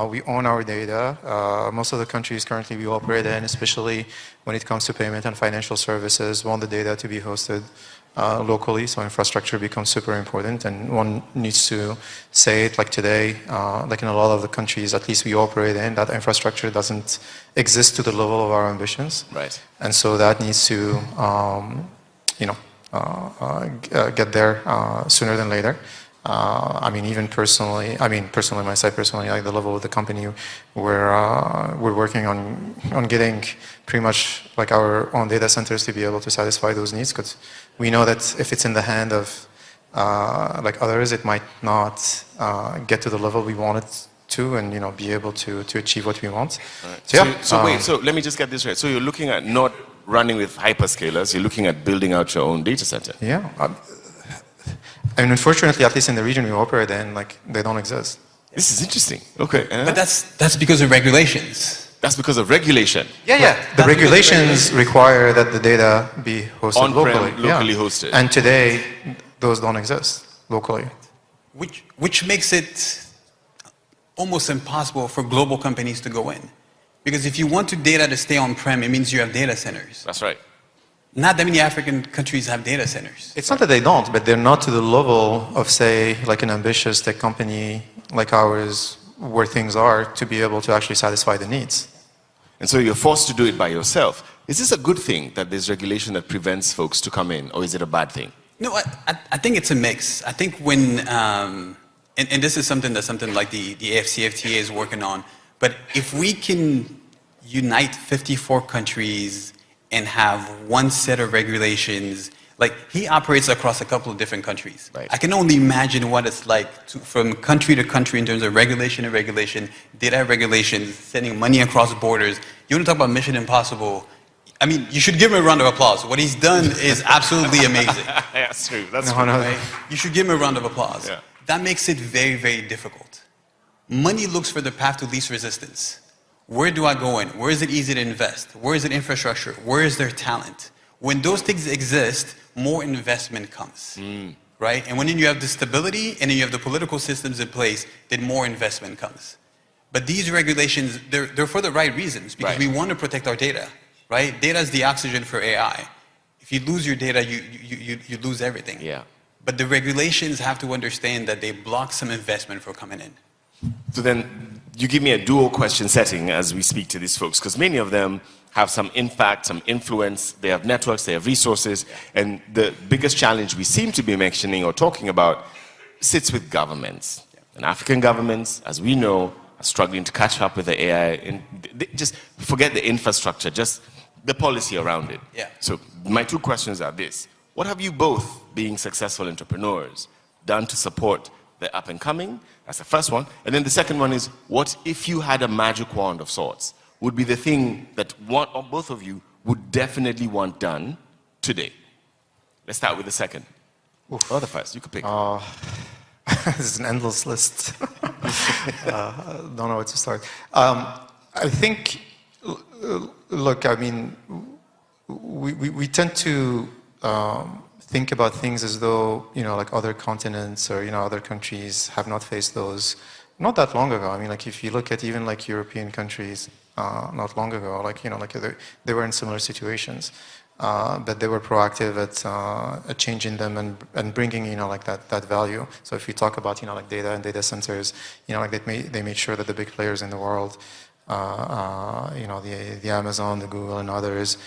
We own our data. Most of the countries currently we operate in, especially when it comes to payment and financial services, want the data to be hosted locally, so infrastructure becomes super important, and one needs to say it like today, like in a lot of the countries, at least we operate in, that infrastructure doesn't exist to the level of our ambitions. Right. And so that needs to, get there sooner than later. I mean, even personally, myself personally, like the level of the company, we're working on getting pretty much like our own data centers to be able to satisfy those needs, because we know that if it's in the hand of like others, it might not get to the level we want it to, and be able to achieve what we want. Right. So, yeah. So wait, so let me just get this right. So you're looking at not running with hyperscalers, you're looking at building out your own data center. Yeah. I mean, unfortunately, at least in the region we operate in, like they don't exist. This is interesting. Okay. But that's because of regulations. That's because of regulation. Yeah. The regulations require that the data be hosted On-prem, locally. locally hosted. And today, those don't exist locally. Which makes it almost impossible for global companies to go in. Because if you want your data to stay on-prem, it means you have data centers. That's right. Not that many African countries have data centers. It's not that they don't, but they're not to the level of, say, like an ambitious tech company like ours, where things are, to be able to actually satisfy the needs. And so you're forced to do it by yourself. Is this a good thing that there's regulation that prevents folks to come in, or is it a bad thing? No, I think it's a mix. I think when, and this is something like the AFCFTA is working on, but if we can unite 54 countries and have one set of regulations, like he operates across a couple of different countries. Right. I can only imagine what it's like from country to country in terms of regulation to regulation, data regulations, sending money across borders. You want to talk about Mission Impossible? I mean, you should give him a round of applause. What he's done is absolutely amazing. Yeah, that's true. That's true. true. Right? You should give him a round of applause. Yeah. That makes it very, very difficult. Money looks for the path to least resistance. Where do I go in? Where is it easy to invest? Where is it infrastructure? Where is there talent? When those things exist, more investment comes, right? And when you have the stability and then you have the political systems in place, then more investment comes. But these regulations, they're for the right reasons, because we want to protect our data, right? Data is the oxygen for AI. If you lose your data, you lose everything. Yeah. But the regulations have to understand that they block some investment from coming in. So then you give me a dual question setting as we speak to these folks, because many of them have some impact, some influence, they have networks, they have resources, and the biggest challenge we seem to be mentioning or talking about sits with governments. And African governments, as we know, are struggling to catch up with the AI, and just forget the infrastructure, just the policy around it. Yeah. So my two questions are this: what have you both, being successful entrepreneurs, done to support the up and coming? That's the first one. And then the second one is, what if you had a magic wand of sorts, would be the thing that one or both of you would definitely want done today? Let's start with the second. Or the first, you could pick. This is an endless list. Don't know where to start. I think, look, I mean, we tend to think about things as though, like other continents or, other countries have not faced those not that long ago. I mean, like if you look at even like European countries not long ago, like, like they were in similar situations, but they were proactive at changing them and bringing, like that value. So if we talk about, like data and data centers, like they made sure that the big players in the world, the Amazon, the Google and others,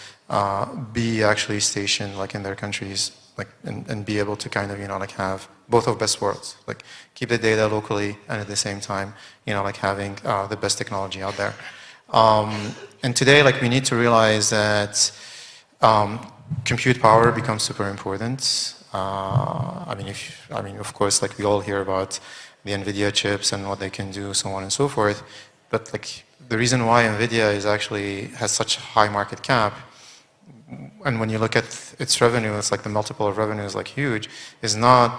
be actually stationed like in their countries, like and be able to kind of like have both of best worlds, like keep the data locally and at the same time like having the best technology out there. And today, like we need to realize that compute power becomes super important. I mean, of course, like we all hear about the NVIDIA chips and what they can do, so on and so forth. But like the reason why NVIDIA has such high market cap, and when you look at its revenue, it's like the multiple of revenue is like huge, is not,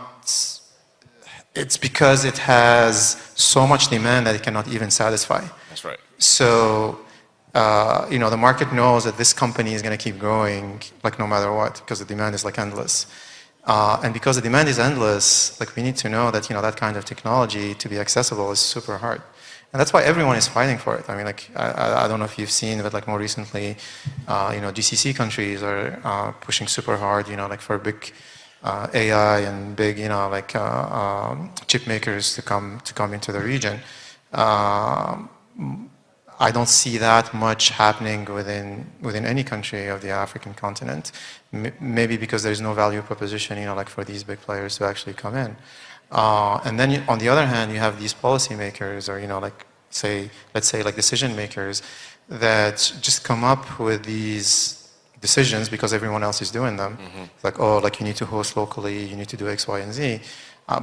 it's because it has so much demand that it cannot even satisfy. That's right. So, you know, the market knows that this company is going to keep growing, like no matter what, because the demand is like endless. And because the demand is endless, like we need to know that, you know, that kind of technology to be accessible is super hard. And that's why everyone is fighting for it. I mean, like, I don't know if you've seen, but like more recently, you know, GCC countries are pushing super hard, you know, like for big AI and big, you know, like chip makers to come into the region. I don't see that much happening within any country of the African continent. Maybe because there's no value proposition, you know, like for these big players to actually come in. And then on the other hand, you have these policymakers, or you know, like let's say like decision makers that just come up with these decisions because everyone else is doing them. Like, oh, like you need to host locally, you need to do X, Y, and Z,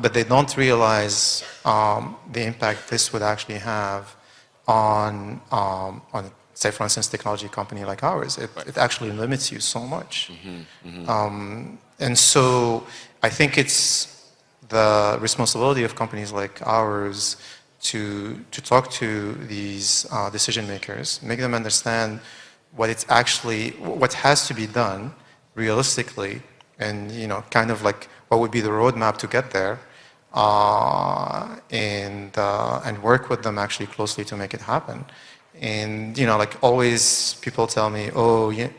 but they don't realize the impact this would actually have on say, for instance, technology company like ours. It actually limits you so much. And so I think it's the responsibility of companies like ours to talk to these decision makers, make them understand what has to be done realistically, and you know, kind of like what would be the roadmap to get there, and work with them actually closely to make it happen. And you know, like always, people tell me, oh, yeah,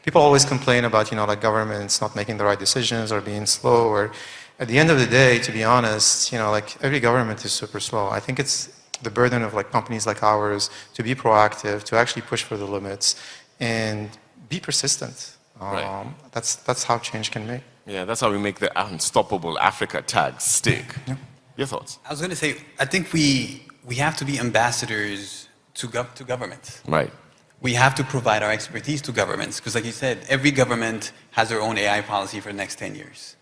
people always complain about, you know, like governments not making the right decisions or being slow. Or at the end of the day, to be honest, you know, like every government is super slow. I think it's the burden of like companies like ours to be proactive, to actually push for the limits, and be persistent. That's how change can make. Yeah, that's how we make the unstoppable Africa tag stick. Yeah. Your thoughts? I was going to say, I think we have to be ambassadors to government. Right. We have to provide our expertise to governments, because like you said, every government has their own AI policy for the next 10 years,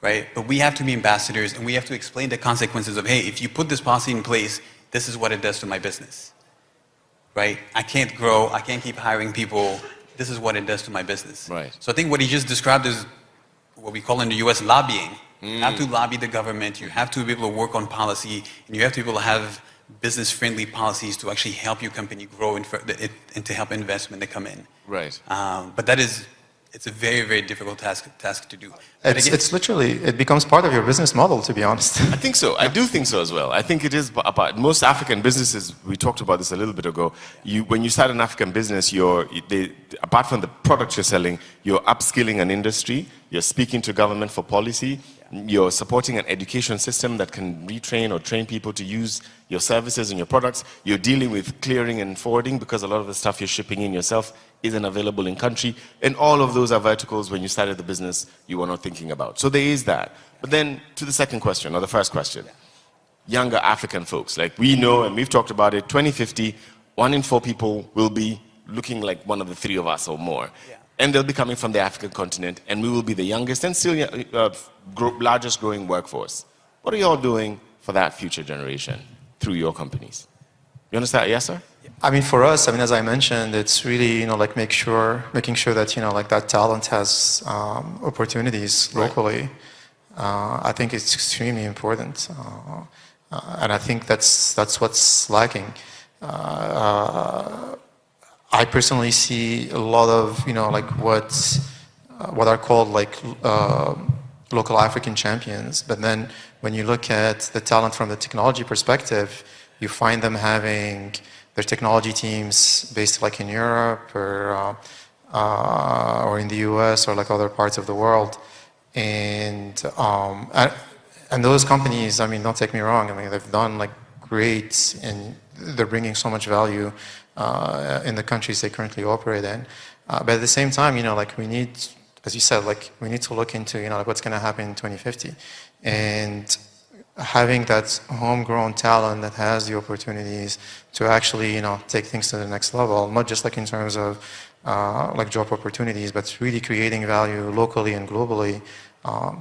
right? But we have to be ambassadors, and we have to explain the consequences of, hey, if you put this policy in place, this is what it does to my business, right? I can't grow, I can't keep hiring people, this is what it does to my business. Right. So I think what he just described is what we call in the US lobbying. You have to lobby the government, you have to be able to work on policy, and you have to be able to have business-friendly policies to actually help your company grow and to help investment to come in. Right. But it's a very, very difficult task to do. It's literally, it becomes part of your business model, to be honest. I think so. I do think so as well. I think it is about most African businesses. We talked about this a little bit ago. When you start an African business, apart from the products you're selling, you're upskilling an industry, you're speaking to government for policy, you're supporting an education system that can retrain or train people to use your services and your products. You're dealing with clearing and forwarding, because a lot of the stuff you're shipping in yourself isn't available in country. And all of those are verticals when you started the business you were not thinking about. So there is that. But then to the second question, or the first question, younger African folks, like we know and we've talked about it, 2050, 1 in 4 people will be looking like one of the 3 of us or more. And they'll be coming from the African continent, and we will be the youngest and still largest growing workforce. What are you all doing for that future generation through your companies? You understand? Yes, sir? I mean, for us, I mean, as I mentioned, it's really, you know, like making sure that, you know, like that talent has opportunities locally. I think it's extremely important, and I think that's what's lacking. I personally see a lot of, you know, like what are called like local African champions, but then when you look at the talent from the technology perspective, you find them having their technology teams based like in Europe or in the US or like other parts of the world, and those companies, I mean, don't take me wrong, I mean, they've done like great, and they're bringing so much value in the countries they currently operate in. But at the same time, you know, like we need, as you said, like we need to look into, you know, like what's going to happen in 2050. And having that homegrown talent that has the opportunities to actually, you know, take things to the next level, not just like in terms of like job opportunities, but really creating value locally and globally,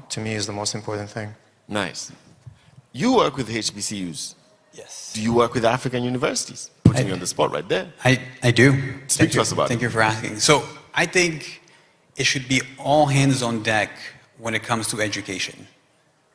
to me is the most important thing. Nice. You work with HBCUs. Yes. Do you work with African universities? Putting you on the spot right there. I do. Speak to us about it. Thank you for asking. So I think it should be all hands on deck when it comes to education,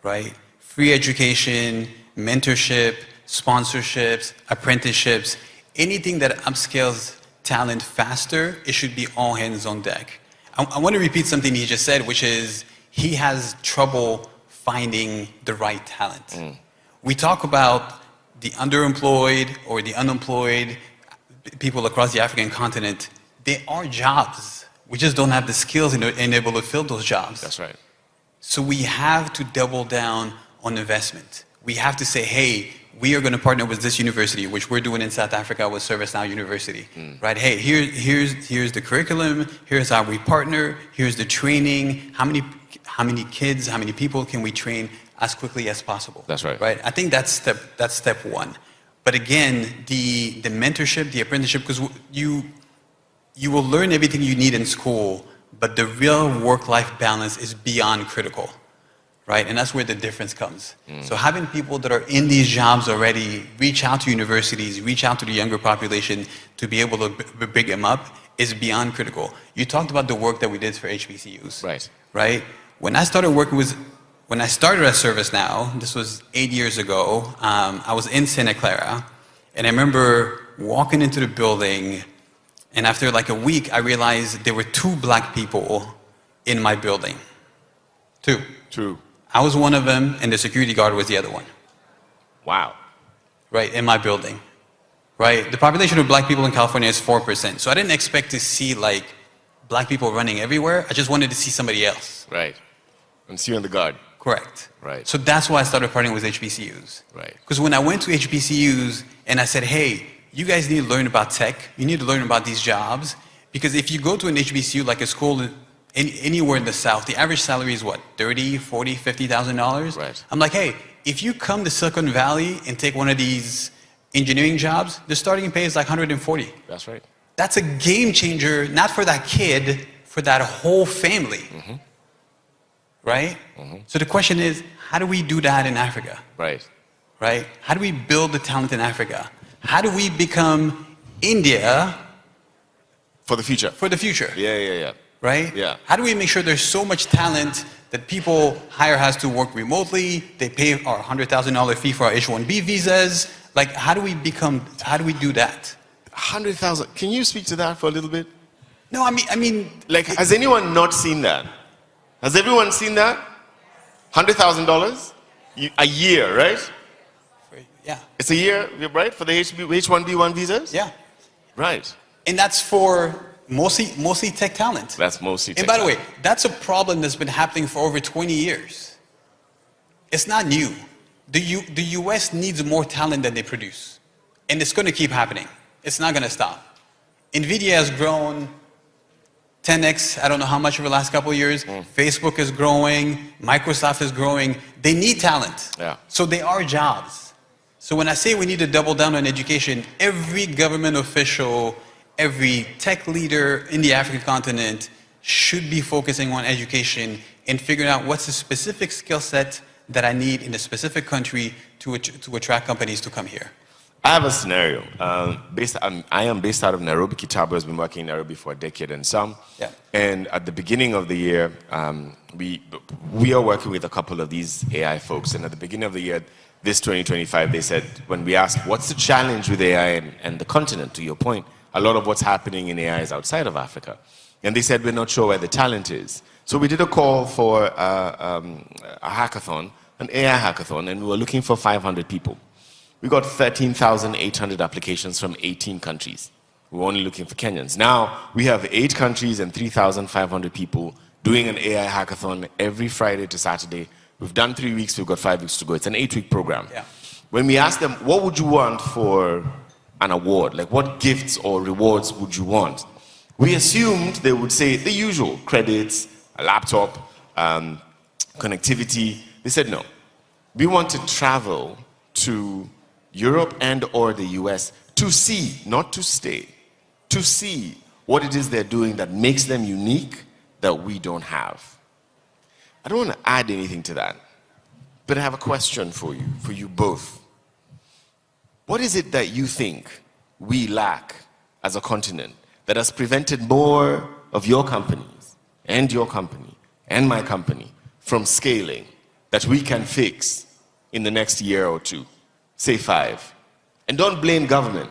right? Free education, mentorship, sponsorships, apprenticeships, anything that upscales talent faster, it should be all hands on deck. I want to repeat something he just said, which is he has trouble finding the right talent. We talk about the underemployed or the unemployed people across the African continent. There are jobs. We just don't have the skills and able to fill those jobs. That's right. So we have to double down on investment. We have to say, hey, we are going to partner with this university, which we're doing in South Africa with ServiceNow University, right? Hey, here's the curriculum, here's how we partner, here's the training, how many kids, how many people can we train as quickly as possible? That's right. Right? I think that's step one. But again, the mentorship, the apprenticeship, because you will learn everything you need in school, but the real work-life balance is beyond critical. Right? And that's where the difference comes. So having people that are in these jobs already reach out to universities, reach out to the younger population to be able to bring them up is beyond critical. You talked about the work that we did for HBCUs. Right. Right? When I started at ServiceNow, this was 8 years ago, I was in Santa Clara, and I remember walking into the building, and after like a week, I realized there were 2 black people in my building. 2. True. I was one of them, and the security guard was the other one. Wow. Right, in my building. Right? The population of black people in California is 4%. So I didn't expect to see like black people running everywhere. I just wanted to see somebody else. Right. And see you on the guard. Correct. Right. So that's why I started partnering with HBCUs. Right. Because when I went to HBCUs and I said, hey, you guys need to learn about tech. You need to learn about these jobs. Because if you go to an HBCU, like a school anywhere in the South, the average salary is what, $30,000, $40,000, $50,000? Right. I'm like, hey, if you come to Silicon Valley and take one of these engineering jobs, the starting pay is like $140,000. That's right. That's a game changer, not for that kid, for that whole family. Right? So the question is, how do we do that in Africa? Right. Right? How do we build the talent in Africa? How do we become India? For the future. For the future. Yeah. Right? Yeah. How do we make sure there's so much talent that people hire us to work remotely? They pay our $100,000 fee for our H-1B visas. Like, how do we do that? 100,000. Can you speak to that for a little bit? No, I mean, like, has anyone not seen that? Has everyone seen that? $100,000 a year, right? Yeah. It's a year, right, for the H-1B1 visas? Yeah. Right. And that's for mostly tech talent. That's mostly tech And by the talent. way, that's a problem that's been happening for over 20 years. It's not new. The US needs more talent than they produce. And it's going to keep happening. It's not going to stop. NVIDIA has grown 10x, I don't know how much over the last couple of years. Facebook is growing. Microsoft is growing. They need talent. Yeah. So they are jobs. So when I say we need to double down on education, every government official, every tech leader in the African continent should be focusing on education and figuring out what's the specific skill set that I need in a specific country to attract companies to come here. I have a scenario. I am based out of Nairobi. Kitabu has been working in Nairobi for a decade and some. Yeah. And at the beginning of the year, we are working with a couple of these AI folks. And at the beginning of the year, this 2025, they said, when we asked, what's the challenge with AI and the continent, to your point, a lot of what's happening in AI is outside of Africa. And they said, we're not sure where the talent is. So we did a call for a hackathon, an AI hackathon, and we were looking for 500 people. We got 13,800 applications from 18 countries. We were only looking for Kenyans. Now, we have 8 countries and 3,500 people doing an AI hackathon every Friday to Saturday. We've done 3 weeks, we've got 5 weeks to go. It's an 8-week program. Yeah. When we asked them, what would you want for an award? Like, what gifts or rewards would you want? We assumed they would say the usual, credits, a laptop, connectivity. They said no. We want to travel to Europe and or the US to see, not to stay, to see what it is they're doing that makes them unique that we don't have. I don't want to add anything to that, but I have a question for you both. What is it that you think we lack as a continent that has prevented more of your companies and your company and my company from scaling that we can fix in the next year or two? Say 5. And don't blame government.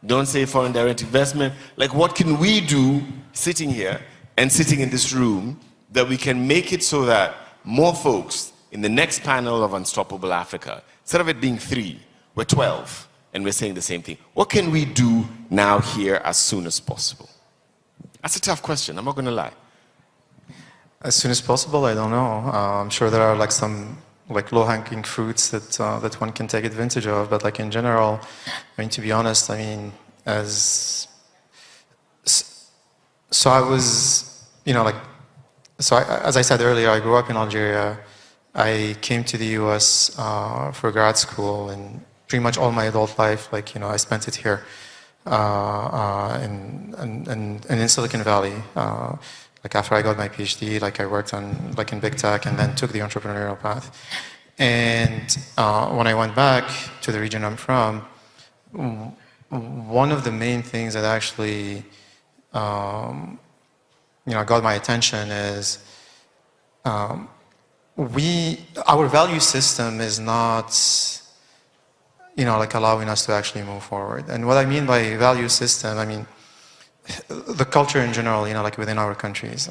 Don't say foreign direct investment. Like, what can we do sitting here and sitting in this room that we can make it so that more folks in the next panel of Unstoppable Africa, instead of it being 3, we're 12, and we're saying the same thing. What can we do now here as soon as possible? That's a tough question, I'm not going to lie. As soon as possible, I don't know. I'm sure there are like some like low-hanging fruits that that one can take advantage of, but like in general, I mean, to be honest, I mean, so I was, you know, like, so as I said earlier, I grew up in Algeria. I came to the US for grad school, and pretty much all my adult life, like, you know, I spent it here in Silicon Valley. Like after I got my PhD, like I worked on like in big tech and then took the entrepreneurial path. And when I went back to the region I'm from, one of the main things that actually, you know, got my attention is our value system is not, you know, like allowing us to actually move forward. And what I mean by value system, I mean the culture in general, you know, like within our countries.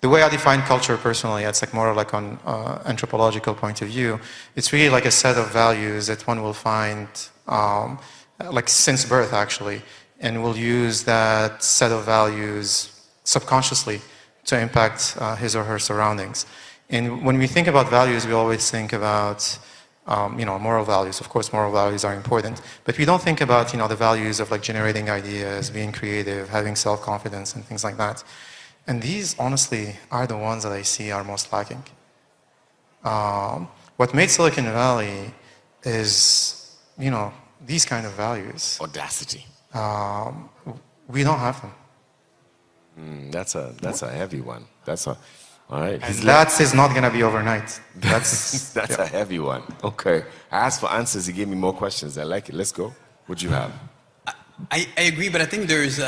The way I define culture personally, it's like more like on anthropological point of view. It's really like a set of values that one will find like since birth actually, and will use that set of values subconsciously to impact his or her surroundings. And when we think about values, we always think about you know, moral values. Of course, moral values are important, but we don't think about, you know, the values of like generating ideas, being creative, having self-confidence, and things like that. And these, honestly, are the ones that I see are most lacking. What made Silicon Valley is, you know, these kind of values. Audacity. We don't have them. That's a heavy one. That's a. All right. And that is not going to be overnight. That's a heavy one. Okay. I asked for answers. He gave me more questions. I like it. Let's go. What do you have? I agree, but I think there's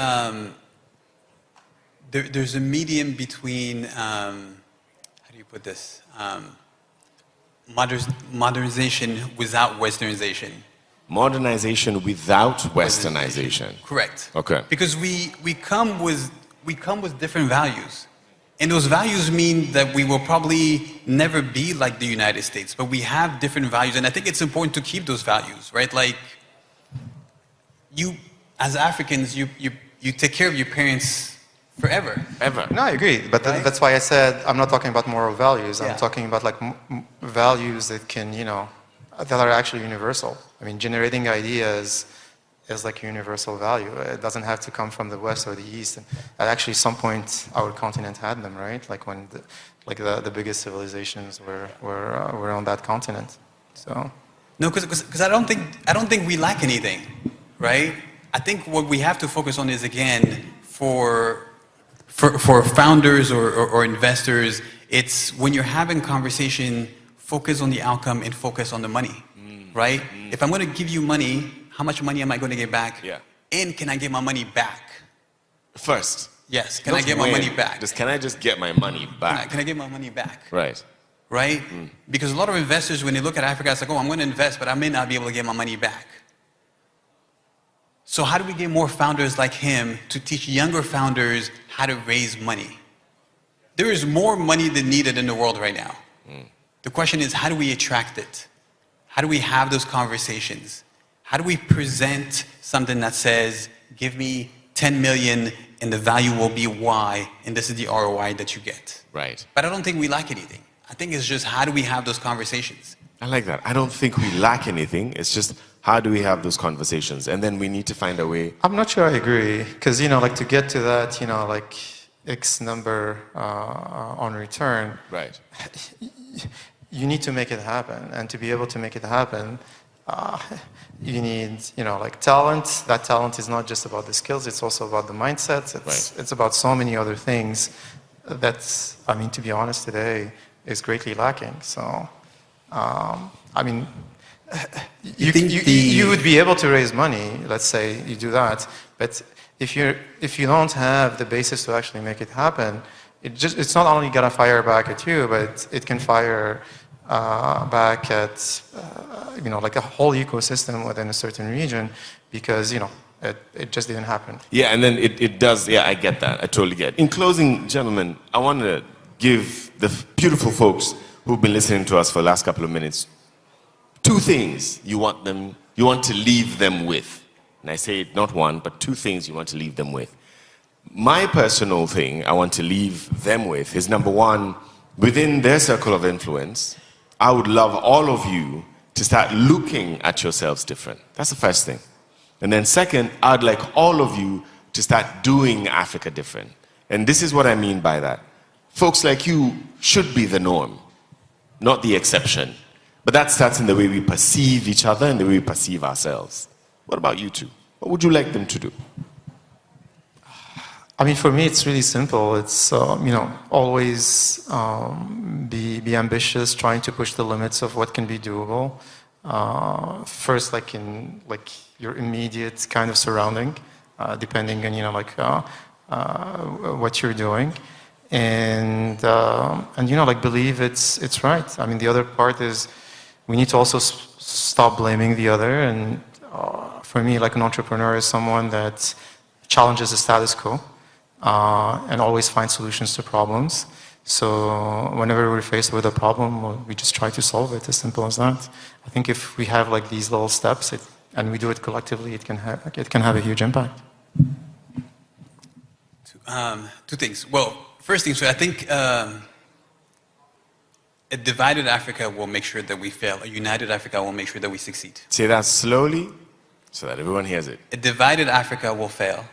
there's a medium between how do you put this? Modernization without westernization. Modernization without westernization. Correct. Okay. Because we come with different values. And those values mean that we will probably never be like the United States, but we have different values. And I think it's important to keep those values, right? Like, you, as Africans, you take care of your parents forever. Ever. No, I agree. But Right? that's why I said I'm not talking about moral values. Yeah. I'm talking about like values that can, you know, that are actually universal. I mean, generating ideas is like a universal value. It doesn't have to come from the West or the East. And at actually some point, our continent had them, right? Like when the biggest civilizations were on that continent. So. No, because I don't think we lack anything, right? I think what we have to focus on is, again, for founders or investors, it's when you're having conversation, focus on the outcome and focus on the money, right? If I'm going to give you money, how much money am I going to get back? Yeah. And can I get my money back? First. Yes, can I get my money back? Can I just get my money back? Can I get my money back? Right. Right? Because a lot of investors, when they look at Africa, it's like, oh, I'm going to invest, but I may not be able to get my money back. So how do we get more founders like him to teach younger founders how to raise money? There is more money than needed in the world right now. The question is, how do we attract it? How do we have those conversations? How do we present something that says, give me 10 million and the value will be Y, and this is the ROI that you get? Right. But I don't think we lack anything. I think it's just, how do we have those conversations? I like that. I don't think we lack anything. It's just, how do we have those conversations? And then we need to find a way. I'm not sure I agree. Because, you know, like to get to that, you know, like X number on return. Right. You need to make it happen. And to be able to make it happen, you need, you know, like talent. That talent is not just about the skills, it's also about the mindset. It's about so many other things that, I mean, to be honest, today is greatly lacking. So, I mean, you would be able to raise money, let's say you do that, but if you don't have the basis to actually make it happen, it's not only gonna fire back at you, but it can fire back at like a whole ecosystem within a certain region, because it just didn't happen. Yeah, and then it does. Yeah, I get that. I totally get it. In closing, gentlemen, I want to give the beautiful folks who've been listening to us for the last couple of minutes 2 things you want to leave them with. And I say not one, but 2 things you want to leave them with. My personal thing I want to leave them with is, number 1, within their circle of influence, I would love all of you to start looking at yourselves different. That's the first thing. And then second, I'd like all of you to start doing Africa different. And this is what I mean by that. Folks like you should be the norm, not the exception. But that starts in the way we perceive each other and the way we perceive ourselves. What about you two? What would you like them to do? I mean, for me, it's really simple. It's, always be ambitious, trying to push the limits of what can be doable. First, in your immediate kind of surrounding, depending on, what you're doing. And believe it's right. I mean, the other part is we need to also stop blaming the other. And for me, an entrepreneur is someone that challenges the status quo. And always find solutions to problems. So whenever we're faced with a problem, we just try to solve it, as simple as that. I think if we have these little steps and we do it collectively, it can have a huge impact. 2 things. Well, first thing, so I think a divided Africa will make sure that we fail. A united Africa will make sure that we succeed. Say that slowly so that everyone hears it. A divided Africa will fail.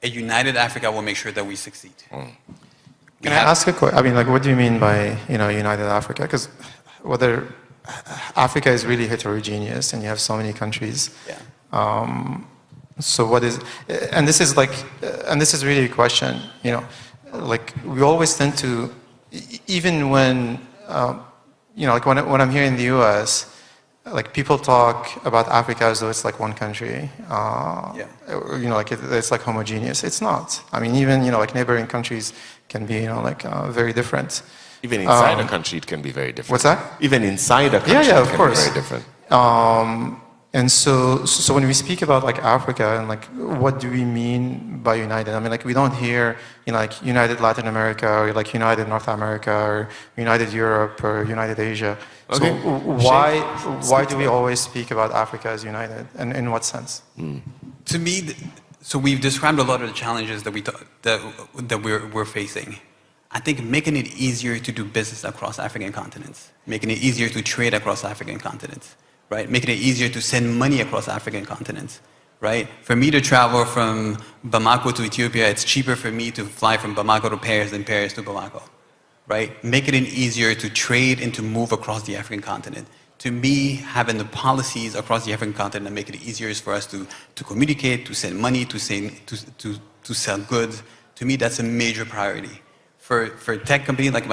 A united Africa will make sure that we succeed. Can I ask a question? I mean, what do you mean by, united Africa? Because whether Africa is really heterogeneous and you have so many countries. Yeah. So what is, and this is really a question, we always tend to, even when, when I'm here in the US, people talk about Africa as though it's one country. It's homogeneous. It's not. I mean, even neighboring countries can be very different. Even inside a country, it can be very different. What's that? Even inside a country, of it can course. be very different. And so when we speak about Africa and what do we mean by united? I mean, we don't hear united Latin America or united North America or united Europe or united Asia. Okay. So why do we always speak about Africa as united, and in what sense? To me, so we've described a lot of the challenges that we're facing. I think making it easier to do business across African continents, making it easier to trade across African continents, right? Making it easier to send money across African continents, right? For me to travel from Bamako to Ethiopia, it's cheaper for me to fly from Bamako to Paris than Paris to Bamako, right? Making it easier to trade and to move across the African continent. To me, having the policies across the African continent make it easier for us to communicate, to send money, to sell goods. To me, that's a major priority. For a tech company like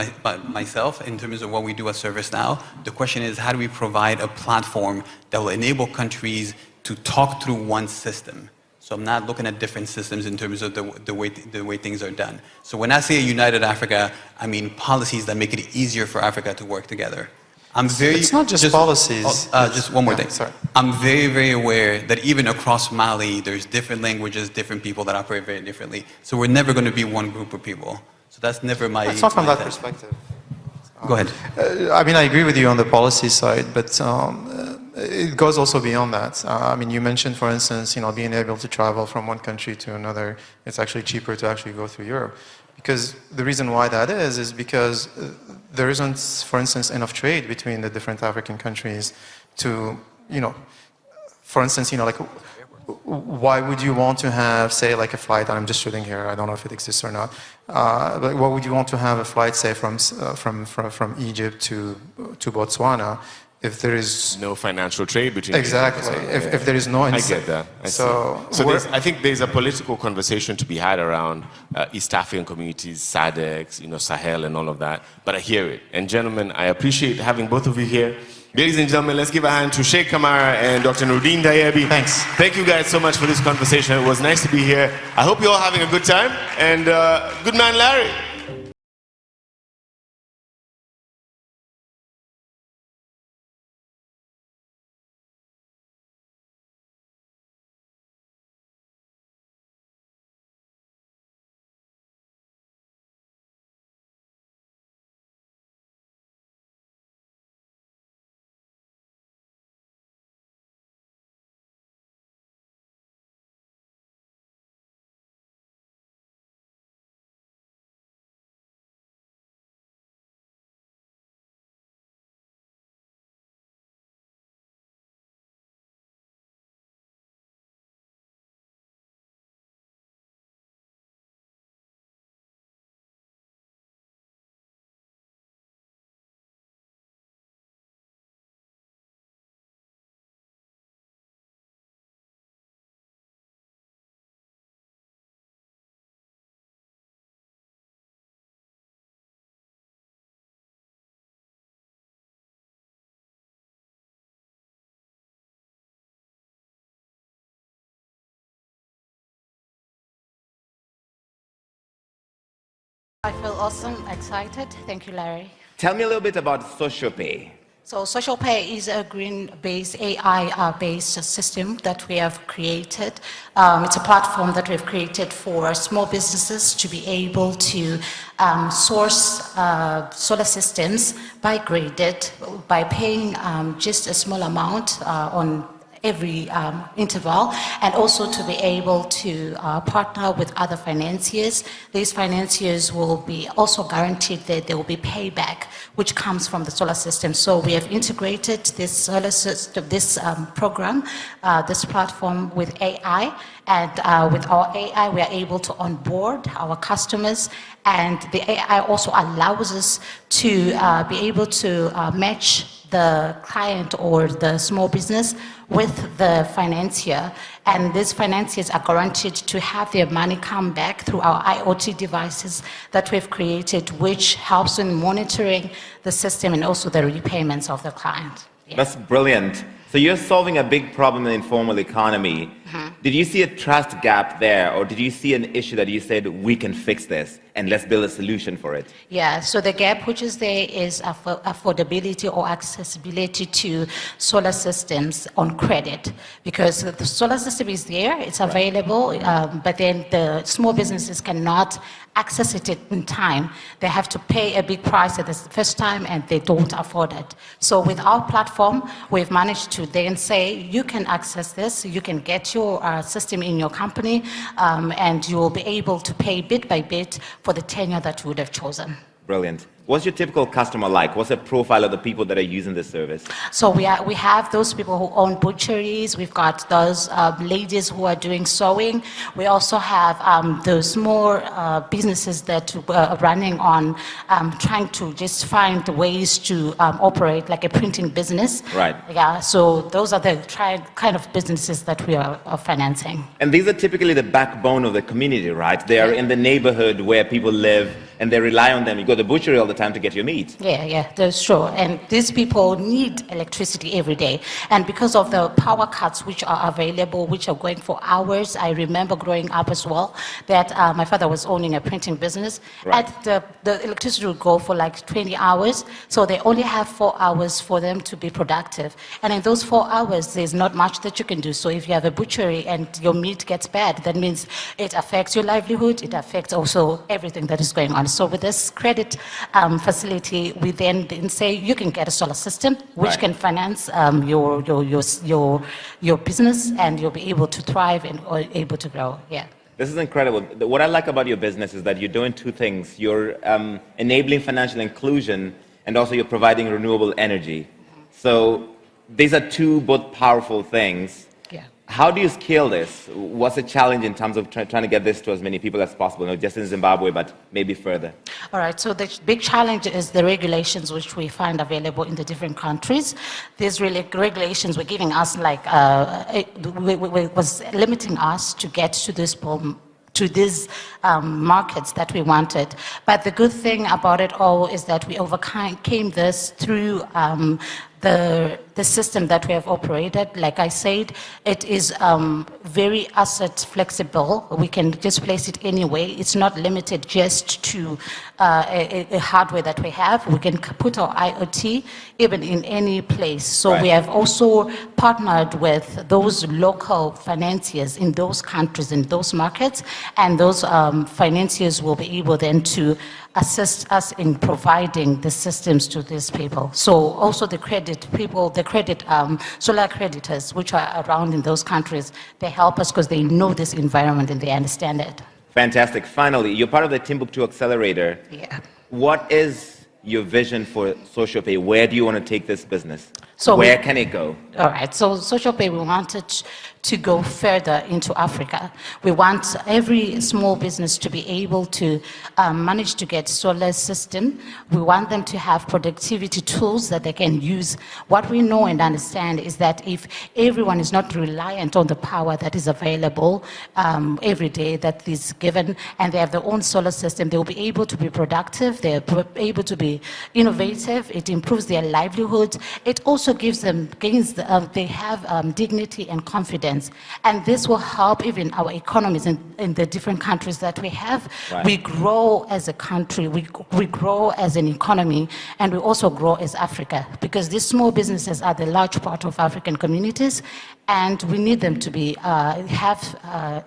myself, in terms of what we do at ServiceNow, the question is, how do we provide a platform that will enable countries to talk through one system? So I'm not looking at different systems in terms of the way things are done. So when I say a united Africa, I mean policies that make it easier for Africa to work together. It's not just policies. Just one more thing. Sorry. I'm very, very aware that even across Mali, there's different languages, different people that operate very differently. So we're never going to be one group of people. So that's never my... It's not from that perspective. Go ahead. I mean, I agree with you on the policy side, but it goes also beyond that. I mean, you mentioned, for instance, being able to travel from one country to another. It's actually cheaper to actually go through Europe. Because the reason why that is because there isn't, for instance, enough trade between the different African countries to, for instance, why would you want to have, say, a flight, and I'm just shooting here, I don't know if it exists or not, but why would you want to have a flight, say, from Egypt to Botswana if there is... No financial trade between... Exactly, if there is no... I get that. I think there's a political conversation to be had around East African communities, SADC, Sahel and all of that, but I hear it. And gentlemen, I appreciate having both of you here. Ladies and gentlemen, let's give a hand to Sheikh Kamara and Dr. Nordin Dayebi. Thanks. Thank you guys so much for this conversation. It was nice to be here. I hope you're all having a good time. And good man, Larry. I feel awesome, excited. Thank you, Larry. Tell me a little bit about SocialPay. So SocialPay is a green-based, AI-based system that we have created. It's a platform that we've created for small businesses to be able to source solar systems by graded, by paying just a small amount on every interval, and also to be able to partner with other financiers. These financiers will be also guaranteed that there will be payback, which comes from the solar system. So we have integrated this solar system, this program, this platform with AI, and with our AI, we are able to onboard our customers, and the AI also allows us to be able to match the client or the small business with the financier, and these financiers are guaranteed to have their money come back through our IoT devices that we've created, which helps in monitoring the system and also the repayments of the client. Yeah. That's brilliant. So you're solving a big problem in the informal economy. Did you see a trust gap there, or did you see an issue that you said, we can fix this and let's build a solution for it? Yeah, so the gap which is there is affordability or accessibility to solar systems on credit, because the solar system is there, it's available, but then the small businesses cannot access it in time. They have to pay a big price at the first time and they don't afford it. So with our platform, we've managed to then say, you can access this, you can get your system in your company, and you will be able to pay bit by bit for the tenure that you would have chosen. Brilliant. What's your typical customer like? What's the profile of the people that are using this service? So we have those people who own butcheries. We've got those ladies who are doing sewing. We also have those more businesses that are running on trying to just find ways to operate like a printing business. Right. Yeah. So those are the kind of businesses that we are financing. And these are typically the backbone of the community, right? They are in the neighborhood where people live, and they rely on them. You go to the butchery all the time to get your meat. Yeah, that's true. And these people need electricity every day. And because of the power cuts which are available, which are going for hours, I remember growing up as well, that my father was owning a printing business. Right. And the electricity would go for like 20 hours. So they only have 4 hours for them to be productive. And in those 4 hours, there's not much that you can do. So if you have a butchery and your meat gets bad, that means it affects your livelihood. It affects also everything that is going on. So with this credit facility, we then say you can get a solar system which can finance your business, and you'll be able to thrive and able to grow. Yeah. This is incredible. What I like about your business is that you're doing two things. You're enabling financial inclusion, and also you're providing renewable energy. So these are two both powerful things. Yeah. How do you scale this? What's the challenge in terms of trying to get this to as many people as possible, not just in Zimbabwe, but maybe further? All right, so the big challenge is the regulations which we find available in the different countries. These regulations were giving us like, was limiting us to get to this to these markets that we wanted. But the good thing about it all is that we overcame this through the system that we have operated, like I said, it is very asset flexible. We can just place it anyway. It's not limited just to a hardware that we have. We can put our IoT even in any place. So we have also partnered with those local financiers in those countries, in those markets, and those financiers will be able then to assist us in providing the systems to these people. So also the credit people, the credit, solar creditors, which are around in those countries, they help us because they know this environment and they understand it. Fantastic. Finally, you're part of the Timbuktu Accelerator. Yeah. What is your vision for Social Pay? Where do you want to take this business? So where can it go? All right, so Social Pay, we wanted to go further into Africa. We want every small business to be able to manage to get solar system. We want them to have productivity tools that they can use. What we know and understand is that if everyone is not reliant on the power that is available every day that is given, and they have their own solar system, they will be able to be productive, they're able to be innovative, it improves their livelihood, it also gives them gains, they have dignity and confidence. And this will help even our economies in the different countries that we have. Right. We grow as a country, we grow as an economy, and we also grow as Africa, because these small businesses are the large part of African communities, and we need them to be have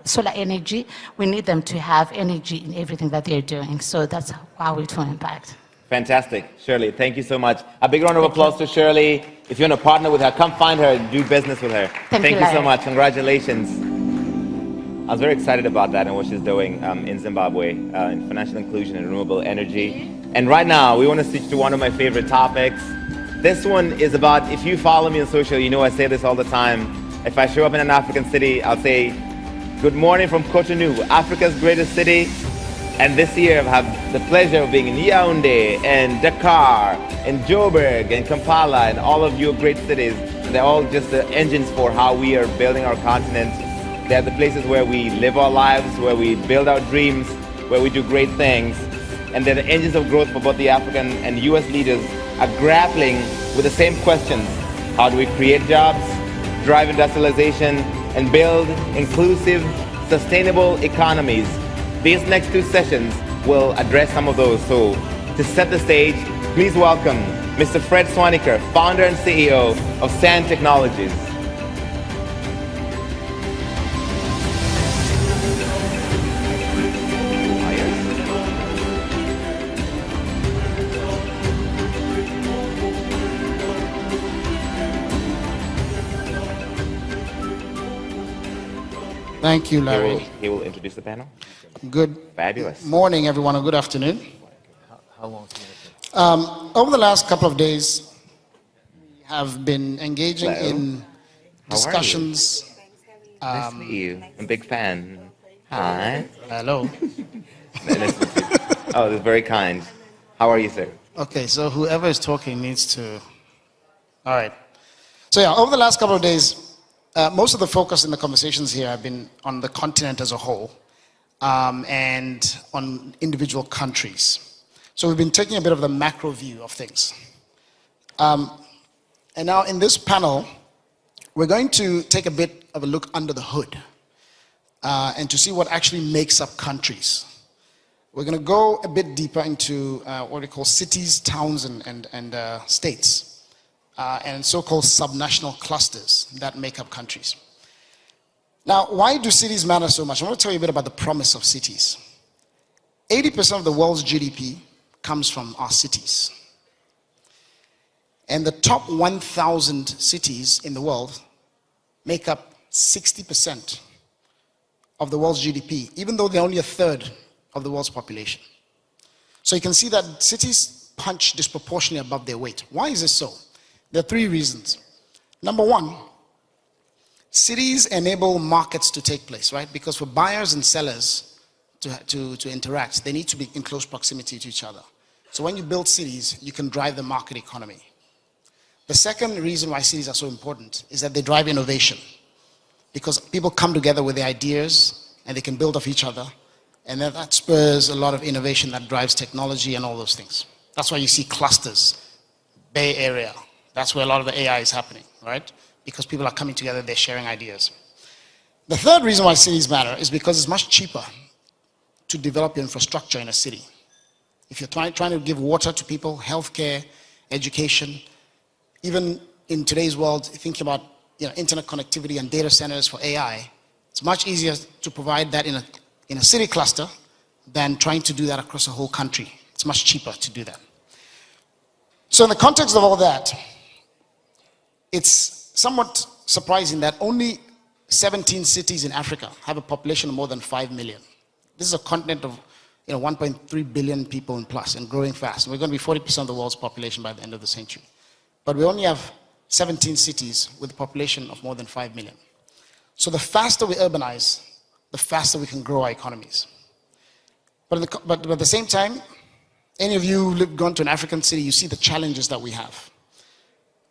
solar energy. We need them to have energy in everything that they're doing. So that's how we to impact. Fantastic. Shirley, thank you so much. A big round of applause to Shirley. If you want to partner with her, come find her and do business with her. Thank you you so much. Congratulations. I was very excited about that and what she's doing in Zimbabwe in financial inclusion and renewable energy. And right now, we want to switch to one of my favorite topics. This one is about, if you follow me on social, you know I say this all the time. If I show up in an African city, I'll say, good morning from Cotonou, Africa's greatest city. And this year I've had the pleasure of being in Yaoundé and Dakar and Joburg and Kampala and all of your great cities. They're all just the engines for how we are building our continent. They're the places where we live our lives, where we build our dreams, where we do great things. And they're the engines of growth for both the African and US leaders are grappling with the same questions. How do we create jobs, drive industrialization, and build inclusive, sustainable economies? These next two sessions will address some of those. So to set the stage, please welcome Mr. Fred Swaniker, founder and CEO of SAN Technologies. Thank you, Larry. He will introduce the panel. Good Fabulous. morning, everyone, or good afternoon. Over the last couple of days, we have been engaging in discussions. Nice to meet you. I'm a big fan. Hi. Hello. Oh, that's very kind. How are you, sir? Okay, so whoever is talking needs to... All right. So yeah, over the last couple of days, most of the focus in the conversations here have been on the continent as a whole and on individual countries. So we've been taking a bit of the macro view of things. And now in this panel, we're going to take a bit of a look under the hood and to see what actually makes up countries. We're going to go a bit deeper into what we call cities, towns, and states. And so-called subnational clusters that make up countries. Now, why do cities matter so much? I want to tell you a bit about the promise of cities. 80% of the world's GDP comes from our cities. And the top 1,000 cities in the world make up 60% of the world's GDP, even though they're only a third of the world's population. So you can see that cities punch disproportionately above their weight. Why is this so? There are three reasons. Number one, cities enable markets to take place, right? Because for buyers and sellers to interact, they need to be in close proximity to each other. So when you build cities, you can drive the market economy. The second reason why cities are so important is that they drive innovation. Because people come together with their ideas and they can build off each other. And then that spurs a lot of innovation that drives technology and all those things. That's why you see clusters, Bay Area, That's where a lot of the AI is happening, right? Because people are coming together, they're sharing ideas. The third reason why cities matter is because it's much cheaper to develop infrastructure in a city. If you're trying to give water to people, healthcare, education, even in today's world, thinking about internet connectivity and data centers for AI, it's much easier to provide that in a city cluster than trying to do that across a whole country. It's much cheaper to do that. So in the context of all that, it's somewhat surprising that only 17 cities in Africa have a population of more than 5 million. This is a continent of 1.3 billion people and plus, and growing fast. We're going to be 40% of the world's population by the end of the century. But we only have 17 cities with a population of more than 5 million. So the faster we urbanize, the faster we can grow our economies. But at the same time, any of you who've gone to an African city, you see the challenges that we have.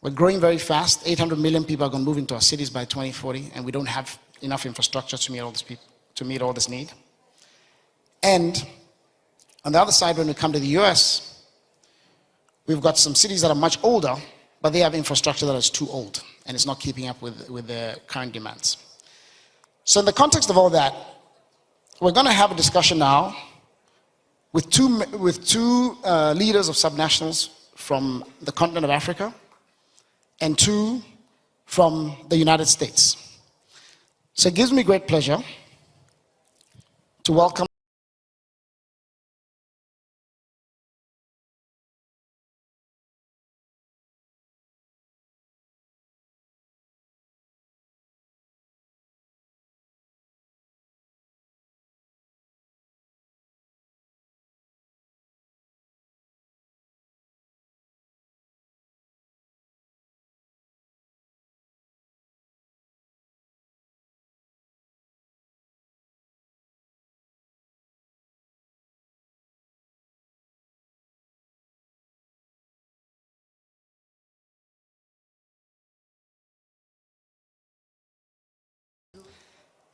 We're growing very fast. 800 million people are going to move into our cities by 2040, and we don't have enough infrastructure to meet all this need. And on the other side, when we come to the US, we've got some cities that are much older, but they have infrastructure that is too old, and it's not keeping up with the current demands. So in the context of all that, we're going to have a discussion now with two leaders of subnationals from the continent of Africa, and 2 from the United States. So it gives me great pleasure to welcome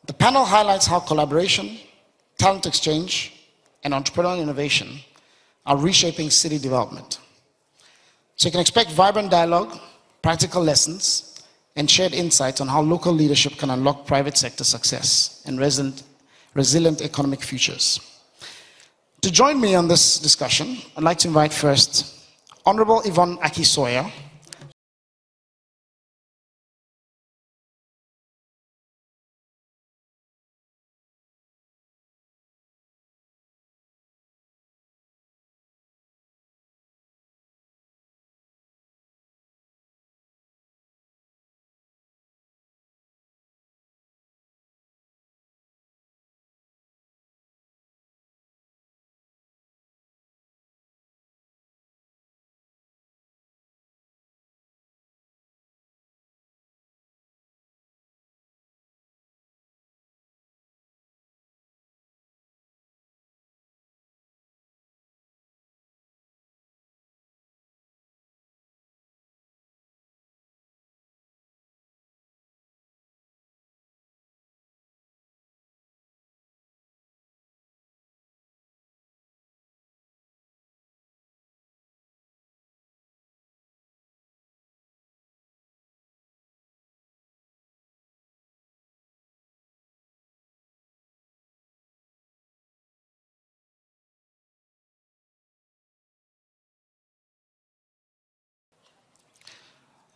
The panel highlights how collaboration, talent exchange, and entrepreneurial innovation are reshaping city development. So you can expect vibrant dialogue, practical lessons, and shared insights on how local leadership can unlock private sector success and resilient economic futures. To join me on this discussion, I'd like to invite first Honorable Yvonne Akisoya,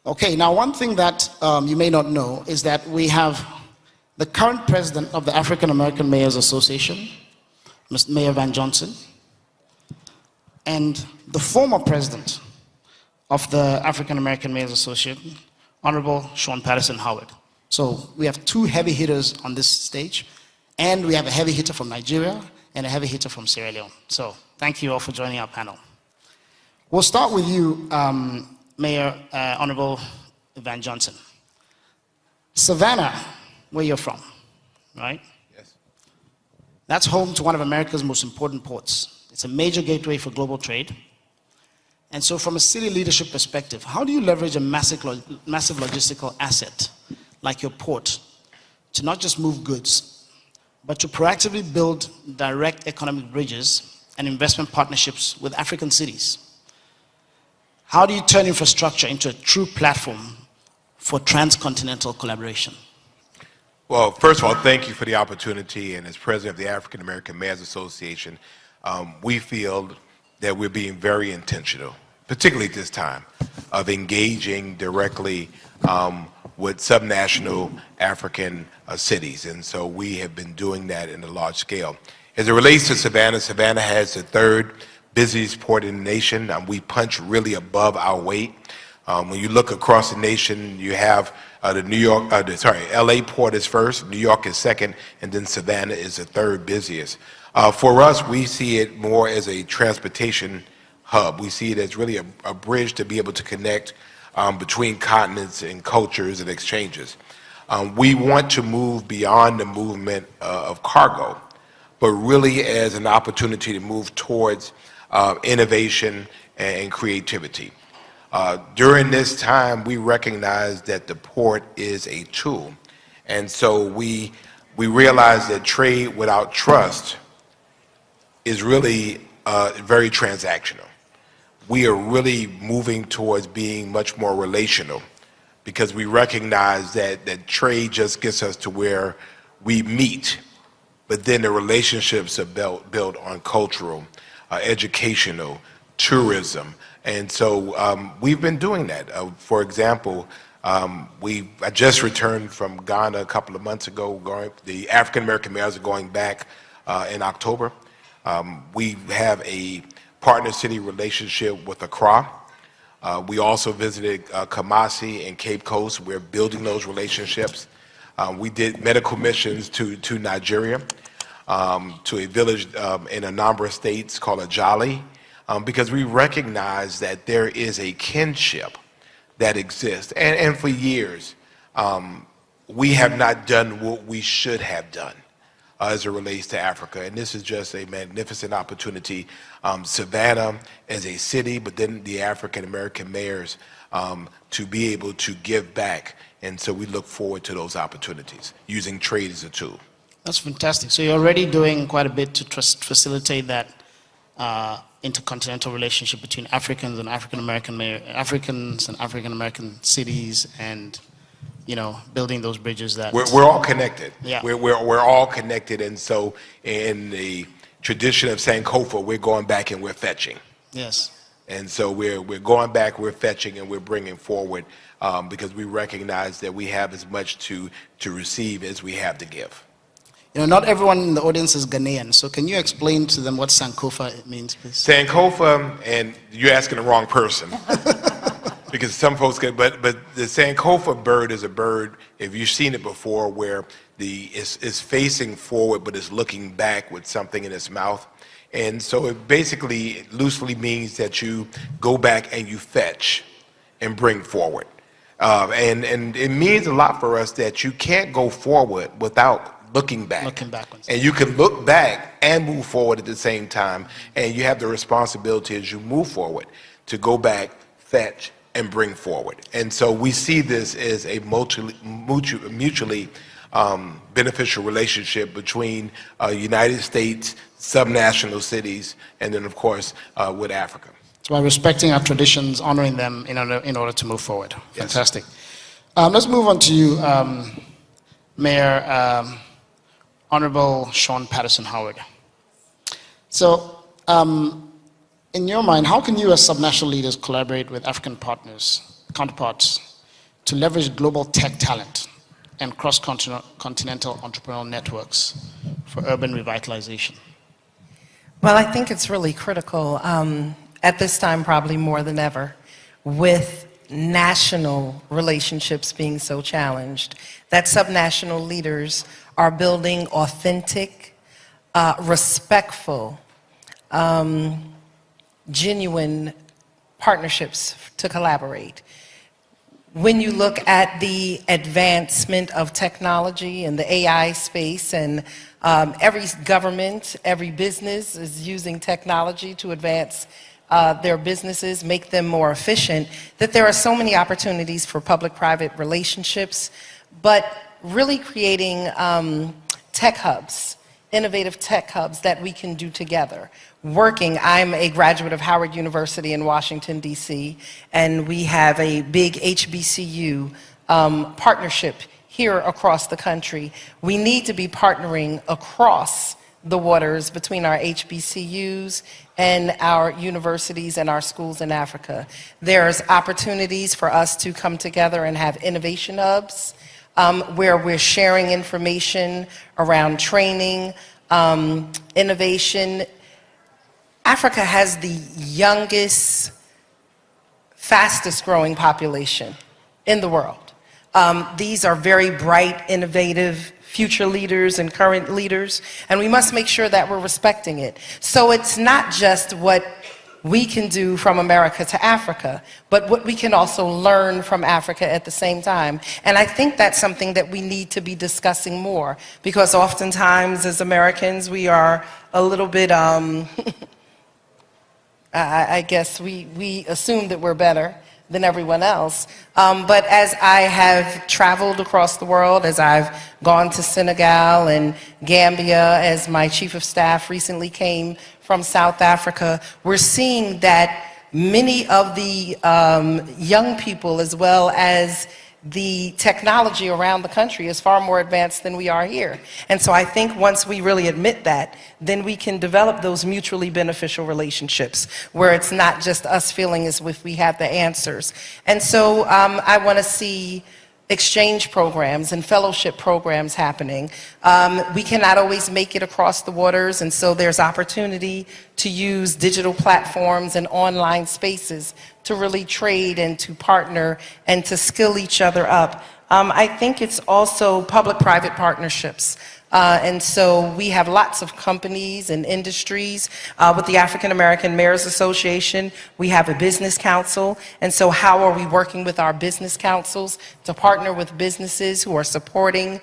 Okay, now one thing that you may not know is that we have the current president of the African American Mayors Association, Mr. Mayor Van Johnson, and the former president of the African American Mayors Association, Honorable Sean Patterson Howard. So we have 2 heavy hitters on this stage, and we have a heavy hitter from Nigeria and a heavy hitter from Sierra Leone. So thank you all for joining our panel. We'll start with you, Mayor Honorable Van Johnson. Savannah, where you're from, right? Yes. That's home to one of America's most important ports. It's a major gateway for global trade. And so from a city leadership perspective, how do you leverage a massive logistical asset like your port to not just move goods, but to proactively build direct economic bridges and investment partnerships with African cities? how do you turn infrastructure into a true platform for transcontinental collaboration? Well, first of all, thank you for the opportunity. And as president of the African American Mayors Association, we feel that we're being very intentional, particularly at this time, of engaging directly with subnational African cities. And so we have been doing that in a large scale. As it relates to Savannah, Savannah has the third busiest port in the nation. We punch really above our weight. When you look across the nation, you have the LA port is first, New York is second, and then Savannah is the third busiest. For us, we see it more as a transportation hub. We see it as really a bridge to be able to connect between continents and cultures and exchanges. We want to move beyond the movement of cargo, but really as an opportunity to move towards innovation and creativity. During this time, we recognize that the port is a tool. And so we realize that trade without trust is really very transactional. We are really moving towards being much more relational because we recognize that trade just gets us to where we meet, but then the relationships are built on cultural, educational, tourism. And so we've been doing that. For example, I just returned from Ghana a couple of months ago. The African American mayors are going back in October. We have a partner city relationship with Accra. We also visited Kumasi and Cape Coast. We're building those relationships. We did medical missions to Nigeria, to a village in a number of states called Ajali. Because we recognize that there is a kinship that exists. And for years, we have not done what we should have done as it relates to Africa. And this is just a magnificent opportunity. Savannah as a city, but then the African American mayors to be able to give back. And so we look forward to those opportunities, using trade as a tool. That's fantastic. So you're already doing quite a bit to facilitate that intercontinental relationship between Africans and African American cities, and building those bridges that we're all connected. Yeah, we're all connected, and so in the tradition of Sankofa, we're going back and we're fetching. Yes. And so we're going back, we're fetching, and we're bringing forward because we recognize that we have as much to receive as we have to give. Not everyone in the audience is Ghanaian, so can you explain to them what Sankofa means, please? Sankofa, and you're asking the wrong person, because some folks get, but the Sankofa bird is a bird, if you've seen it before, where it's facing forward, but it's looking back with something in its mouth. And so it basically loosely means that you go back and you fetch and bring forward. And it means a lot for us that you can't go forward without looking back. Looking backwards. And you can look back and move forward at the same time. And you have the responsibility as you move forward to go back, fetch, and bring forward. And so we see this as a mutually beneficial relationship between United States, subnational cities, and then, of course, with Africa. It's by respecting our traditions, honoring them in order to move forward. Yes. Fantastic. Let's move on to you, Mayor Honorable Sean Patterson Howard. So, in your mind, how can you as subnational leaders collaborate with African counterparts to leverage global tech talent and cross-continental entrepreneurial networks for urban revitalization? Well, I think it's really critical at this time, probably more than ever, with national relationships being so challenged, that subnational leaders are building authentic, respectful, genuine partnerships to collaborate. When you look at the advancement of technology and the AI space, and every government, every business is using technology to advance their businesses, make them more efficient, that there are so many opportunities for public-private relationships, but really creating tech hubs innovative tech hubs that we can do together. I'm a graduate of Howard University in Washington, D.C., and we have a big HBCU partnership here across the country. We need to be partnering across the waters between our HBCUs and our universities and our schools in Africa. There's opportunities for us to come together and have innovation hubs where we're sharing information around training, innovation. Africa has the youngest, fastest growing population in the world. These are very bright, innovative future leaders and current leaders, and we must make sure that we're respecting it. So it's not just what we can do from America to Africa, but what we can also learn from Africa at the same time. And I think that's something that we need to be discussing more, because oftentimes as Americans we are a little bit, I guess we assume that we're better than everyone else. But as I have traveled across the world, as I've gone to Senegal and Gambia, as my chief of staff recently came from South Africa, we're seeing that many of the young people, as well as the technology around the country, is far more advanced than we are here. And so I think once we really admit that, then we can develop those mutually beneficial relationships where it's not just us feeling as if we have the answers. And so I want to see exchange programs and fellowship programs happening. We cannot always make it across the waters, and so there's opportunity to use digital platforms and online spaces to really trade and to partner and to skill each other up. I think it's also public-private partnerships. And so we have lots of companies and industries. With the African American Mayors Association, we have a business council. And so how are we working with our business councils to partner with businesses who are supporting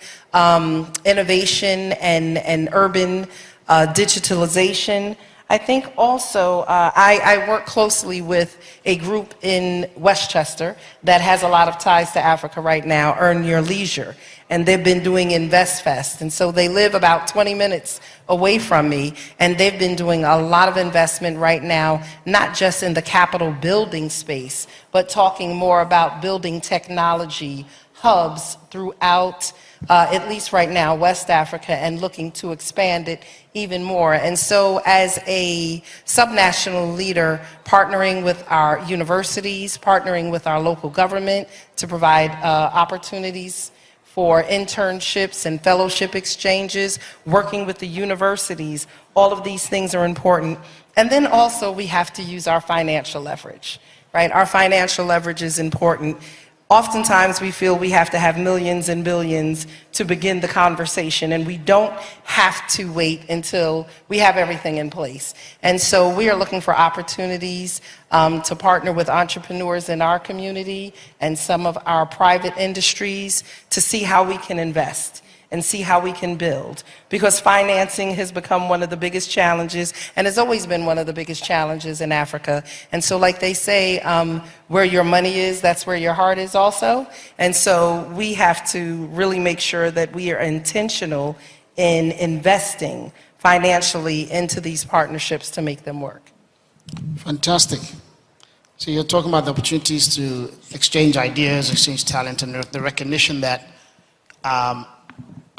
innovation and urban digitalization? I think also I work closely with a group in Westchester that has a lot of ties to Africa right now, Earn Your Leisure, and they've been doing InvestFest, and so they live about 20 minutes away from me, and they've been doing a lot of investment right now, not just in the Capitol building space, but talking more about building technology hubs throughout, at least right now, West Africa, and looking to expand it even more. And so as a subnational leader, partnering with our universities, partnering with our local government to provide opportunities for internships and fellowship exchanges, working with the universities, all of these things are important. And then also we have to use our financial leverage, right? Our financial leverage is important. Oftentimes we feel we have to have millions and billions to begin the conversation, and we don't have to wait until we have everything in place. And so we are looking for opportunities to partner with entrepreneurs in our community and some of our private industries to see how we can invest and see how we can build. Because financing has become one of the biggest challenges and has always been one of the biggest challenges in Africa. And so like they say, where your money is, that's where your heart is also. And so we have to really make sure that we are intentional in investing financially into these partnerships to make them work. Fantastic. So you're talking about the opportunities to exchange ideas, exchange talent, and the recognition that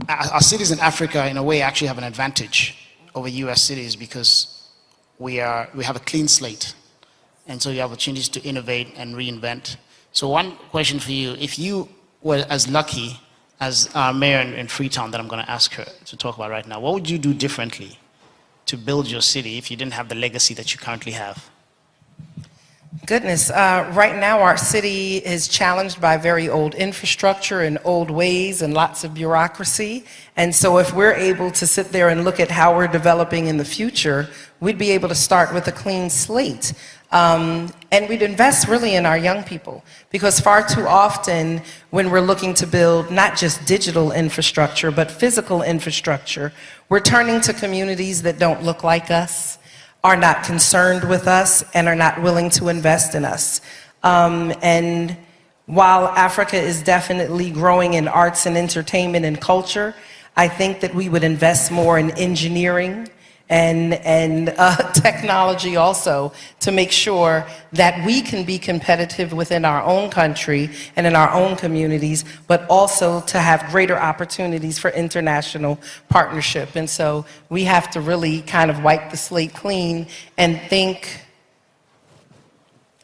our cities in Africa, in a way, actually have an advantage over US cities because we have a clean slate. And so you have opportunities to innovate and reinvent. So one question for you, if you were as lucky as our mayor in Freetown that I'm going to ask her to talk about right now, what would you do differently to build your city if you didn't have the legacy that you currently have? Goodness, right now our city is challenged by very old infrastructure and old ways and lots of bureaucracy. And so if we're able to sit there and look at how we're developing in the future, we'd be able to start with a clean slate. And we'd invest really in our young people, because far too often when we're looking to build not just digital infrastructure, but physical infrastructure, we're turning to communities that don't look like us, are not concerned with us, and are not willing to invest in us. And while Africa is definitely growing in arts and entertainment and culture, I think that we would invest more in engineering and technology also to make sure that we can be competitive within our own country and in our own communities, but also to have greater opportunities for international partnership. And so we have to really kind of wipe the slate clean and think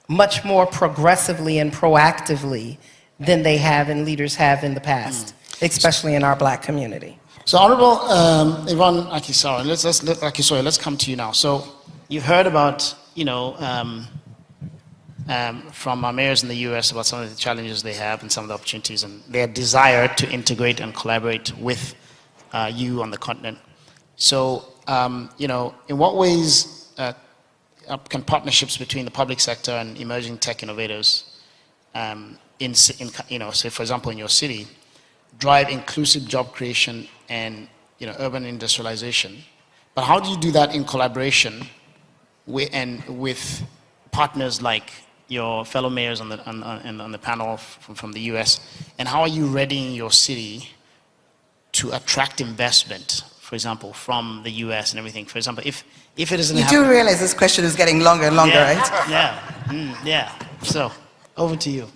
much more progressively and proactively than they have and leaders have in the past, especially in our Black community. So Honorable Yvonne Akisoy, let's come to you now. So you've heard about, from our mayors in the US about some of the challenges they have and some of the opportunities and their desire to integrate and collaborate with you on the continent. So, in what ways can partnerships between the public sector and emerging tech innovators, say for example in your city, drive inclusive job creation and urban industrialization? But how do you do that in collaboration with partners like your fellow mayors on the panel from the US? And how are you readying your city to attract investment, for example, from the US and everything? For example, if it doesn't happen... You do realize this question is getting longer and longer, right? Yeah. So, over to you.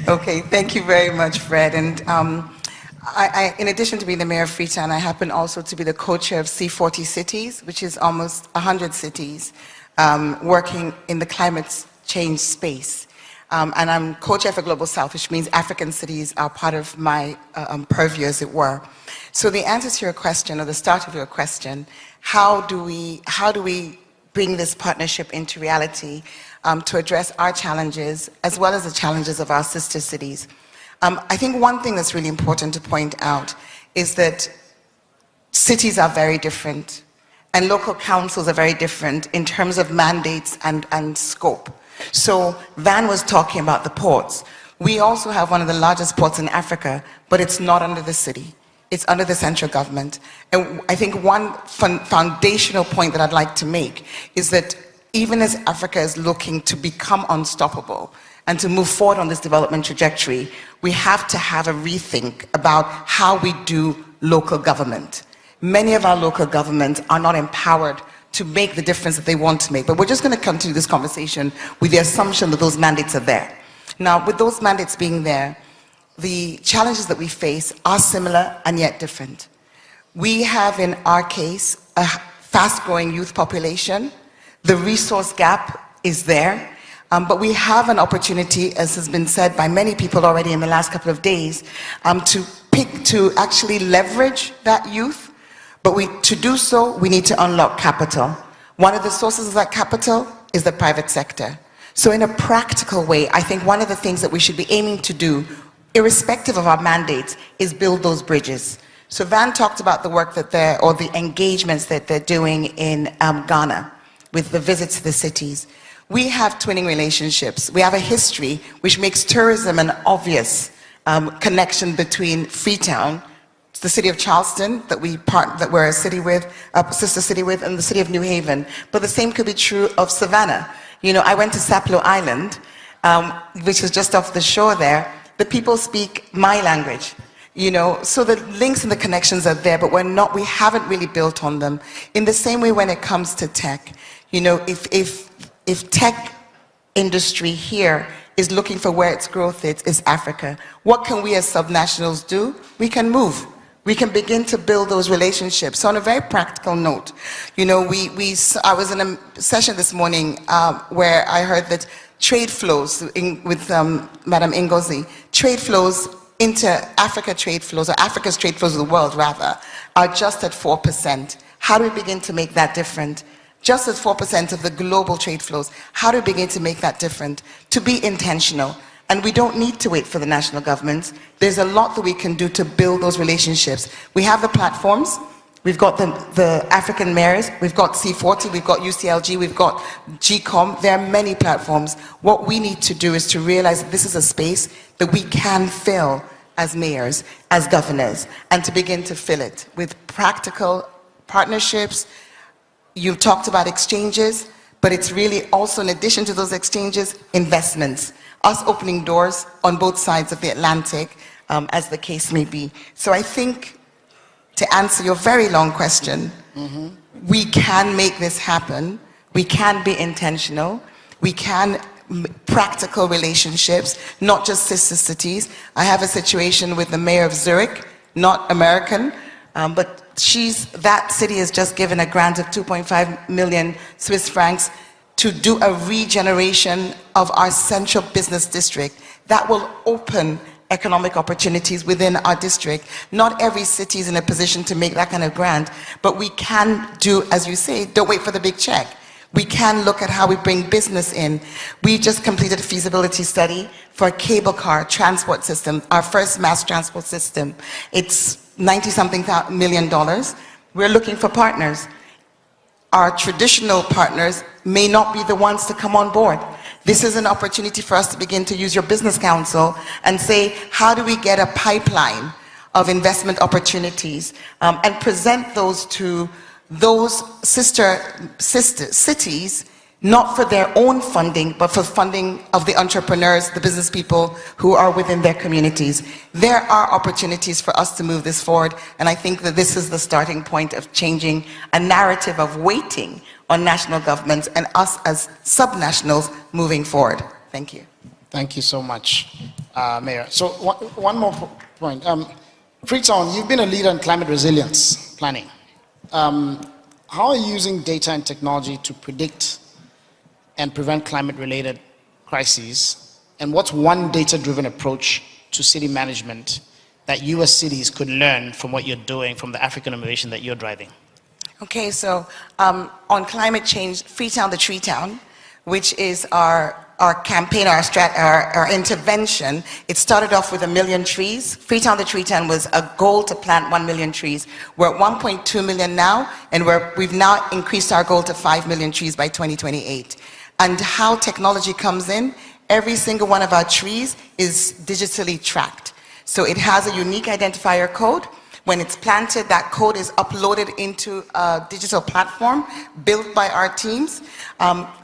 Okay, thank you very much, Fred. And in addition to being the mayor of Freetown, I happen also to be the co-chair of C40 Cities, which is almost 100 cities working in the climate change space. And I'm co-chair for Global South, which means African cities are part of my purview, as it were. So the answer to your question, or the start of your question, how do we bring this partnership into reality to address our challenges as well as the challenges of our sister cities? I think one thing that's really important to point out is that cities are very different and local councils are very different in terms of mandates and scope. So Van was talking about the ports. We also have one of the largest ports in Africa, but it's not under the city. It's under the central government. And I think one foundational point that I'd like to make is that even as Africa is looking to become unstoppable and to move forward on this development trajectory, we have to have a rethink about how we do local government. Many of our local governments are not empowered to make the difference that they want to make. But we're just going to continue this conversation with the assumption that those mandates are there. Now, with those mandates being there, the challenges that we face are similar and yet different. We have, in our case, a fast-growing youth population. The resource gap is there, but we have an opportunity, as has been said by many people already in the last couple of days, to actually leverage that youth. But to do so, we need to unlock capital. One of the sources of that capital is the private sector. So in a practical way, I think one of the things that we should be aiming to do, irrespective of our mandates, is build those bridges. So Van talked about the work that the engagements that they're doing in Ghana with the visits to the cities. We have twinning relationships. We have a history which makes tourism an obvious connection between Freetown, the city of Charleston that we're a city with, a sister city with, and the city of New Haven. But the same could be true of Savannah. I went to Sapelo Island, which is just off the shore there. The people speak my language. So the links and the connections are there, but we haven't really built on them. In the same way when it comes to tech, if tech industry here is looking for where its growth is Africa, what can we as subnationals do? We can move. We can begin to build those relationships. So on a very practical note, I was in a session this morning where I heard that trade flows with Madam Ngozi, trade flows into Africa's trade flows of the world rather, are just at 4%. How do we begin to make that different? Just as 4% of the global trade flows, how do we begin to make that different? To be intentional. And we don't need to wait for the national governments. There's a lot that we can do to build those relationships. We have the platforms. We've got the African mayors. We've got C40. We've got UCLG. We've got GCOM. There are many platforms. What we need to do is to realize that this is a space that we can fill as mayors, as governors, and to begin to fill it with practical partnerships. You've talked about exchanges, but it's really also, in addition to those exchanges, investments. Us opening doors on both sides of the Atlantic, as the case may be. So I think to answer your very long question, we can make this happen. We can be intentional. We can practical relationships, not just sister cities. I have a situation with the mayor of Zurich, not American, but that city has just given a grant of 2.5 million Swiss francs to do a regeneration of our central business district. That will open economic opportunities within our district. Not every city is in a position to make that kind of grant, but we can do, as you say, don't wait for the big check. We can look at how we bring business in. We just completed a feasibility study for a cable car transport system, our first mass transport system. It's $90-something million. We're looking for partners. Our traditional partners may not be the ones to come on board. This is an opportunity for us to begin to use your business council and say, how do we get a pipeline of investment opportunities and present those to those sister cities, not for their own funding, but for funding of the entrepreneurs, the business people who are within their communities. There are opportunities for us to move this forward, and I think that this is the starting point of changing a narrative of waiting on national governments and us as subnationals moving forward. Thank you. Thank you so much, Mayor. So one more point. Freetown, you've been a leader in climate resilience planning. How are you using data and technology to predict and prevent climate-related crises? And what's one data-driven approach to city management that you as cities could learn from what you're doing, from the African innovation that you're driving? Okay, so on climate change, Freetown the Tree Town, which is our campaign, our intervention, it started off with 1 million trees. Freetown the Tree Town was a goal to plant 1 million trees. We're at 1.2 million now, and we've now increased our goal to 5 million trees by 2028. And how technology comes in, every single one of our trees is digitally tracked. So it has a unique identifier code. When it's planted, that code is uploaded into a digital platform built by our teams.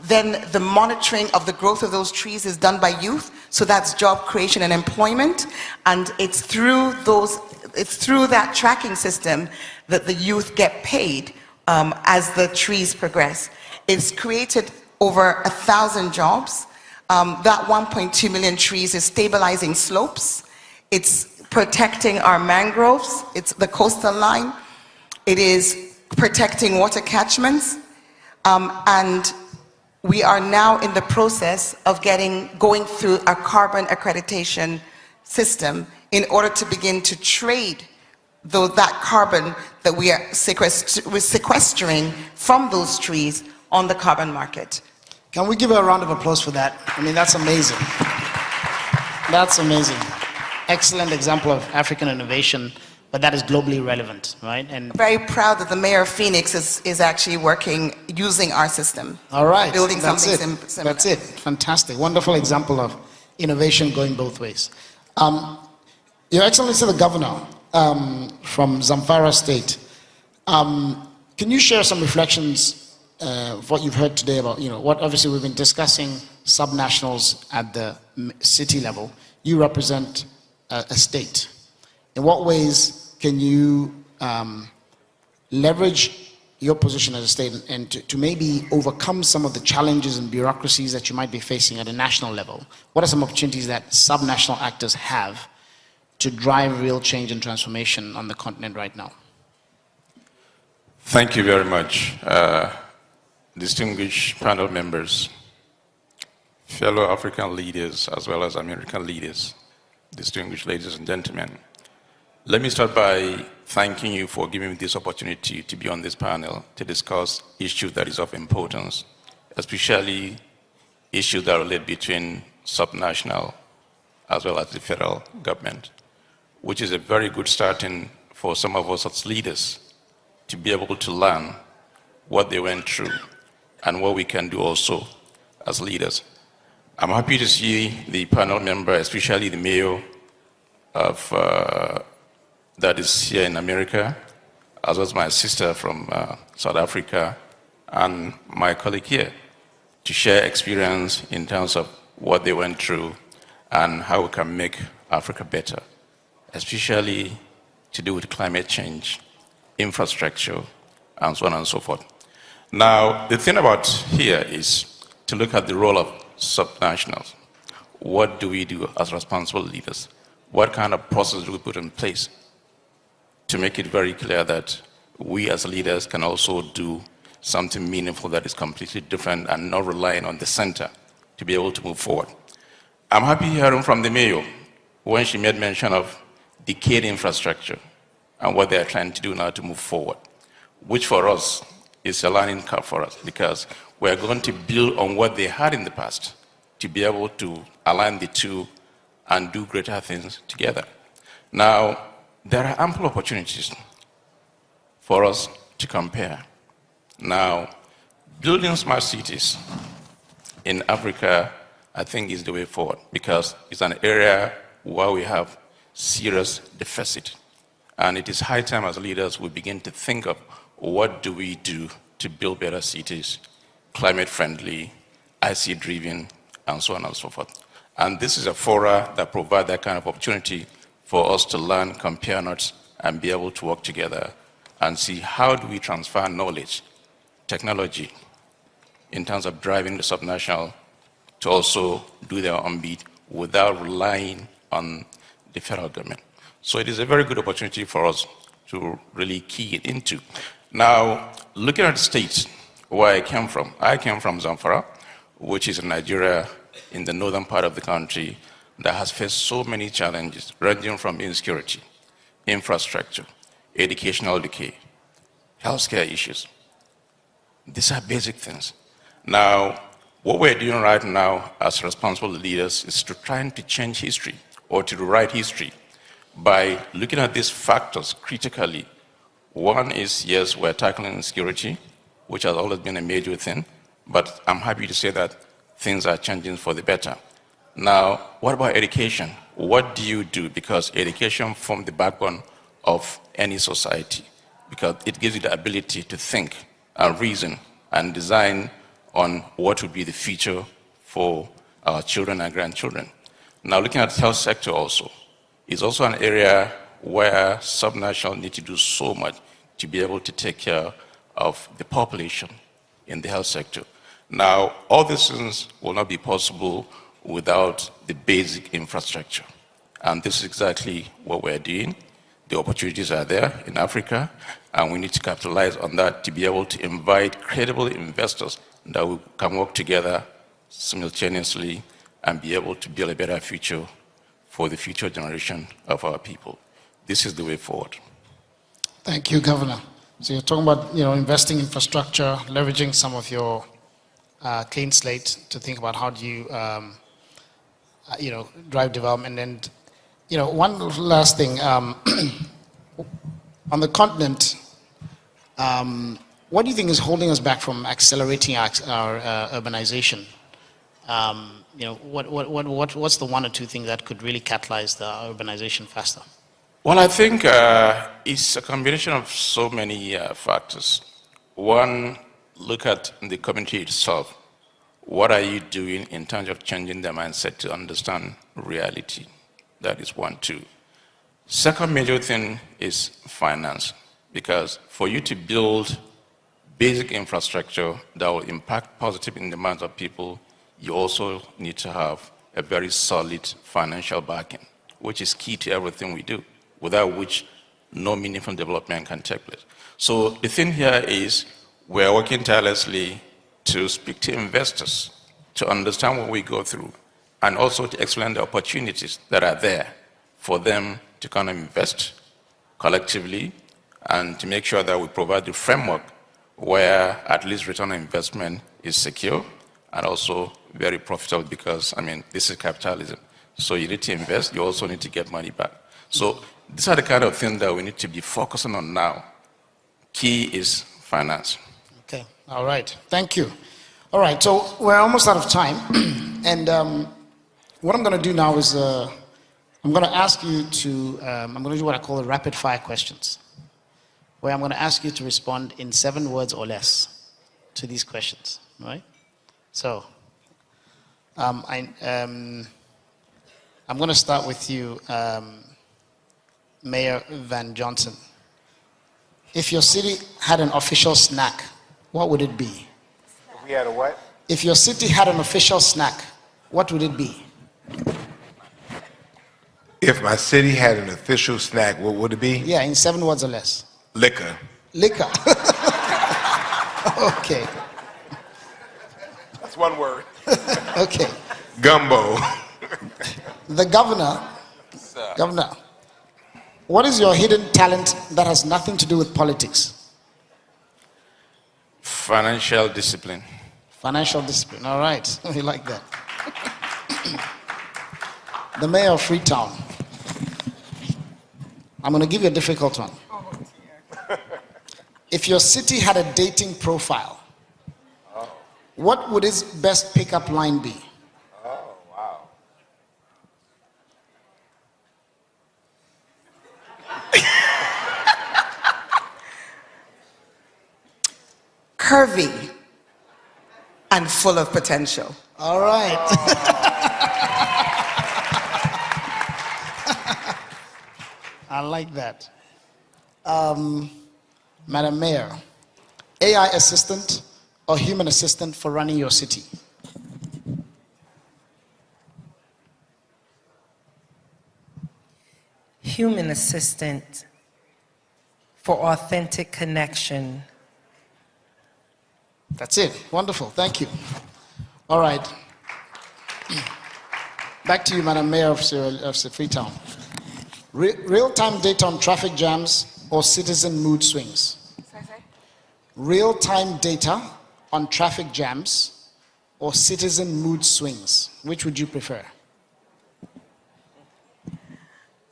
Then the monitoring of the growth of those trees is done by youth. So that's job creation and employment. And it's through that tracking system that the youth get paid as the trees progress. It's created over 1,000 jobs. That 1.2 million trees is stabilizing slopes. It's protecting our mangroves, it's the coastal line, it is protecting water catchments, and we are now in the process of going through a carbon accreditation system in order to begin to trade that carbon that we're sequestering from those trees on the carbon market. Can we give her a round of applause for that? I mean, that's amazing. That's amazing. Excellent example of African innovation, but that is globally relevant, right? And very proud that the mayor of Phoenix is actually working, using our system. All right. Building something That's similar. it. Fantastic. Wonderful example of innovation going both ways. Your Excellency the Governor from Zamfara State, can you share some reflections of what you've heard today about, what obviously we've been discussing subnationals at the city level. You represent a state. In what ways can you leverage your position as a state and to maybe overcome some of the challenges and bureaucracies that you might be facing at a national level? What are some opportunities that subnational actors have to drive real change and transformation on the continent right now? Thank you very much, distinguished panel members, fellow African leaders, as well as American leaders, distinguished ladies and gentlemen. Let me start by thanking you for giving me this opportunity to be on this panel to discuss issues that is of importance, especially issues that relate between subnational as well as the federal government, which is a very good starting for some of us as leaders to be able to learn what they went through and what we can do also as leaders. I'm happy to see the panel member, especially the mayor of that is here in America, as well as my sister from South Africa, and my colleague here, to share experience in terms of what they went through and how we can make Africa better, especially to do with climate change infrastructure, and so on and so forth. Now, the thing about here is to look at the role of subnationals. What do we do as responsible leaders? What kind of process do we put in place to make it very clear that we as leaders can also do something meaningful that is completely different and not relying on the center to be able to move forward? I'm happy hearing from the mayor when she made mention of decayed infrastructure and what they are trying to do now to move forward, which for us is a learning curve for us, because we're going to build on what they had in the past to be able to align the two and do greater things together. Now, there are ample opportunities for us to compare. Now, building smart cities in Africa, I think, is the way forward, because it's an area where we have serious deficit. And it is high time as leaders we begin to think of what do we do to build better cities, climate-friendly, IC-driven, and so on and so forth. And this is a fora that provides that kind of opportunity for us to learn, compare notes, and be able to work together and see how do we transfer knowledge, technology, in terms of driving the subnational to also do their own beat without relying on the federal government. So it is a very good opportunity for us to really key it into. Now, looking at the states where I came from Zamfara, which is in Nigeria, in the northern part of the country, that has faced so many challenges, ranging from insecurity, infrastructure, educational decay, healthcare issues. These are basic things. Now, what we're doing right now as responsible leaders is to try to change history or to rewrite history by looking at these factors critically. One is, yes, we're tackling insecurity, which has always been a major thing, but I'm happy to say that things are changing for the better. Now, what about education? What do you do? Because education forms the backbone of any society, because it gives you the ability to think and reason and design on what would be the future for our children and grandchildren. Now, looking at the health sector also, is also an area where subnationals need to do so much to be able to take care of the population in the health sector. Now, all these things will not be possible without the basic infrastructure. And this is exactly what we're doing. The opportunities are there in Africa, and we need to capitalize on that to be able to invite credible investors that we can work together simultaneously and be able to build a better future for the future generation of our people. This is the way forward. Thank you, Governor. So you're talking about, investing in infrastructure, leveraging some of your clean slate to think about how do you, drive development. And, one last thing. On the continent, what do you think is holding us back from accelerating our urbanization? What's the one or two things that could really catalyze the urbanization faster? Well, I think it's a combination of so many factors. One, look at the community itself. What are you doing in terms of changing their mindset to understand reality? That is one, two. Second major thing is finance, because for you to build basic infrastructure that will impact positively in the minds of people, you also need to have a very solid financial backing, which is key to everything we do, without which no meaningful development can take place. So the thing here is we're working tirelessly to speak to investors, to understand what we go through, and also to explain the opportunities that are there for them to kind of invest collectively and to make sure that we provide the framework where at least return on investment is secure and also very profitable, because, this is capitalism. So you need to invest, you also need to get money back. So these are the kind of things that we need to be focusing on now. Key is finance. Okay, all right, thank you. All right, so we're almost out of time. And what I'm going to do now is I'm going to ask you to, I'm going to do what I call the rapid fire questions, where I'm going to ask you to respond in 7 words or less to these questions, right? So, I'm going to start with you, Mayor Van Johnson. If your city had an official snack, what would it be? If we had a what? If your city had an official snack, what would it be? If my city had an official snack, what would it be? Yeah, in 7 words or less. Liquor. Liquor. Okay. That's one word. Okay. Gumbo. The governor, what is your hidden talent that has nothing to do with politics? Financial discipline. Financial discipline, all right. We like that. The mayor of Freetown. I'm going to give you a difficult one. If your city had a dating profile, what would its best pickup line be? Oh, wow. Curvy and full of potential. All right. I like that. Madam Mayor, AI assistant or human assistant for running your city? Human assistant for authentic connection. That's it. Wonderful. Thank you. All right. Back to you, Madam Mayor of Freetown. Real-time data on traffic jams or citizen mood swings? Real-time data on traffic jams or citizen mood swings? Which would you prefer?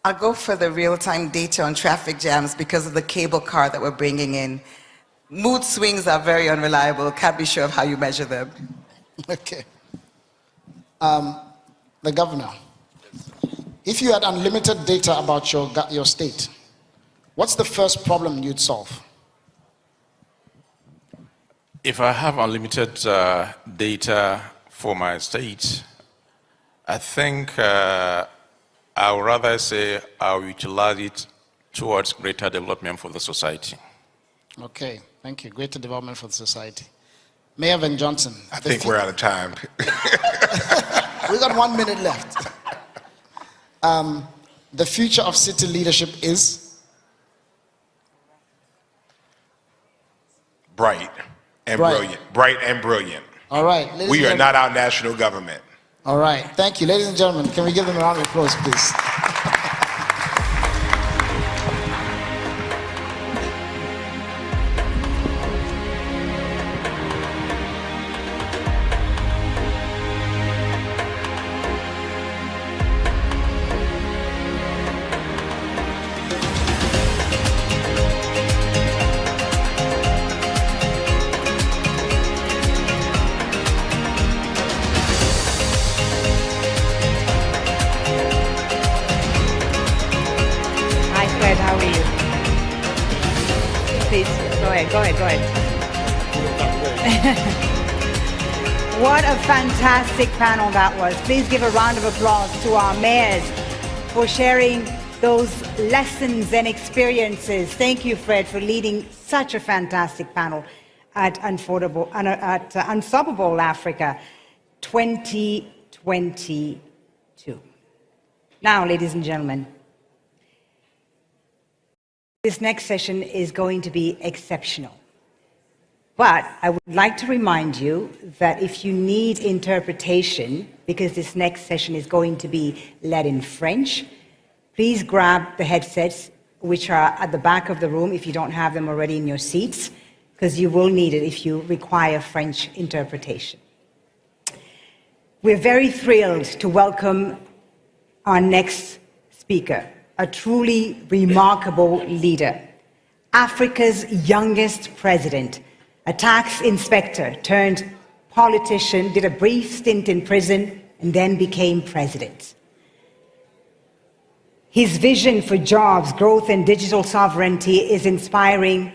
I'll go for the real-time data on traffic jams because of the cable car that we're bringing in. Mood swings are very unreliable. Can't be sure of how you measure them. Okay. The governor. If you had unlimited data about your state, what's the first problem you'd solve? If I have unlimited data for my state, I think I would rather say I'll utilize it towards greater development for the society. Okay, thank you. Greater development for the society. Mayor Van Johnson. I think we're out of time. We got 1 minute left. The future of city leadership is? Bright and brilliant. Bright and brilliant. All right. We are not our national government. All right. Thank you. Ladies and gentlemen, can we give them a round of applause, please? Go ahead. What a fantastic panel that was. Please give a round of applause to our mayors for sharing those lessons and experiences. Thank you, Fred, for leading such a fantastic panel at Unstoppable Africa 2022. Now, ladies and gentlemen, this next session is going to be exceptional. But I would like to remind you that if you need interpretation, because this next session is going to be led in French, please grab the headsets, which are at the back of the room if you don't have them already in your seats, because you will need it if you require French interpretation. We're very thrilled to welcome our next speaker, a truly remarkable leader, Africa's youngest president, a tax inspector turned politician, did a brief stint in prison, and then became president. His vision for jobs, growth, and digital sovereignty is inspiring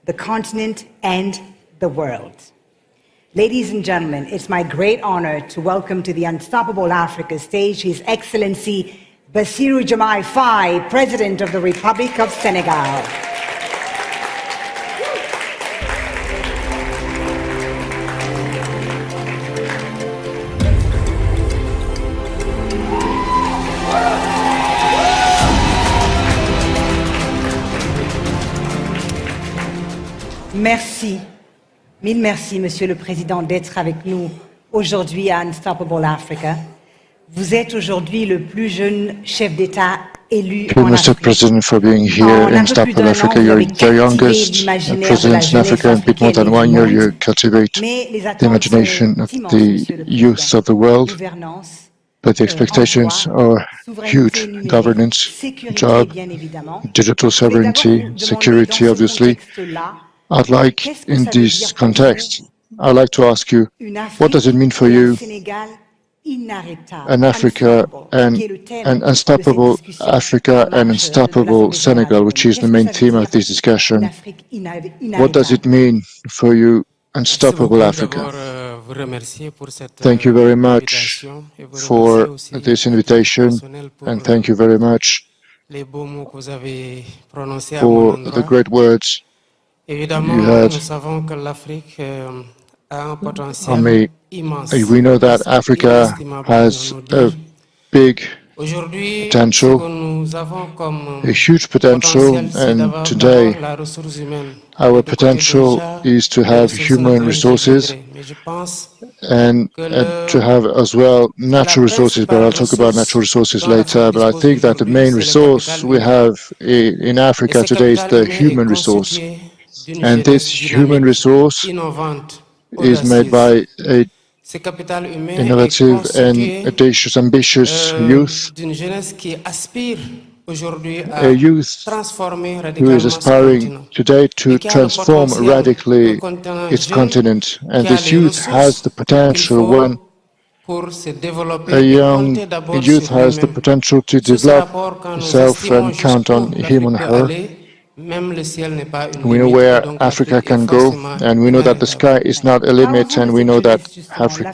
the continent and the world. Ladies and gentlemen, it's my great honor to welcome to the Unstoppable Africa stage His Excellency Bassirou Diomaye Faye, President of the Republic of Senegal. Merci. Mille merci, Monsieur le Président, d'être avec nous aujourd'hui à Unstoppable Africa. Vous êtes aujourd'hui le plus jeune chef d'État élu Thank you, en Mr. Afrique. President, for being here in Unstoppable Africa. You're the youngest president in Africa. In bit more than 1 year, you cultivate the imagination of the youth of the world. But the expectations are huge. Governance, job, digital sovereignty, security, obviously. I'd like, in this context, I'd like to ask you, what does it mean for you, an Africa and an unstoppable Africa and unstoppable Senegal, which is the main theme of this discussion? What does it mean for you, unstoppable Africa? Thank you very much for this invitation, and thank you very much for the great words you had. We know that Africa has a big potential, a huge potential, and today our potential is to have human resources and to have as well natural resources, but I'll talk about natural resources later. But I think that the main resource we have in Africa today is the human resource. And this human resource is made by a innovative and audacious, ambitious youth, a youth who is aspiring today to transform radically its continent. And this youth has the potential, when a young youth has the potential to develop himself and count on him or her. We know where Africa can go, and we know that the sky is not a limit, and we know that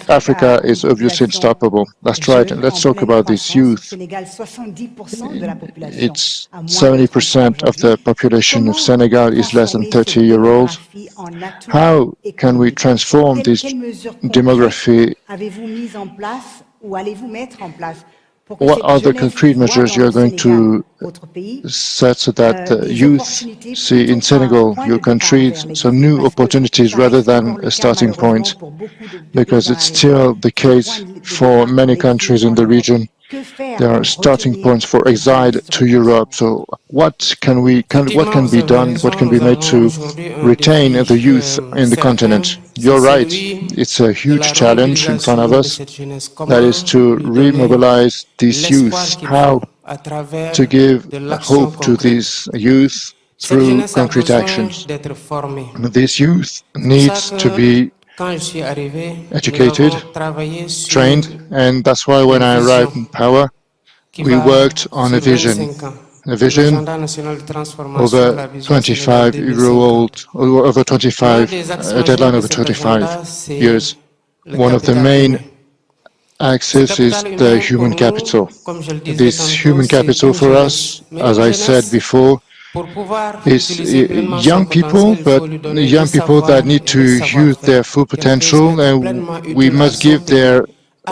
Africa is obviously unstoppable. That's right, and let's talk about this youth. It's 70% of the population of Senegal is less than 30-year-old. How can we transform this demography? What are the concrete measures you are going to set so that youth see in Senegal, your country, some new opportunities rather than a starting point? Because it's still the case for many countries in the region. There are starting points for exile to Europe. So what can be done, what can be made to retain the youth in the continent? You're right, it's a huge challenge in front of us. That is to remobilize these youth, how to give hope to these youth through concrete actions. This youth needs to be educated, trained, and that's why when I arrived in power, we worked on a vision over 25-year-old, over 25, a deadline over 25 years. One of the main axes is the human capital. This human capital for us, as I said before, is young people, but young people that need to use their full potential, and we must give their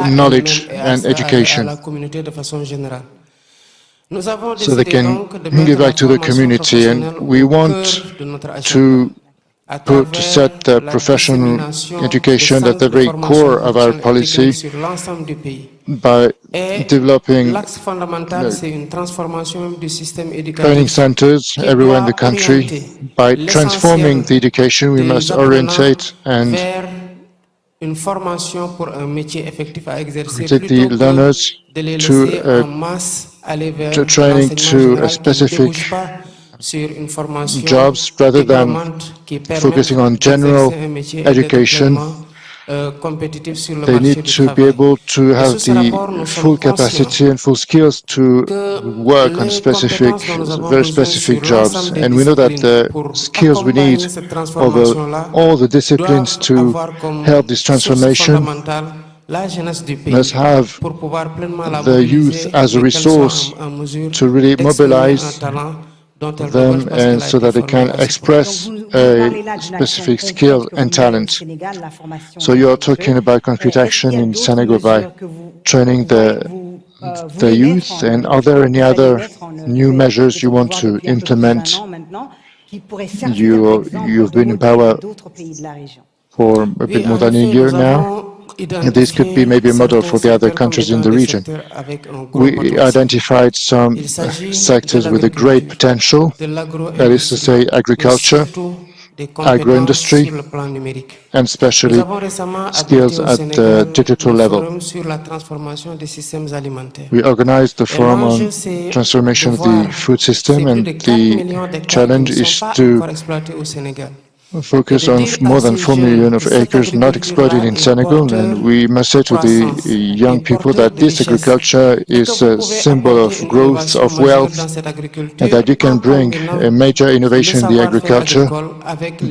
knowledge and education so they can give back to the community. And we want to set the professional education at the very core of our policy by developing training centers everywhere in the country. By transforming the education, we must orientate and take the learners to training to a specific jobs rather than focusing on general education. They need to be able to have the full capacity and full skills to work on specific, very specific jobs. And we know that the skills we need over all the disciplines to help this transformation must have the youth as a resource to really mobilize them, and so that they can express a specific skill and talent. So you're talking about concrete action in Senegal by training the youth, and are there any other new measures you want to implement You've been in power for a bit more than a year now. And this could be maybe a model for the other countries in the region. We identified some sectors with a great potential, that is to say agriculture, agro-industry, and especially skills at the digital level. We organized the forum on transformation of the food system, and the challenge is to focus on more than 4 million of acres not exploited in Senegal, and we must say to the young people that this agriculture is a symbol of growth, of wealth, and that you can bring a major innovation in the agriculture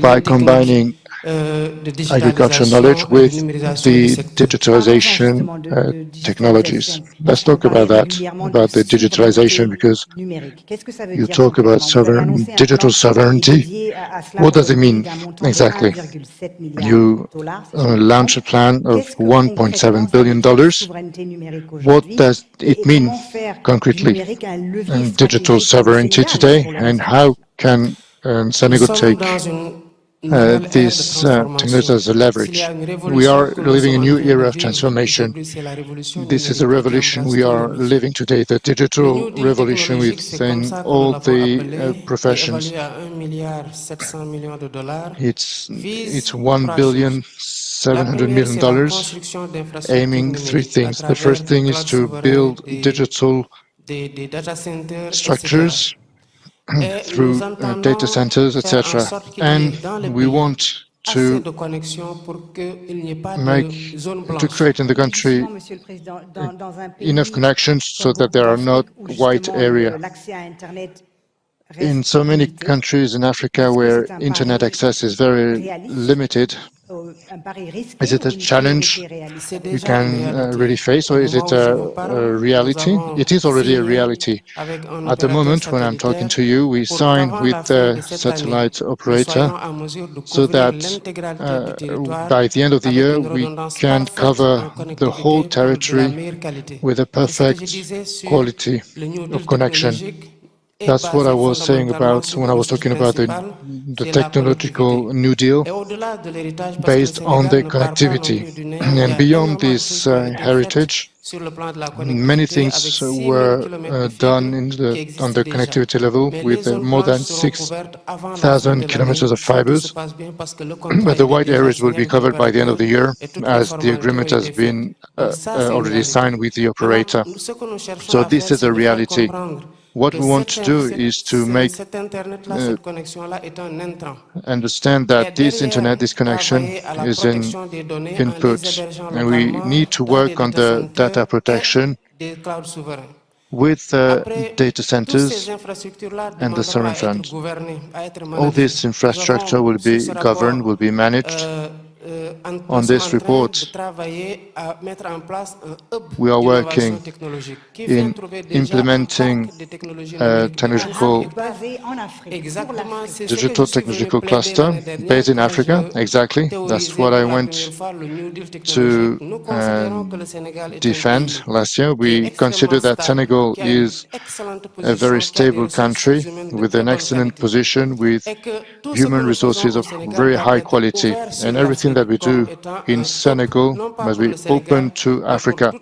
by combining agricultural knowledge with the digitalization technologies. Let's talk about that, about the digitalization, because you talk about digital sovereignty. What does it mean exactly? You launch a plan of $1.7 billion. What does it mean concretely? Digital sovereignty today, and how can Senegal take this technology as a leverage? We are living a new era of transformation. This is a revolution we are living today, the digital revolution within all the professions. It's $1.7 billion, aiming three things. The first thing is to build digital structures through data centers, etc. And we want to create in the country enough connections so that there are not white areas. In so many countries in Africa where internet access is very limited, is it a challenge you can really face, or is it a reality? It is already a reality. At the moment, when I'm talking to you, we sign with the satellite operator so that by the end of the year, we can cover the whole territory with a perfect quality of connection. That's what I was saying about when I was talking about the technological New Deal based on the connectivity. And beyond this heritage, many things were done on the connectivity level with more than 6,000 kilometers of fibers. But the white areas will be covered by the end of the year, as the agreement has been already signed with the operator. So this is a reality. What we want to do is to understand that this internet, this connection is an input, and we need to work on the data protection with data centers and the sovereign funds. All this infrastructure will be governed, will be managed. On this report, we are working in implementing a digital technological cluster based in Africa. Exactly, that's what I went to defend last year. We consider that Senegal is a very stable country with an excellent position, with human resources of very high quality, and everything that we do in Senegal must be open to Africa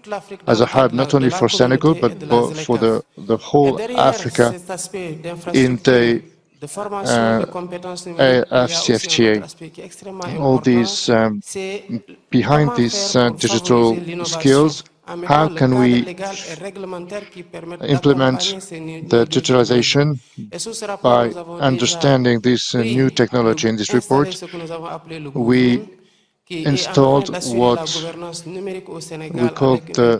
as a hub, not only for Senegal, but for the whole Africa in the AFCFTA. All these, behind these digital skills, how can we implement the digitalization by understanding this new technology? In this report, we installed what we call the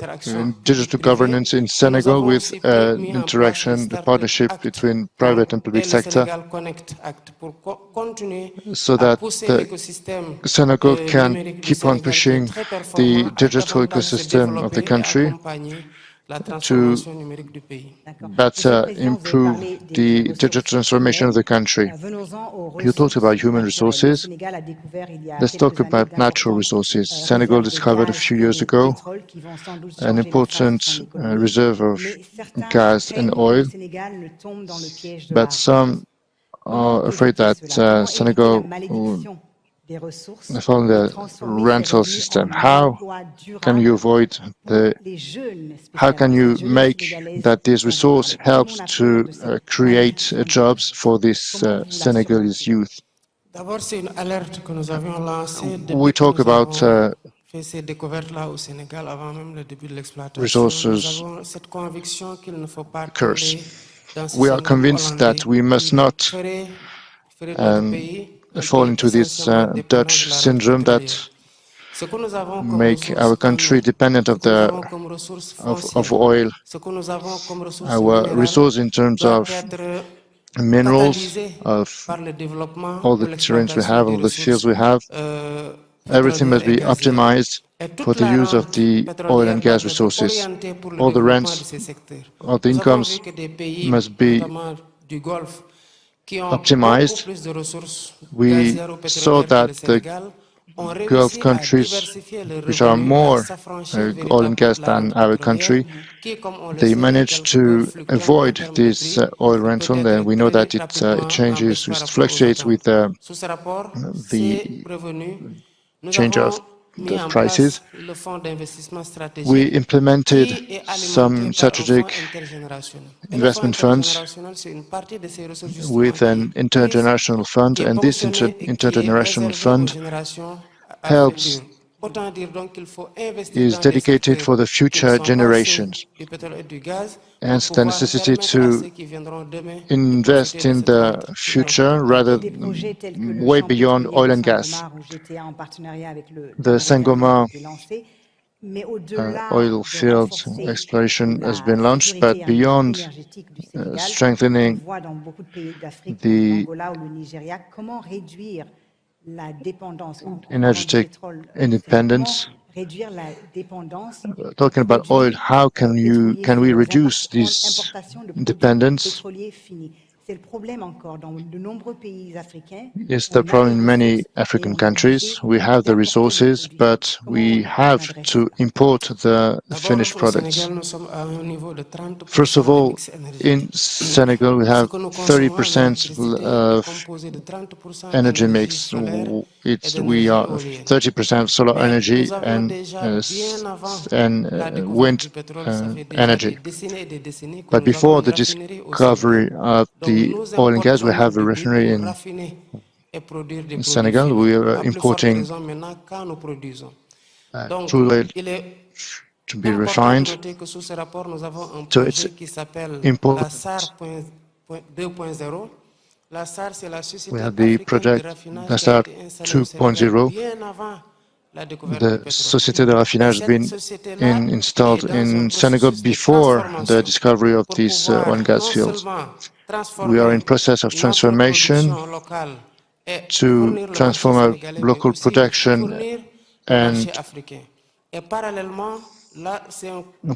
digital governance in Senegal, with interaction, the partnership between private and public sector, so that Senegal can keep on pushing the digital ecosystem of the country to better improve the digital transformation of the country. You talked about human resources. Let's talk about natural resources. Senegal discovered a few years ago an important reserve of gas and oil, but some are afraid that Senegal will fall in the rental system. How can you avoid how can you make that this resource helps to create jobs for this Senegalese youth? D'abord, c'est une alerte que nous avions lancée We depuis que talk nous about avons fait ces découvertes-là au Sénégal, avant même le début de l'exploitation. Nous resources avons cette conviction qu'il ne faut pas curse. tomber dans ce We are syndrome convinced hollandais that we must qui not ferait notre pays un fall pays into this essentiellement dépendant Dutch de la rente syndrome pétrolière. that Ce que nous avons comme make ressources our en country nous, dependent ce of que nous avons comme ressources of foncières, oil. ce que nous avons comme ressources Our minérales resource in terms doit of être minerals, catalysé of par le développement all ou the terrains we l'exploitation have, des all the fields ressources we have, everything pétrolières must et be gazières. optimized Et for toute the la use of rente the oil and pétrolière doit gas être resources. orientée pour le All the développement de rents, ces secteurs. all the Nous avons incomes vu que des pays, must be notamment du Golfe, qui ont beaucoup optimized. plus de ressources We gazières ou saw pétrolières que that le the Sénégal, ont Gulf réussi à countries, diversifier leurs which are revenus, à more s'affranchir oil and véritablement gas de la than rente our pétrolière, country, qui, comme on le they sait, est managed quelque peu to fluctuante en avoid termes de this prix oil et peut rental, and être we know très that it rapidement en baisse changes, par it rapport aux fluctuates attentes. with Sous ce rapport, the ces revenus, nous change of avons mis the en prices. place le fonds d'investissement We stratégique implemented qui est alimenté some par un fonds strategic intergénérationnel. Et le fonds investment funds intergénérationnel, c'est une partie de ces ressources justement with an intergenerational fund, qui est and this ponctionnée et qui est intergenerational réservée aux fund générations helps futures. Autant dire donc qu'il faut investir is dans des dedicated secteurs for the qui ne future sont pas ceux generations. du pétrole et du gaz pour Hence the pouvoir necessity permettre à ceux to qui viendront demain de profiter invest de in cette the rente qui va future être rather Des projets tels que le way champ beyond pétrolier oil de and gas. Sangomar, où GTA en partenariat avec le The Mauritanie a Sangomar été lancé. Mais au-delà oil de field renforcer exploration has la been launched, but sécurité beyond énergétique du Sénégal, on strengthening voit dans beaucoup de pays d'Afrique, comme the l'Angola ou le Nigeria, comment réduire la dépendance en parlant du energetic pétrole, independence. comment réduire la dépendance Talking about oil, how can we aux reduce this importations de produits dependence? pétroliers finis. C'est le problème encore dans de nombreux pays africains. Is the On a problem les in many ressources et African on est countries. obligé We have the resources, but we have to import the D'abord, finished au products. Sénégal, nous sommes à un niveau de 30% First of de all, mix énergétique. in Senegal, we Ce have que nous consommons en 30% électricité est of composé de 30% energy d'énergie mix. solaire et We d'énergie are éolienne. 30% solar Mais energy nous avions and déjà, bien avant la découverte wind du pétrole, ça fait déjà des energy. décennies et des décennies que But nous avons before une the raffinerie au Sénégal. discovery of Donc the nous oil and gas, we importons have a du brut refinery pour in raffiner et produire des produits Senegal. finis. We are À plus forte importing raison maintenant quand nous produisons. Donc, crude oil il est to be important de refined. noter que sous ce rapport, nous avons un So it's projet qui s'appelle important. la SAR 2.0. La SAR, c'est la Société We have the africaine de project raffinage qui a Nassar été installée au Sénégal 2.0. bien avant la découverte du The pétrole. Société de Et Raffinage has cette been société-là est installed dans un in Senegal processus de before the transformation discovery of pour these pouvoir oil and gas non fields. seulement We are in transformer process of notre transformation production locale et to fournir le marché transform our sénégalais, mais local aussi production fournir le and marché africain. Et parallèlement, là, c'est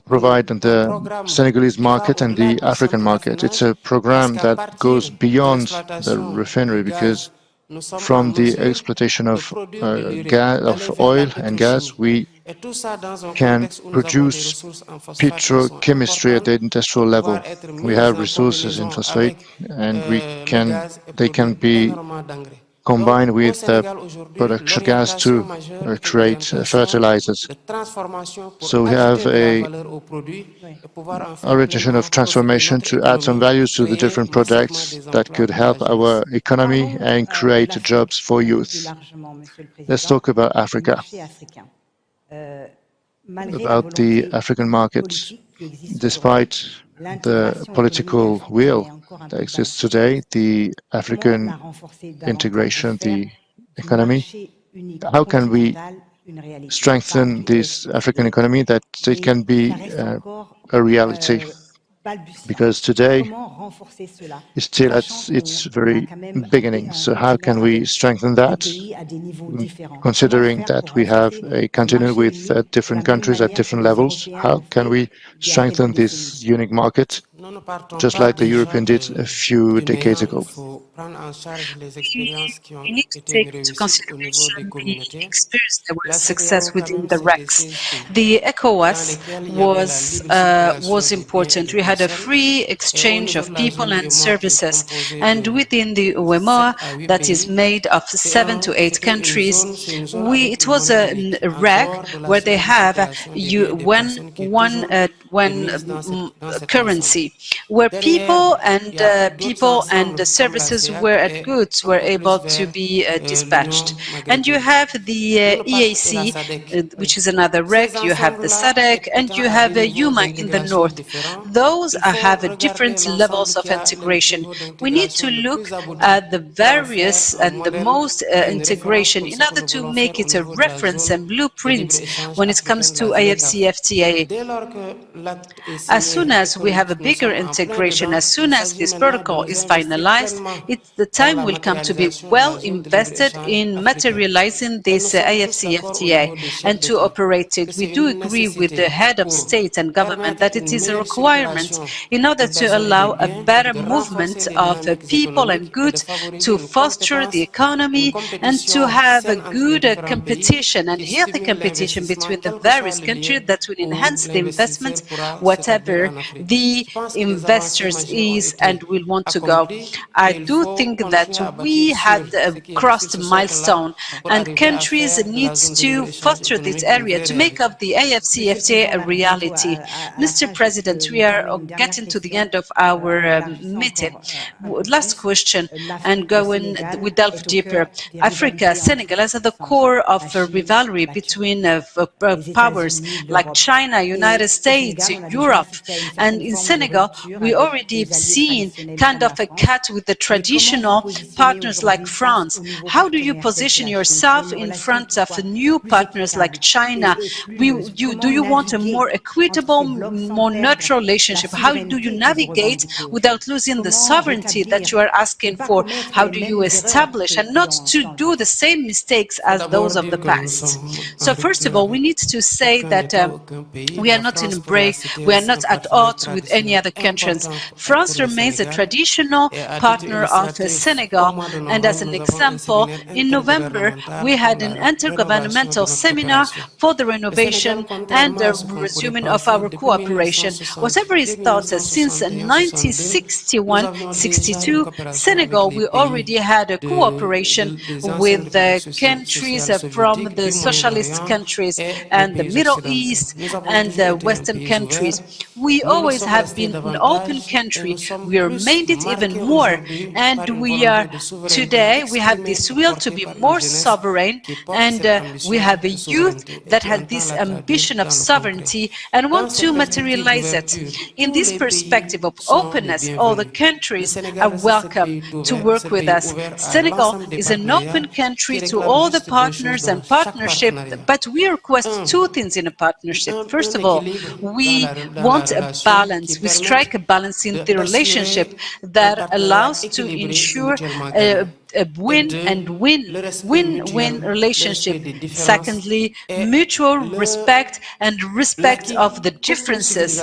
provide un the programme Senegalese qui va market and au-delà the du African simple market. It's raffinage, a parce program qu'à that partir goes de beyond the l'exploitation refinery du gaz, because nous sommes en from the mesure exploitation de of produire de l'urée, gas, d'aller of vers la oil and gas, pétrochimie. we Et tout ça dans un can contexte où nous avons des produce ressources en phosphate qui sont petrochemistry at importantes the pour industrial level. pouvoir être We mises have en resources in combinaison phosphate, avec and le gaz et they can produire be énormément d'engrais. Donc, combined au with Sénégal aujourd'hui, production gas l'orientation to majeure est une create orientation fertilizers. de transformation pour So we have ajouter de la a valeur aux produits et pouvoir en faire orientation pleinement of profiter transformation notre to add some économie et values to the créer different massivement products des that emplois could pour la help our jeunesse. economy and de create l'Afrique jobs for plus youth. largement, Monsieur le Let's Président, talk about du Africa, marché africain. Malgré la about the volonté African market. politique qui existe aujourd'hui, Despite the l'intégration économique political africaine will est encore un that peu exists bâtie. today, the Comment African la renforcer davantage et integration, faire the du economy, marché unique how can we continental une réalité, pas strengthen du this African Est-Ouest, economy that it et can be ça reste encore a reality? balbutiant. Because today Comment renforcer cela, it's still at sachant its qu'on a very quand même beginning. un So how continent can we avec strengthen des that, pays à des niveaux différents? Comment considering faire that pour we have renforcer a ce continent marché with unique de la different même countries at manière que different les levels? Européens How l'ont can fait we il y a quelques strengthen this décennies? unique market? just like the European did a few decades ago. We need to take into consideration the experience that was success within the REX. The ECOWAS was important. We had a free exchange of people and services, and within the UEMOA, that is made of 7 to 8 countries, it was a REC where they have one currency, where people and the services and goods were able to be dispatched. And you have the EAC, which is another REC, you have the SADC, and you have UMA in the north. Those have different levels of integration. We need to look at the various and the most integration in order to make it a reference and blueprint when it comes to AFCFTA. As soon as we have a bigger integration, as soon as this protocol is finalized, the time will come to be well invested in materializing this AFCFTA and to operate it. We do agree with the head of state and government that it is a requirement in order to allow a better movement of people and goods, to foster the economy and to have a good competition and healthy competition between the various countries that will enhance the investment, whatever the investors is and will want to go. I do think that we had crossed a milestone, and countries need to foster this area to make of the AFCFTA a reality. Mr. President, we are getting to the end of our meeting. Last question, and we delve deeper. Africa, Senegal is at the core of a rivalry between powers like China, United States, Europe. And in Senegal, we already have seen kind of a cut with the traditional partners like France. How do you position yourself in front of new partners like China? Do you want a more equitable, more neutral relationship? How do you navigate without losing the sovereignty that you are asking for? How do you establish and not to do the same mistakes as those of the past? So first of all, we need to say that we are not in a break, we are not at odds with any other countries. France remains a traditional partner of Senegal, and as an example, in November we had an intergovernmental seminar for the renovation and the resuming of our cooperation. Whatever is thought, since 1961-62, Senegal, we already had a cooperation with the countries from the socialist countries and the Middle East and the Western countries. We always have been an open country. We remained it even more, and today we have this will to be more sovereign, and we have a youth that has this ambition of sovereignty and want to materialize it. In this perspective of openness, all the countries are welcome to work with us. Senegal is an open country to all the partners and partnership, but we request two things in a partnership. First of all, we want a balance. We strike a balance in the relationship that allows to ensure a win-win relationship. Secondly, mutual respect and respect of the differences.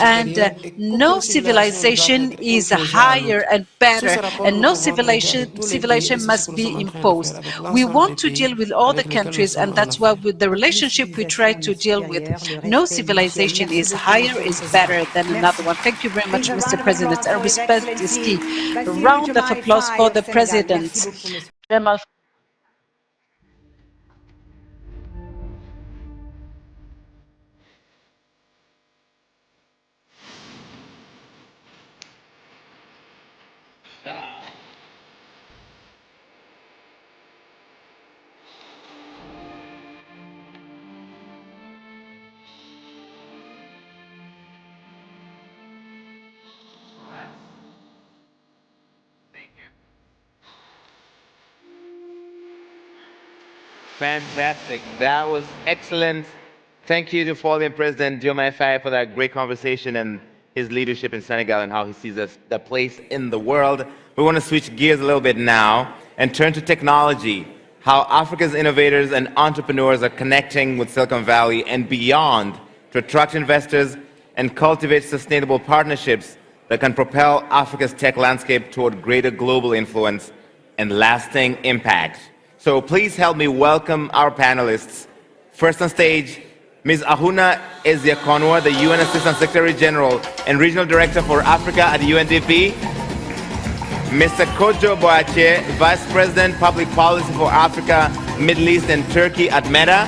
And no civilization is higher and better, and no civilization must be imposed. We want to deal with all the countries, and that's why with the relationship we try to deal with. No civilization is higher, is better than another one. Thank you very much, Mr. President. Our respect is key. A round of applause for the President. Jamal. Fantastic. That was excellent. Thank you to Fallen President Diomaye Faye for that great conversation and his leadership in Senegal and how he sees the place in the world. We want to switch gears a little bit now and turn to technology, how Africa's innovators and entrepreneurs are connecting with Silicon Valley and beyond to attract investors and cultivate sustainable partnerships that can propel Africa's tech landscape toward greater global influence and lasting impact. So please help me welcome our panelists. First on stage, Ms. Ahuna Ezeakonwa, the UN Assistant Secretary General and Regional Director for Africa at the UNDP. Mr. Kojo Boakye, Vice President, Public Policy for Africa, Middle East and Turkey at Meta.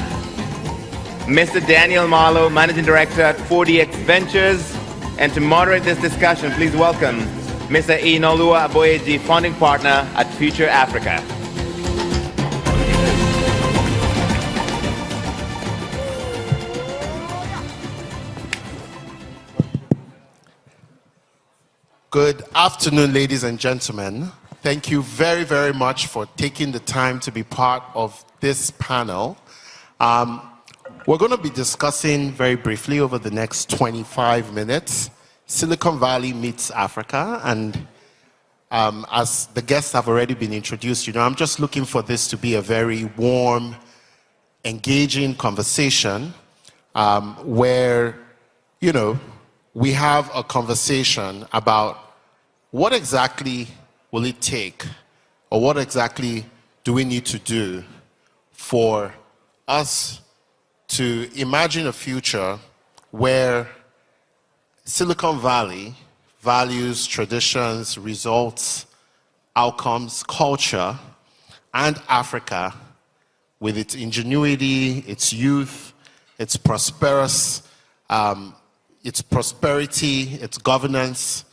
Mr. Daniel Marlowe, Managing Director at 4DX Ventures. And to moderate this discussion, please welcome Mr. Inolua Aboyeji, Founding Partner at Future Africa. Good afternoon, ladies and gentlemen. Thank you very, very much for taking the time to be part of this panel. We're going to be discussing very briefly over the next 25 minutes, Silicon Valley meets Africa. And as the guests have already been introduced, I'm just looking for this to be a very warm, engaging conversation where, we have a conversation about what exactly will it take, or what exactly do we need to do for us to imagine a future where Silicon Valley values, traditions, results, outcomes, culture, and Africa, with its ingenuity, its youth, its prosperity, its governance,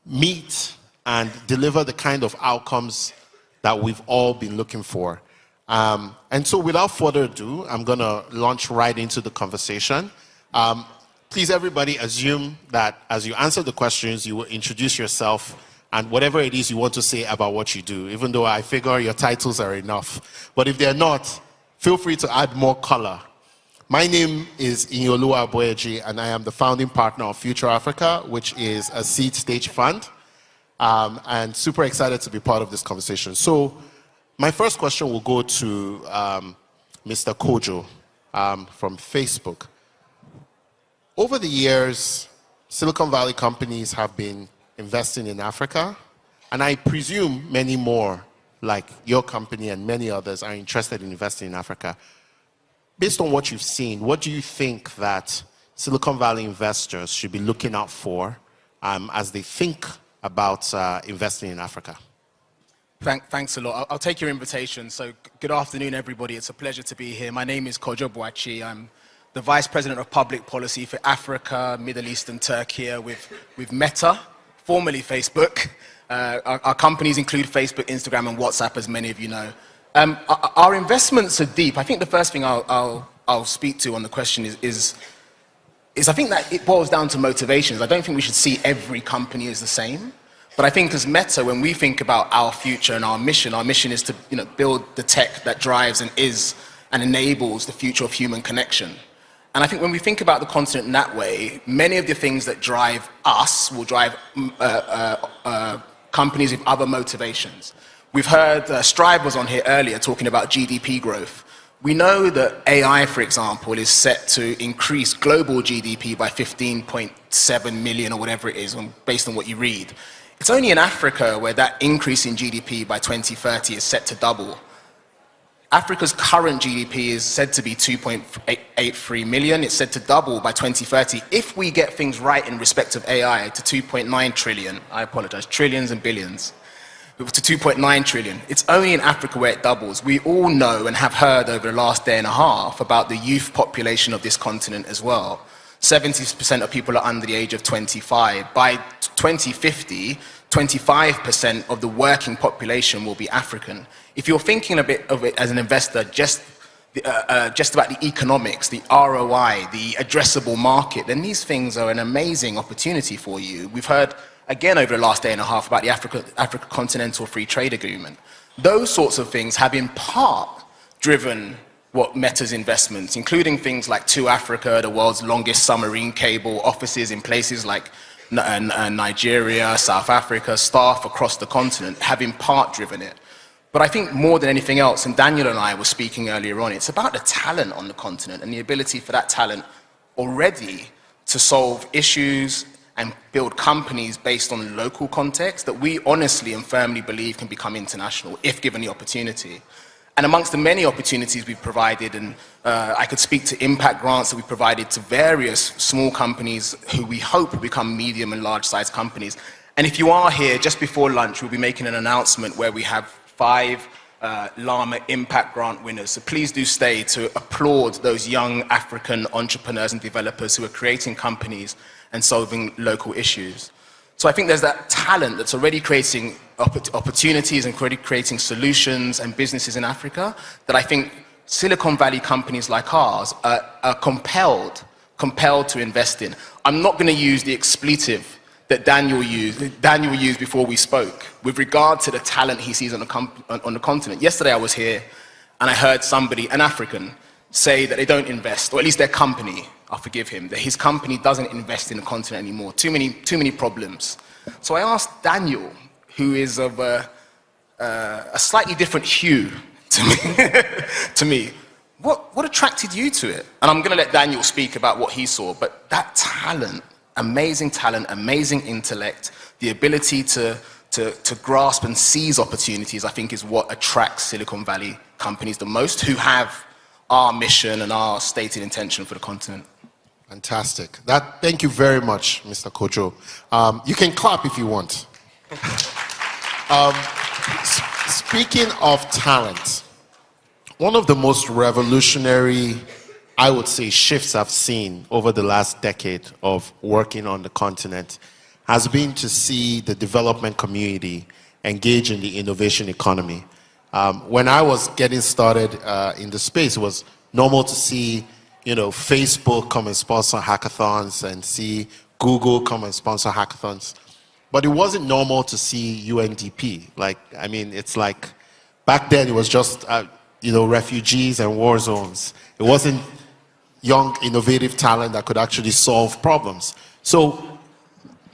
meet and deliver the kind of outcomes that we've all been looking for. And so without further ado, I'm going to launch right into the conversation. Please, everybody, assume that as you answer the questions, you will introduce yourself and whatever it is you want to say about what you do, even though I figure your titles are enough. But if they're not, feel free to add more color. My name is Inolua Aboyeji, and I am the founding partner of Future Africa, which is a seed stage fund, and super excited to be part of this conversation. So my first question will go to Mr. Kojo from Facebook. Over the years, Silicon Valley companies have been investing in Africa, and I presume many more, like your company and many others, are interested in investing in Africa. Based on what you've seen, what do you think that Silicon Valley investors should be looking out for as they think about investing in Africa? Thanks a lot. I'll take your invitation. So good afternoon, everybody. It's a pleasure to be here. My name is Kojo Boakye. I'm the Vice President of Public Policy for Africa, Middle East, and Turkey with Meta, formerly Facebook. Our companies include Facebook, Instagram, and WhatsApp, as many of you know. Our investments are deep. I think the first thing I'll speak to on the question is I think that it boils down to motivations. I don't think we should see every company as the same. But I think as Meta, when we think about our future and our mission is to build the tech that drives and is and enables the future of human connection. And I think when we think about the continent in that way, many of the things that drive us will drive companies with other motivations. We've heard Strive was on here earlier talking about GDP growth. We know that AI, for example, is set to increase global GDP by 15.7 million or whatever it is, based on what you read. It's only in Africa where that increase in GDP by 2030 is set to double. Africa's current GDP is said to be 2.83 million. It's said to double by 2030 if we get things right in respect of AI to 2.9 trillion. I apologize, trillions and billions. To 2.9 trillion. It's only in Africa where it doubles. We all know and have heard over the last day and a half about the youth population of this continent as well. 70% of people are under the age of 25. By 2050, 25% of the working population will be African. If you're thinking a bit of it as an investor, just about the economics, the ROI, the addressable market, then these things are an amazing opportunity for you. We've heard, again, over the last day and a half about the Africa Continental Free Trade Agreement. Those sorts of things have in part driven what Meta's investments, including things like To Africa, the world's longest submarine cable, offices in places like Nigeria, South Africa, staff across the continent, have in part driven it. But I think more than anything else, and Daniel and I were speaking earlier on, it's about the talent on the continent and the ability for that talent already to solve issues and build companies based on local context that we honestly and firmly believe can become international if given the opportunity. And amongst the many opportunities we've provided, and I could speak to impact grants that we've provided to various small companies who we hope will become medium and large-sized companies. And if you are here, just before lunch, we'll be making an announcement where we have 5 Llama Impact Grant winners. So please do stay to applaud those young African entrepreneurs and developers who are creating companies and solving local issues. So I think there's that talent that's already creating opportunities and already creating solutions and businesses in Africa that I think Silicon Valley companies like ours are compelled to invest in. I'm not going to use the expletive that Daniel used before we spoke with regard to the talent he sees on the continent. Yesterday I was here and I heard somebody, an African, say that they don't invest, or at least their company, I'll forgive him, that his company doesn't invest in the continent anymore. Too many problems. So I asked Daniel, who is of a slightly different hue to me, what attracted you to it? And I'm going to let Daniel speak about what he saw, but that talent, amazing intellect, the ability to grasp and seize opportunities, I think is what attracts Silicon Valley companies the most, who have our mission and our stated intention for the continent. Fantastic. Thank you very much, Mr. Kojo. You can clap if you want. Speaking of talent, one of the most revolutionary, I would say, shifts I've seen over the last decade of working on the continent has been to see the development community engage in the innovation economy. When I was getting started in the space, it was normal to see, Facebook come and sponsor hackathons and see Google come and sponsor hackathons. But it wasn't normal to see UNDP. It's like back then it was just, refugees and war zones. It wasn't young, innovative talent that could actually solve problems. So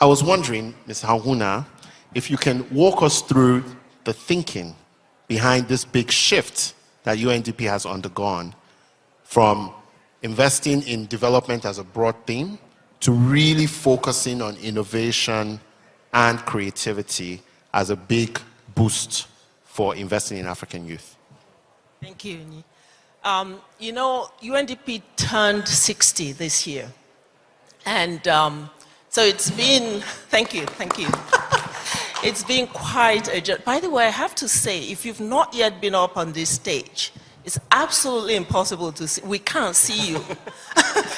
I was wondering, Ms. Hahuna, if you can walk us through the thinking behind this big shift that UNDP has undergone from investing in development as a broad theme to really focusing on innovation and creativity as a big boost for investing in African youth. Thank you, Uni. UNDP turned 60 this year. And so it's been, thank you. It's been quite a journey. By the way, I have to say, if you've not yet been up on this stage, it's absolutely impossible to see. We can't see you.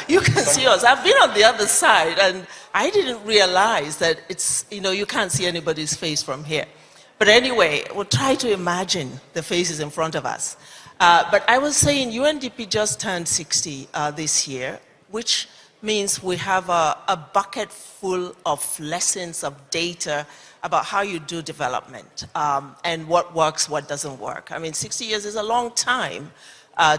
You can see us. I've been on the other side, and I didn't realize that it's, you can't see anybody's face from here. But anyway, we'll try to imagine the faces in front of us. But I was saying UNDP just turned 60 this year, which means we have a bucket full of lessons of data about how you do development and what works, what doesn't work. 60 years is a long time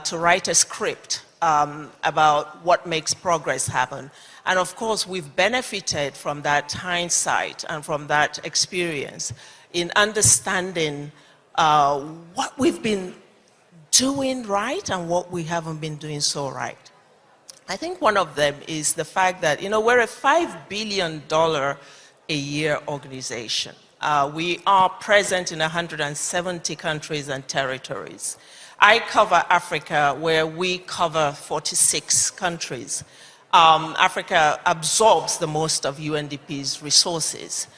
to write a script about what makes progress happen. And of course, we've benefited from that hindsight and from that experience in understanding what we've been doing right and what we haven't been doing so right. I think one of them is the fact that, we're a $5 billion a year organization. We are present in 170 countries and territories. I cover Africa, where we cover 46 countries. Africa absorbs the most of UNDP's resources.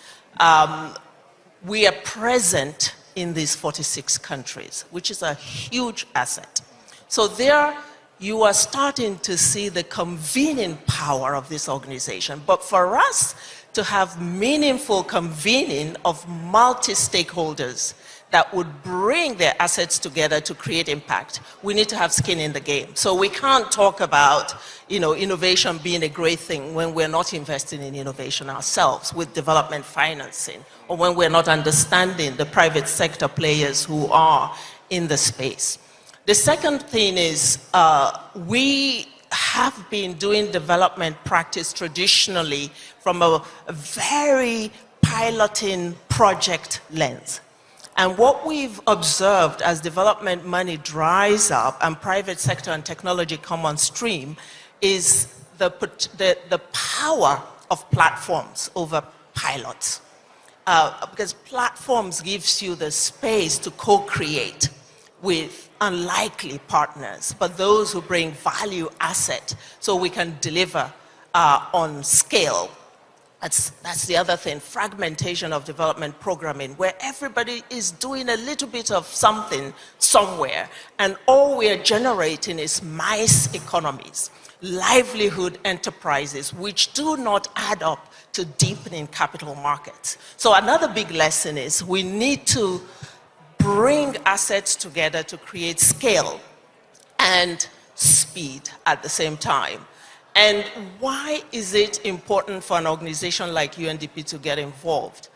We are present in these 46 countries, which is a huge asset. So there you are starting to see the convening power of this organization. But for us to have meaningful convening of multi-stakeholders that would bring their assets together to create impact, we need to have skin in the game. So we can't talk about, innovation being a great thing when we're not investing in innovation ourselves with development financing, or when we're not understanding the private sector players who are in the space. The second thing is we have been doing development practice traditionally from a very piloting project lens. And what we've observed as development money dries up and private sector and technology come on stream is the power of platforms over pilots. Because platforms gives you the space to co-create with unlikely partners, but those who bring value asset so we can deliver on scale. That's the other thing, fragmentation of development programming, where everybody is doing a little bit of something somewhere, and all we're generating is mice economies, livelihood enterprises, which do not add up to deepening capital markets. So another big lesson is we need to bring assets together to create scale and speed at the same time. And why is it important for an organization like UNDP to get involved?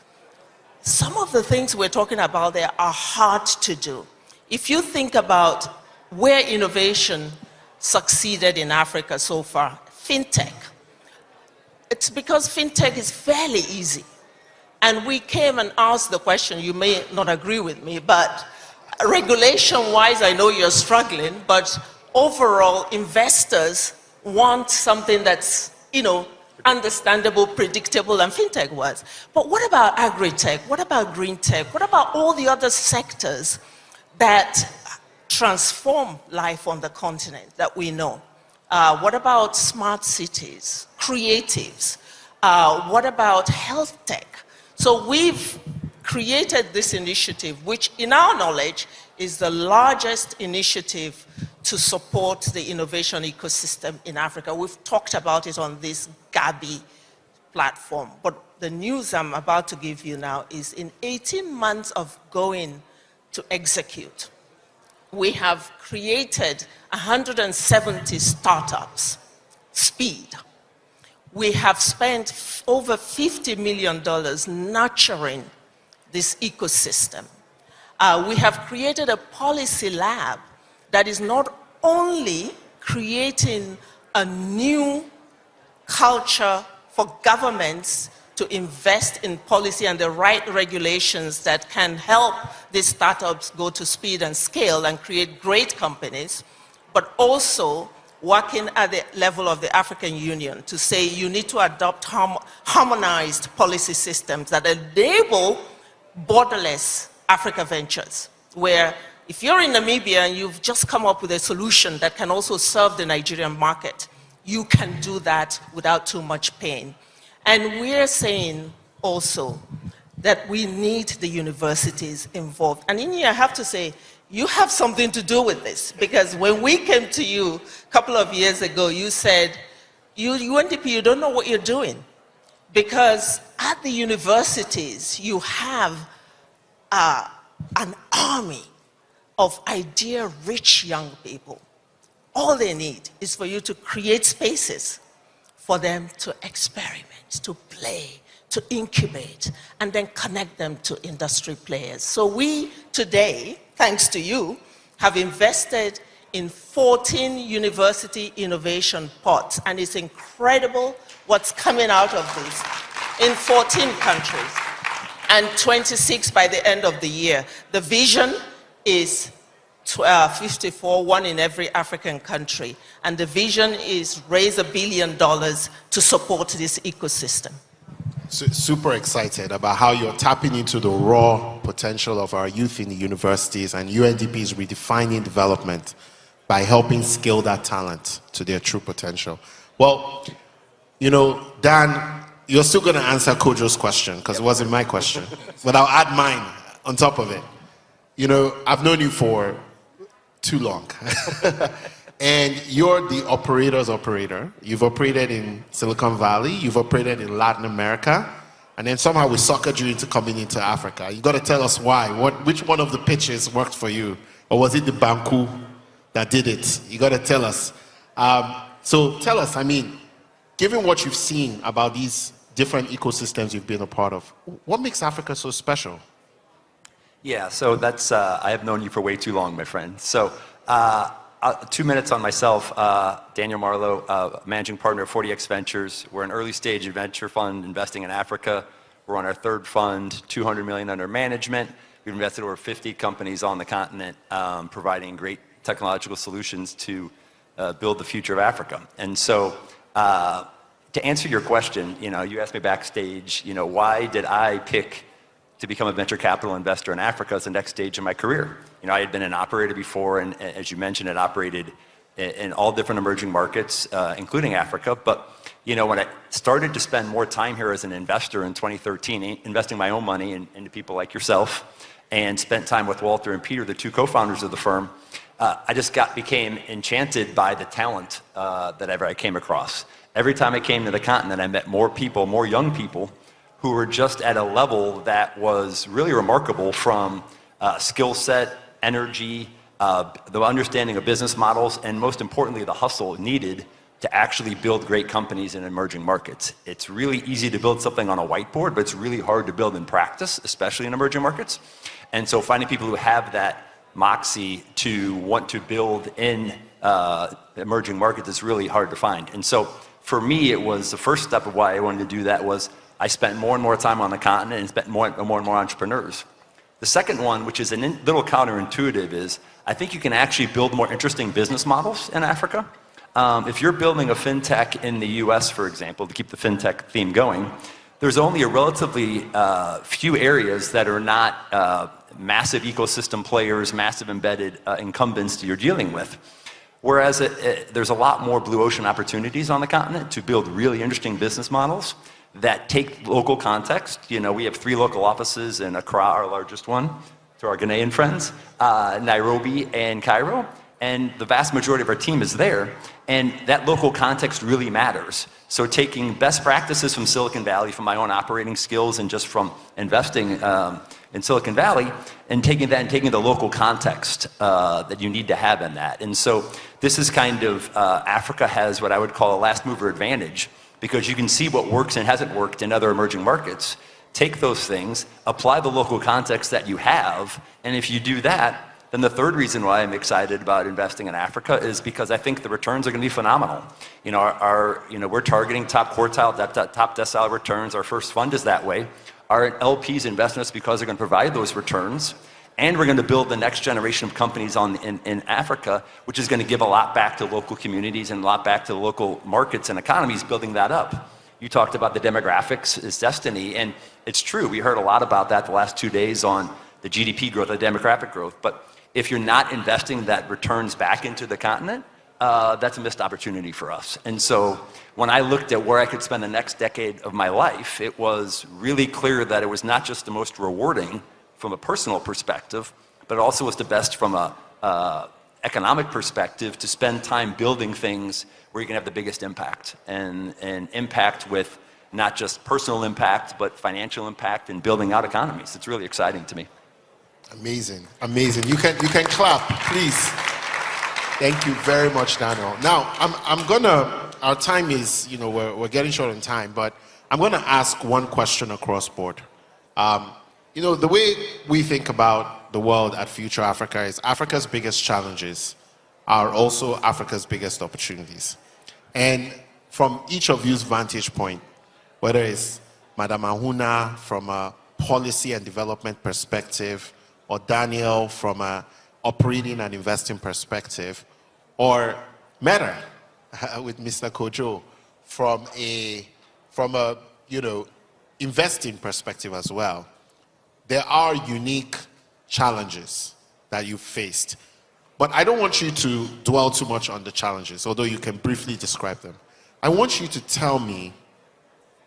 Some of the things we're talking about there are hard to do. If you think about where innovation succeeded in Africa so far, fintech. It's because fintech is fairly easy. And we came and asked the question, you may not agree with me, but regulation-wise, I know you're struggling, but overall, investors want something that's, understandable, predictable, and fintech was. But what about agri-tech? What about green tech? What about all the other sectors that transform life on the continent that we know? What about smart cities, creatives? What about health tech? So we've created this initiative, which in our knowledge is the largest initiative to support the innovation ecosystem in Africa. We've talked about it on this Gabi platform, but the news I'm about to give you now is in 18 months of going to execute, we have created 170 startups, speed. We have spent over $50 million nurturing this ecosystem. We have created a policy lab that is not only creating a new culture for governments to invest in policy and the right regulations that can help these startups go to speed and scale and create great companies, but also working at the level of the African Union to say you need to adopt harmonized policy systems that enable borderless Africa ventures, where if you're in Namibia and you've just come up with a solution that can also serve the Nigerian market, you can do that without too much pain. And we're saying also that we need the universities involved. And Inni, I have to say, you have something to do with this, because when we came to you a couple of years ago, you said, UNDP, you don't know what you're doing. Because at the universities, you have an army of idea-rich young people. All they need is for you to create spaces for them to experiment, to play, to incubate, and then connect them to industry players. So we today, thanks to you, have invested in 14 university innovation pods, and it's incredible what's coming out of this in 14 countries, and 26 by the end of the year. The vision is 54, one in every African country. And the vision is raise $1 billion to support this ecosystem. Super excited about how you're tapping into the raw potential of our youth in the universities, and UNDP is redefining development by helping scale that talent to their true potential. Well, Dan, you're still going to answer Kojo's question because it wasn't my question, but I'll add mine on top of it. I've known you for too long. And you're the operator's operator. You've operated in Silicon Valley, you've operated in Latin America, and then somehow we suckered you into coming into Africa. You got to tell us why. Which one of the pitches worked for you? Or was it the Banku that did it? You got to tell us. So tell us, given what you've seen about these different ecosystems you've been a part of, what makes Africa so special? Yeah, so that's, I have known you for way too long, my friend. So 2 minutes on myself. Daniel Marlowe, managing partner of 40X Ventures. We're an early stage venture fund investing in Africa. We're on our third fund, 200 million under management. We've invested over 50 companies on the continent, providing great technological solutions to build the future of Africa. And so to answer your question, you asked me backstage, why did I pick to become a venture capital investor in Africa as the next stage of my career? I had been an operator before, and as you mentioned, had operated in all different emerging markets, including Africa. But when I started to spend more time here as an investor in 2013, investing my own money into people like yourself, and spent time with Walter and Peter, the two co-founders of the firm, I just became enchanted by the talent that I came across. Every time I came to the continent, I met more people, more young people, who were just at a level that was really remarkable, from skill set, energy, the understanding of business models, and most importantly, the hustle needed to actually build great companies in emerging markets. It's really easy to build something on a whiteboard, but it's really hard to build in practice, especially in emerging markets. And so finding people who have that moxie to want to build in emerging markets is really hard to find. And so for me, it was the first step of why I wanted to do that was I spent more and more time on the continent and spent more and more entrepreneurs. The second one, which is a little counterintuitive, is I think you can actually build more interesting business models in Africa. If you're building a fintech in the US, for example, to keep the fintech theme going, there's only a relatively few areas that are not massive ecosystem players, massive embedded incumbents that you're dealing with. Whereas there's a lot more blue ocean opportunities on the continent to build really interesting business models that take local context. We have 3 local offices in Accra, our largest one, to our Ghanaian friends, Nairobi and Cairo, and the vast majority of our team is there, and that local context really matters. So taking best practices from Silicon Valley, from my own operating skills and just from investing in Silicon Valley, and taking the local context that you need to have in that. And so this is kind of, Africa has what I would call a last mover advantage, because you can see what works and hasn't worked in other emerging markets. Take those things, apply the local context that you have, and if you do that, then the third reason why I'm excited about investing in Africa is because I think the returns are going to be phenomenal. We're targeting top quartile, top decile returns. Our first fund is that way. Our LPs invest in us because they're going to provide those returns, and we're going to build the next generation of companies in Africa, which is going to give a lot back to local communities and a lot back to the local markets and economies, building that up. You talked about the demographics is destiny, and it's true. We heard a lot about that the last 2 days on the GDP growth, the demographic growth. But if you're not investing that returns back into the continent, that's a missed opportunity for us. And so when I looked at where I could spend the next decade of my life, it was really clear that it was not just the most rewarding from a personal perspective, but it also was the best from a economic perspective to spend time building things where you can have the biggest impact, and impact with not just personal impact, but financial impact and building out economies. It's really exciting to me. Amazing, amazing. You can clap, please. Thank you very much, Daniel. Now, our time is, we're getting short on time, but I'm gonna ask one question across board. The way we think about the world at Future Africa is Africa's biggest challenges are also Africa's biggest opportunities. And from each of you's vantage point, whether it's Madam Ahuna from a policy and development perspective, or Daniel from a operating and investing perspective, or Meta with Mr. Kojo from a investing perspective as well. There are unique challenges that you've faced. But I don't want you to dwell too much on the challenges, although you can briefly describe them. I want you to tell me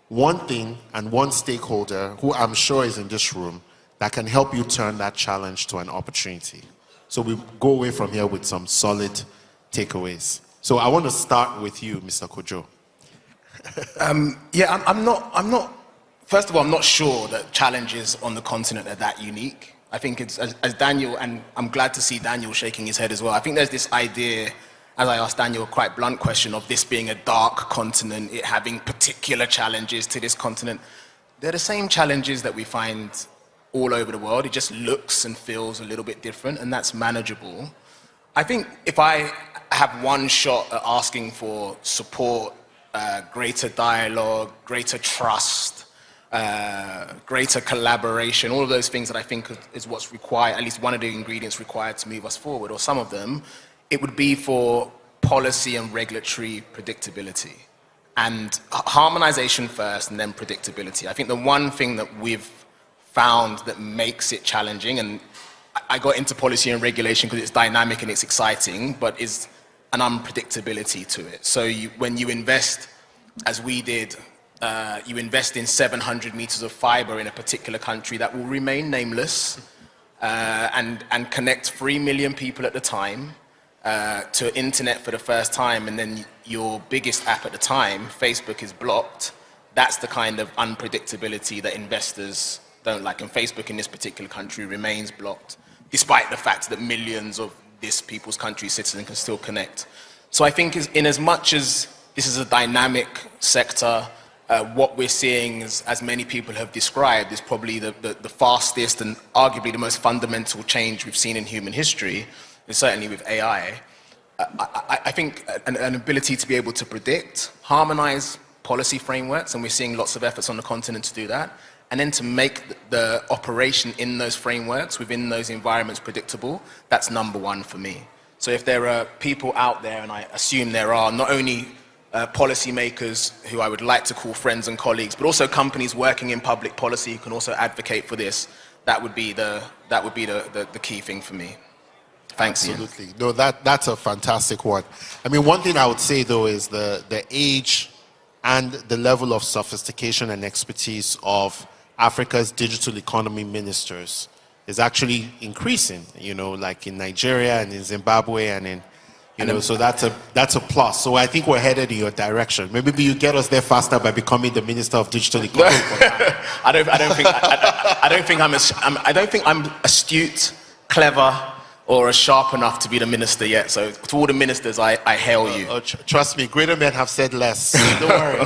one thing and one stakeholder who I'm sure is in this room that can help you turn that challenge to an opportunity. So we go away from here with some solid takeaways. So I want to start with you, Mr. Kojo. First of all, I'm not sure that challenges on the continent are that unique. I think it's, as Daniel, and I'm glad to see Daniel shaking his head as well. I think there's this idea, as I asked Daniel a quite blunt question, of this being a dark continent, it having particular challenges to this continent. They're the same challenges that we find all over the world. It just looks and feels a little bit different, and that's manageable. I think if I have one shot at asking for support, greater dialogue, greater trust, greater collaboration, all of those things that I think is what's required, at least one of the ingredients required to move us forward, or some of them, it would be for policy and regulatory predictability. And harmonization first and then predictability. I think the one thing that we've found that makes it challenging, and I got into policy and regulation because it's dynamic and it's exciting, but is an unpredictability to it. So when you invest, as we did, you invest in 700 meters of fiber in a particular country that will remain nameless and connect 3 million people at the time to internet for the first time, and then your biggest app at the time, Facebook, is blocked. That's the kind of unpredictability that investors don't like. And Facebook in this particular country remains blocked, despite the fact that millions of this people's country citizens can still connect. So I think in as much as this is a dynamic sector, what we're seeing is, as many people have described, is probably the fastest and arguably the most fundamental change we've seen in human history, and certainly with AI. I think an ability to be able to predict, harmonize policy frameworks, and we're seeing lots of efforts on the continent to do that, and then to make the operation in those frameworks, within those environments, predictable, that's number one for me. So if there are people out there, and I assume there are, not only policymakers who I would like to call friends and colleagues, but also companies working in public policy who can also advocate for this, that would be the key thing for me. Thanks, Ian. Absolutely. No, that's a fantastic one. I mean, one thing I would say, though, is the age and the level of sophistication and expertise of Africa's digital economy ministers is actually increasing, you know, like in Nigeria and in Zimbabwe and in, you know, so that's a plus. So I think we're headed in your direction. Maybe you get us there faster by becoming the Minister of Digital Economy. I don't think I'm astute, clever, or sharp enough to be the minister yet. So to all the ministers, I hail you. Trust me, greater men have said less. Don't worry.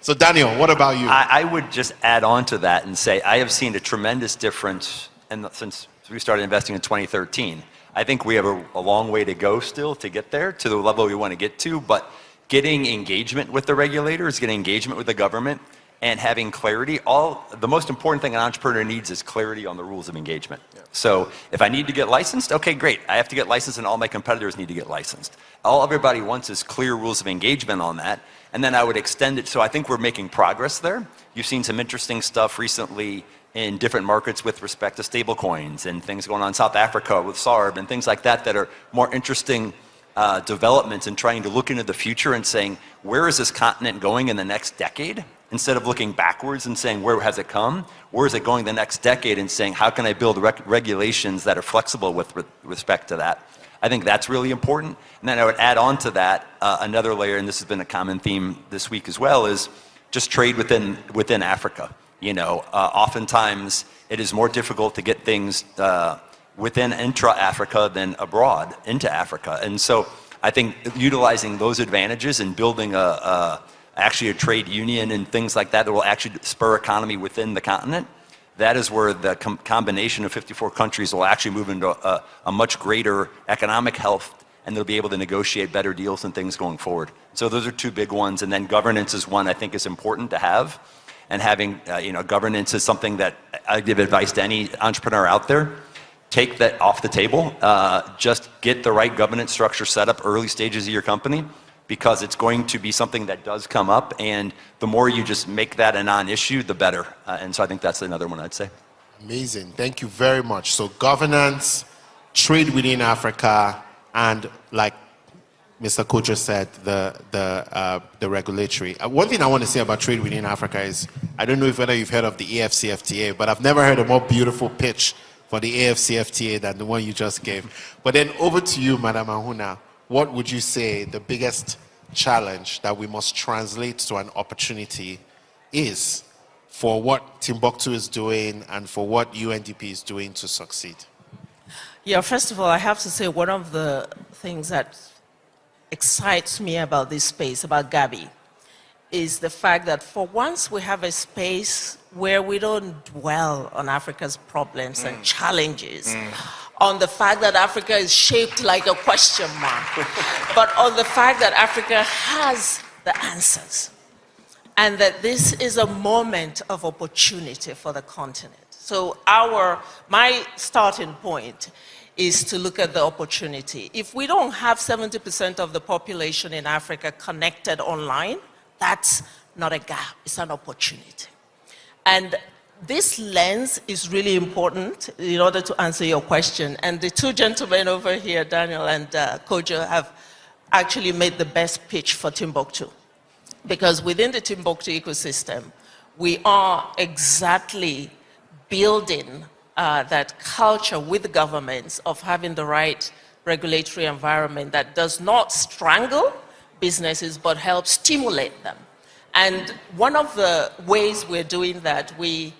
So Daniel, what about you? I would just add on to that and say I have seen a tremendous difference since we started investing in 2013. I think we have a long way to go still to get there, to the level we want to get to, but getting engagement with the regulators, getting engagement with the government, and having clarity. The most important thing an entrepreneur needs is clarity on the rules of engagement. Yeah. So if I need to get licensed, okay, great. I have to get licensed and all my competitors need to get licensed. All everybody wants is clear rules of engagement on that. And then I would extend it. So I think we're making progress there. You've seen some interesting stuff recently in different markets with respect to stable coins and things going on in South Africa with SARB and things like that are more interesting developments in trying to look into the future and saying, where is this continent going in the next decade? Instead of looking backwards and saying, where has it come? Where is it going the next decade? And saying, how can I build regulations that are flexible with respect to that? I think that's really important. And then I would add on to that another layer, and this has been a common theme this week as well, is just trade within Africa. You know, oftentimes it is more difficult to get things within intra-Africa than abroad into Africa. And so I think utilizing those advantages and building actually a trade union and things like that will actually spur economy within the continent, that is where the combination of 54 countries will actually move into a much greater economic health, and they'll be able to negotiate better deals and things going forward. So those are two big ones, and then governance is one I think is important to have, and having governance is something that I give advice to any entrepreneur out there. Take that off the table. Just get the right governance structure set up early stages of your company, because it's going to be something that does come up, and the more you just make that a non-issue, the better. And so I think that's another one I'd say. Amazing. Thank you very much. So governance, trade within Africa, and like Mr. Kocher said, the regulatory. One thing I want to say about trade within Africa is, I don't know whether you've heard of the AFCFTA, but I've never heard a more beautiful pitch for the AFCFTA than the one you just gave. But then over to you, Madam Ahuna. What would you say the biggest challenge that we must translate to an opportunity is for what Timbuktu is doing and for what UNDP is doing to succeed? Yeah, first of all, I have to say one of the things that excites me about this space, about Gabi, is the fact that for once we have a space where we don't dwell on Africa's problems and challenges, on the fact that Africa is shaped like a question mark, but on the fact that Africa has the answers, and that this is a moment of opportunity for the continent. So my starting point is to look at the opportunity. If we don't have 70% of the population in Africa connected online, That's not a gap, it's an opportunity. And this lens is really important in order to answer your question. And the two gentlemen over here, Daniel and Kojo, have actually made the best pitch for Timbuktu. Because within the Timbuktu ecosystem, we are exactly building that culture with governments of having the right regulatory environment that does not strangle businesses but helps stimulate them. And one of the ways we're doing that, we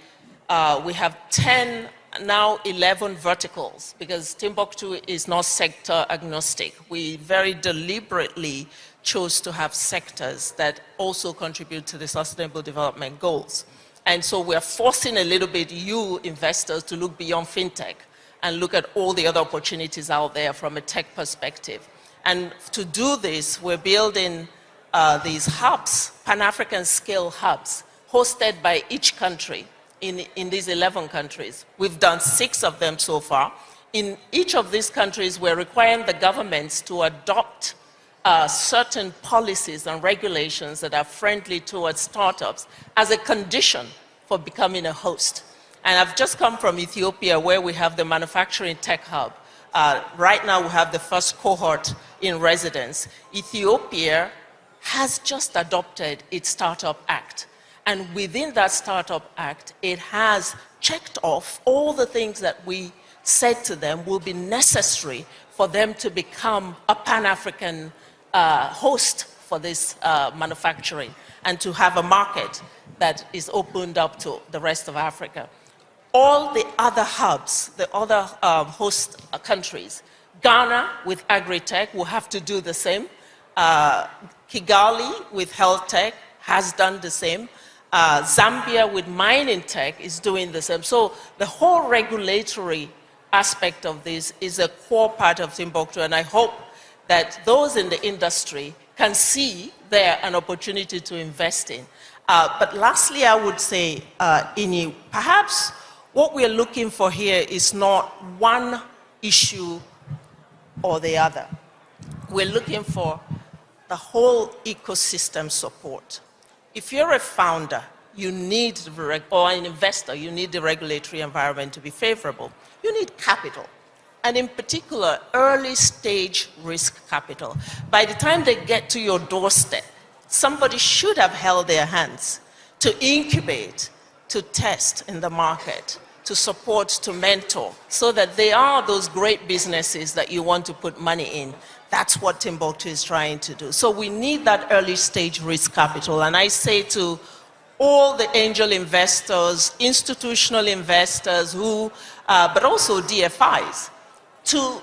have 10, now 11 verticals, because Timbuktu is not sector agnostic. We very deliberately chose to have sectors that also contribute to the Sustainable Development Goals. And so we're forcing a little bit you investors to look beyond fintech and look at all the other opportunities out there from a tech perspective. And to do this, we're building these hubs, Pan-African scale hubs, hosted by each country in these 11 countries. We've done 6 of them so far. In each of these countries, we're requiring the governments to adopt certain policies and regulations that are friendly towards startups as a condition for becoming a host. And I've just come from Ethiopia, where we have the manufacturing tech hub. Right now, we have the first cohort in residence. Ethiopia has just adopted its Startup Act. And within that Startup Act, it has checked off all the things that we said to them will be necessary for them to become a Pan-African host for this manufacturing and to have a market that is opened up to the rest of Africa. All the other hubs, the other host countries, Ghana with agri-tech will have to do the same. Kigali with health tech has done the same. Zambia with mining tech is doing the same. So the whole regulatory aspect of this is a core part of Timbuktu, and I hope that those in the industry can see there an opportunity to invest in. But lastly, I would say, Ini, perhaps what we're looking for here is not one issue or the other. We're looking for the whole ecosystem support. If you're a founder, you need, or an investor, you need the regulatory environment to be favorable. You need capital, and in particular, early stage risk capital. By the time they get to your doorstep, somebody should have held their hands to incubate, to test in the market, to support, to mentor, so that they are those great businesses that you want to put money in. That's what Timbuktu is trying to do. So we need that early stage risk capital. And I say to all the angel investors, institutional investors who, but also DFIs, to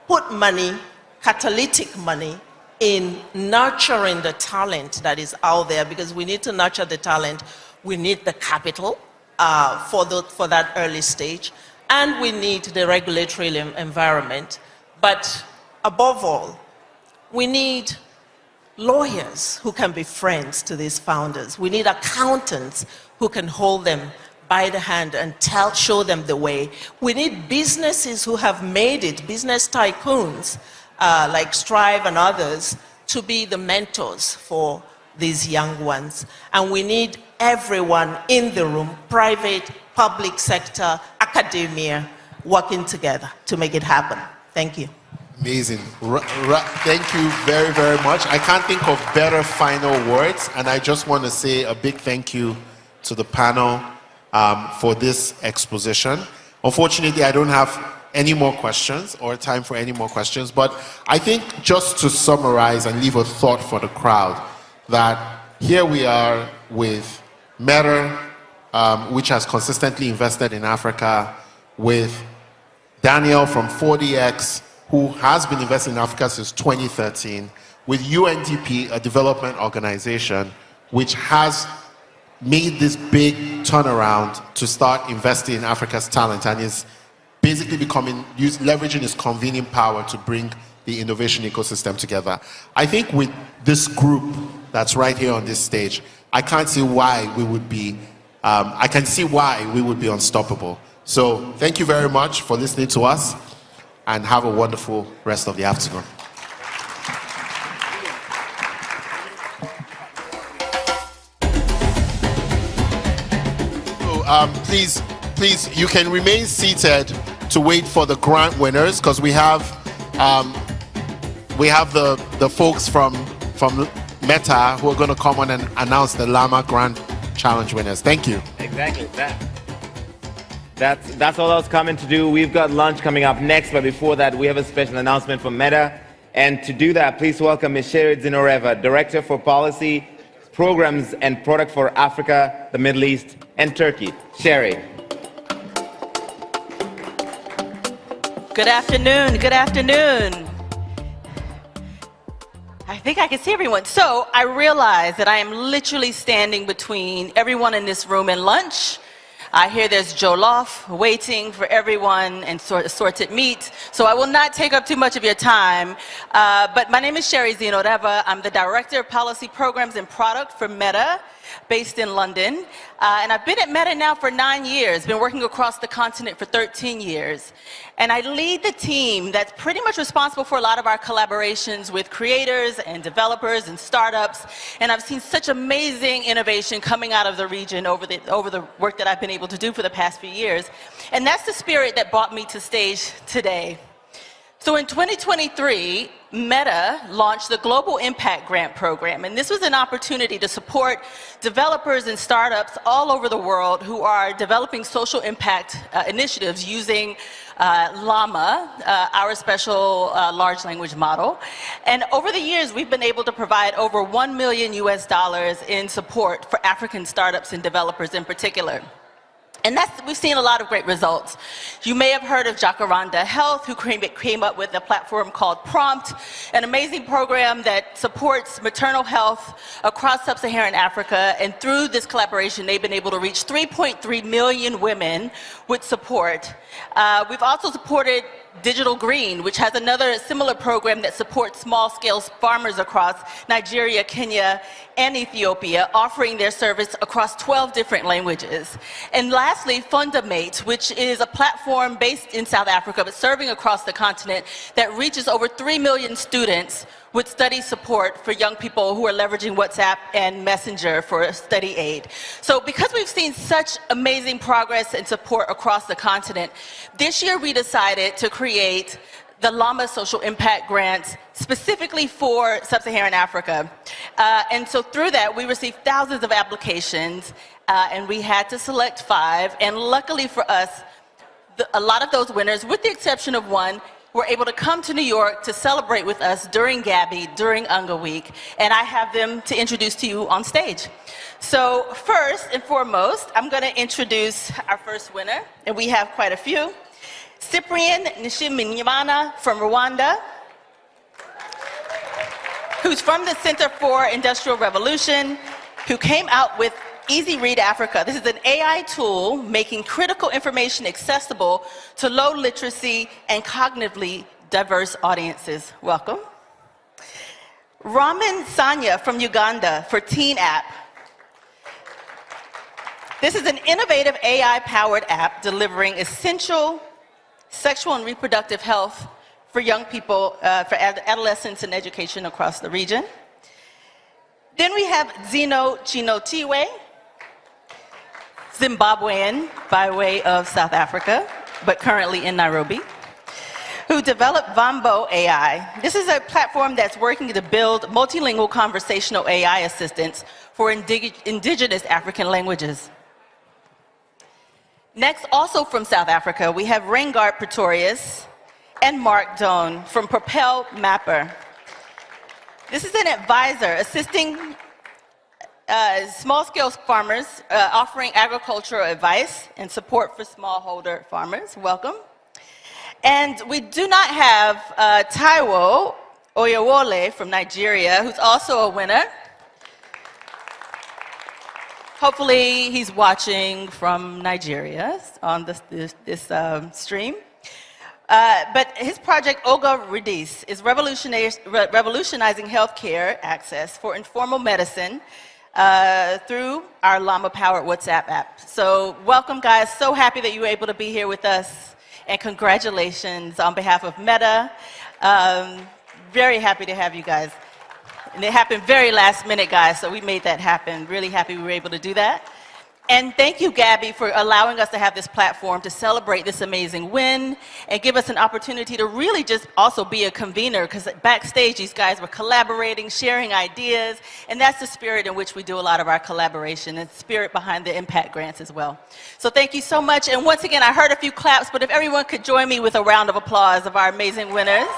put money, catalytic money, in nurturing the talent that is out there, because we need to nurture the talent. We need the capital for that early stage, and we need the regulatory environment. But above all, we need lawyers who can be friends to these founders. We need accountants who can hold them by the hand and show them the way. We need businesses who have made it, business tycoons like Strive and others, to be the mentors for these young ones. And we need everyone in the room, private, public sector, academia, working together to make it happen. Thank you. Amazing. Thank you very, very much. I can't think of better final words, and I just want to say a big thank you to the panel for this exposition. Unfortunately, I don't have any more questions or time for any more questions, but I think just to summarize and leave a thought for the crowd, that here we are with Meta, which has consistently invested in Africa, with Daniel from 40X, who has been investing in Africa since 2013, with UNDP, a development organization, which has made this big turnaround to start investing in Africa's talent and is basically leveraging its convening power to bring the innovation ecosystem together. I think with this group that's right here on this stage, I can't see why we would be, I can see why we would be unstoppable. So thank you very much for listening to us, and have a wonderful rest of the afternoon. please, you can remain seated to wait for the grant winners, because we have the folks from Meta who are going to come on and announce the Llama Grant Challenge winners. Thank you. Exactly. That's all I was coming to do. We've got lunch coming up next, but before that, we have a special announcement from Meta. And to do that, please welcome Ms. Sherry Zinoreva, Director for Policy, Programs and Product for Africa, the Middle East, and Turkey. Sherry. Good afternoon. Good afternoon. I think I can see everyone. So I realize that I am literally standing between everyone in this room and lunch. I hear there's jollof waiting for everyone and assorted meat. So I will not take up too much of your time. But my name is Sherry Zinoreva. I'm the Director of Policy Programs and Product for Meta, based in London. And I've been at Meta now for 9 years, been working across the continent for 13 years. And I lead the team that's pretty much responsible for a lot of our collaborations with creators and developers and startups. And I've seen such amazing innovation coming out of the region over the work that I've been able to do for the past few years. And that's the spirit that brought me to stage today. So in 2023, Meta launched the Global Impact Grant Program, and this was an opportunity to support developers and startups all over the world who are developing social impact initiatives using Llama, our special large language model. And over the years, we've been able to provide over $1 million in support for African startups and developers in particular. And we've seen a lot of great results. You may have heard of Jacaranda Health, who came up with a platform called Prompt, an amazing program that supports maternal health across sub-Saharan Africa. And through this collaboration, they've been able to reach 3.3 million women with support. We've also supported Digital Green, which has another similar program that supports small-scale farmers across Nigeria, Kenya, and Ethiopia, offering their service across 12 different languages. And lastly, Fundamate, which is a platform based in South Africa, but serving across the continent, that reaches over 3 million students with study support for young people who are leveraging WhatsApp and Messenger for study aid. So because we've seen such amazing progress and support across the continent, this year we decided to create the Llama Social Impact Grants specifically for Sub-Saharan Africa. And so through that, we received thousands of applications, and we had to select 5. And luckily for us, a lot of those winners, with the exception of one, were able to come to New York to celebrate with us during Gabi, during UNGA Week, and I have them to introduce to you on stage. So first and foremost, I'm going to introduce our first winner, and we have quite a few. Cyprian Nshiminyimana from Rwanda, who's from the Center for Industrial Revolution, who came out with Easy Read Africa. This is an AI tool making critical information accessible to low literacy and cognitively diverse audiences. Welcome. Raman Sanya from Uganda for Teen App. This is an innovative AI-powered app delivering essential sexual and reproductive health for young people, for adolescents and education across the region. Then we have Zeno Chinotiwe, Zimbabwean by way of South Africa, but currently in Nairobi, who developed Vambo AI. This is a platform that's working to build multilingual conversational AI assistants for indigenous African languages. Next, also from South Africa, we have Reingard Pretorius and Mark Doan from Propel Mapper. This is an advisor assisting small-scale farmers, offering agricultural advice and support for smallholder farmers. Welcome. And we do not have Taiwo Oyewole from Nigeria, who's also a winner. Hopefully he's watching from Nigeria on this stream. But his project, Oga Redis, is revolutionizing healthcare access for informal medicine through our Llama-powered WhatsApp app. So welcome, guys. So happy that you were able to be here with us. And congratulations on behalf of Meta. Very happy to have you guys. And it happened very last minute, guys, so we made that happen. Really happy we were able to do that. And thank you, Gabby, for allowing us to have this platform to celebrate this amazing win and give us an opportunity to really just also be a convener, because backstage these guys were collaborating, sharing ideas, and that's the spirit in which we do a lot of our collaboration and spirit behind the impact grants as well. So thank you so much. And once again, I heard a few claps, but if everyone could join me with a round of applause of our amazing winners.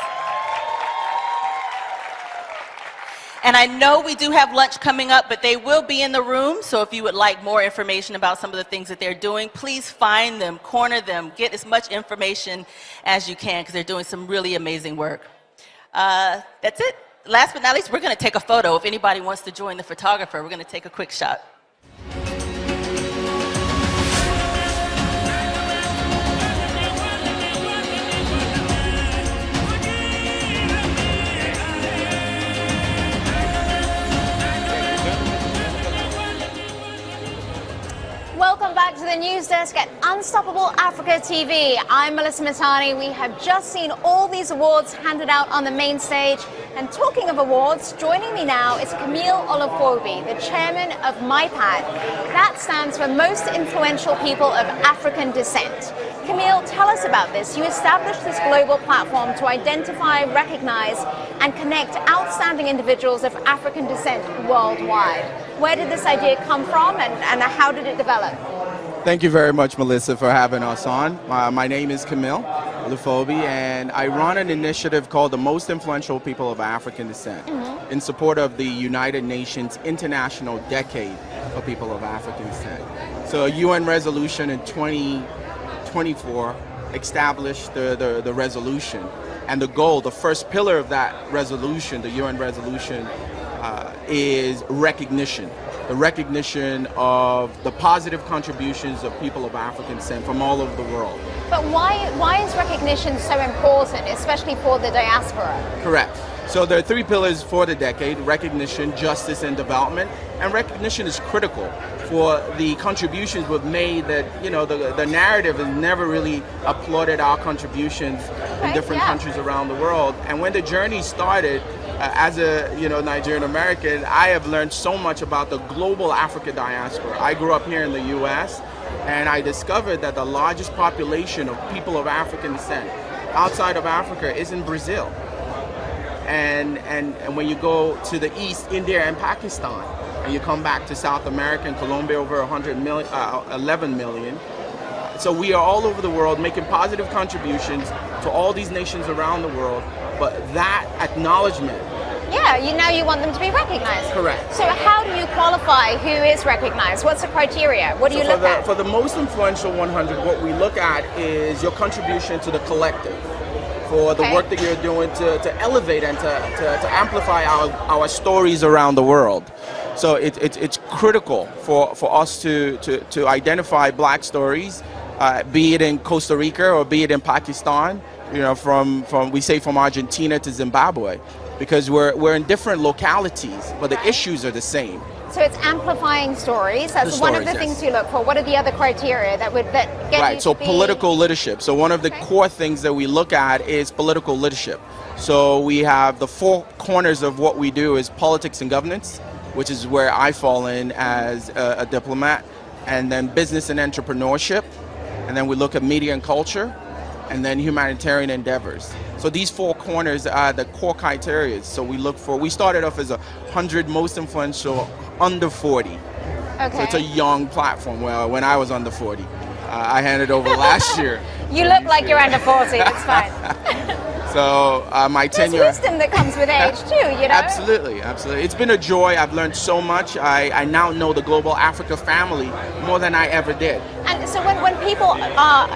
And I know we do have lunch coming up, but they will be in the room. So if you would like more information about some of the things that they're doing, please find them, corner them, get as much information as you can, because they're doing some really amazing work. That's it. Last but not least, we're going to take a photo. If anybody wants to join the photographer, we're going to take a quick shot. Welcome back to the news desk at Unstoppable Africa TV. I'm Melissa Matani. We have just seen all these awards handed out on the main stage. And talking of awards, joining me now is Camille Olufobi, the chairman of MIPAD. That stands for Most Influential People of African Descent. Camille, tell us about this. You established this global platform to identify, recognize, and connect outstanding individuals of African descent worldwide. Where did this idea come from, and how did it develop? Thank you very much, Melissa, for having us on. My name is Camille Olufobi, and I run an initiative called the Most Influential People of African Descent in support of the United Nations International Decade for People of African Descent. So a UN resolution in 2024 established the resolution, and the goal, the first pillar of that resolution, the UN resolution, is recognition. The recognition of the positive contributions of people of African descent from all over the world. But why is recognition so important, especially for the diaspora? Correct. So there are three pillars for the decade: recognition, justice, and development. And recognition is critical for the contributions we've made. That, you know, the narrative has never really applauded our contributions in different countries around the world. And when the journey started, as a Nigerian American, I have learned so much about the global Africa diaspora. I grew up here in the U.S., and I discovered that the largest population of people of African descent outside of Africa is in Brazil. And when you go to the east, India and Pakistan, and you come back to South America and Colombia, over 11 million. So we are all over the world making positive contributions to all these nations around the world, but that acknowledgement. Yeah, now you want them to be recognized. Correct. So how do you qualify who is recognized? What's the criteria? What do you look at? For the most influential 100, what we look at is your contribution to the collective, for the work that you're doing to elevate and to amplify our stories around the world. So it's critical for us to identify Black stories, be it in Costa Rica or be it in Pakistan, from Argentina to Zimbabwe, because we're in different localities, but the issues are the same. So it's amplifying stories. That's one of the things you look for. What are the other criteria that get you to be... political leadership. So one of the core things that we look at is political leadership. So we have the four corners of what we do is politics and governance, which is where I fall in as a diplomat, and then business and entrepreneurship, and then we look at media and culture, and then humanitarian endeavors. So these four corners are the core criteria. So we started off as 100 most influential under 40. Okay. So it's a young platform. Well, when I was under 40, I handed over last year. You look like you're under 40, that's fine. So my tenure... There's wisdom that comes with age too, Absolutely, absolutely. It's been a joy. I've learned so much. I now know the global Africa family more than I ever did. And so when people are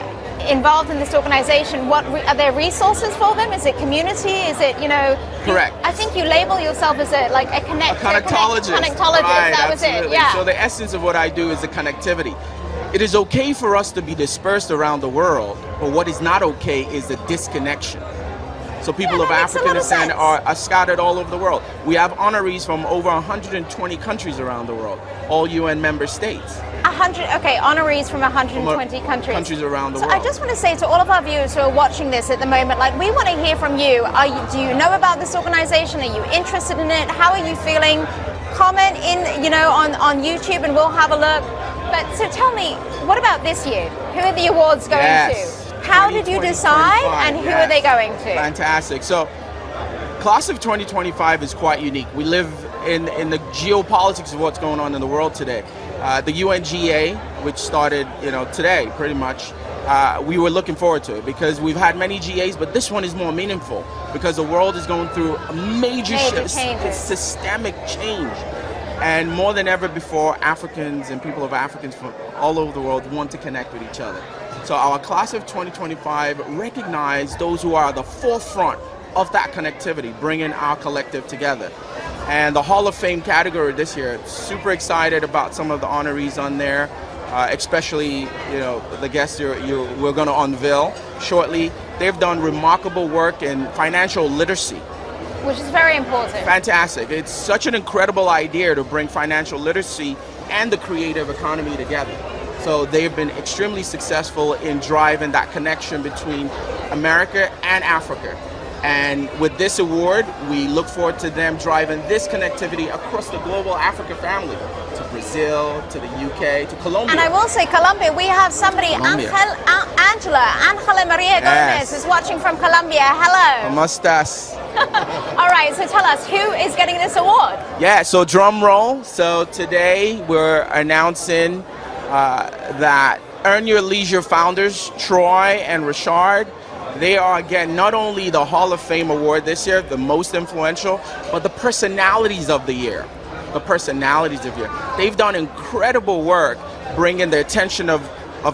involved in this organization, are there resources for them? Is it community? Is it, Correct. I think you label yourself as a connectologist. Right, that was it, yeah. So the essence of what I do is the connectivity. It is okay for us to be dispersed around the world, but what is not okay is the disconnection. So people of African descent are scattered all over the world. We have honorees from over 120 countries around the world, all UN member states. Honorees from 120 countries. Countries around the world. I just want to say to all of our viewers who are watching this at the moment, we want to hear from you. Do you know about this organization? Are you interested in it? How are you feeling? Comment in, on YouTube, and we'll have a look. But so tell me, what about this year? Who are the awards going Yes. to? How did you decide, and who are they going to? Fantastic. So, class of 2025 is quite unique. We live in the geopolitics of what's going on in the world today. The UNGA, which started, today, pretty much, we were looking forward to it because we've had many GAs, but this one is more meaningful because the world is going through a major shift, systemic change. And more than ever before, Africans and people of Africans from all over the world want to connect with each other. So our class of 2025 recognize those who are at the forefront of that connectivity, bringing our collective together. And the Hall of Fame category this year, super excited about some of the honorees on there, especially the guests we're going to unveil shortly. They've done remarkable work in financial literacy. Which is very important. Fantastic. It's such an incredible idea to bring financial literacy and the creative economy together. So they've been extremely successful in driving that connection between America and Africa. And with this award, we look forward to them driving this connectivity across the global Africa family, to Brazil, to the UK, to Colombia. And I will say Colombia, we have somebody, Angela Maria Gomez is watching from Colombia. Hello. ¿Cómo estás? All right, so tell us, who is getting this award? Yeah, so drum roll. So today we're announcing that Earn Your Leisure founders, Troy and Richard, they are getting not only the Hall of Fame award this year, the most influential, but the personalities of the year. The personalities of the year. They've done incredible work bringing the attention of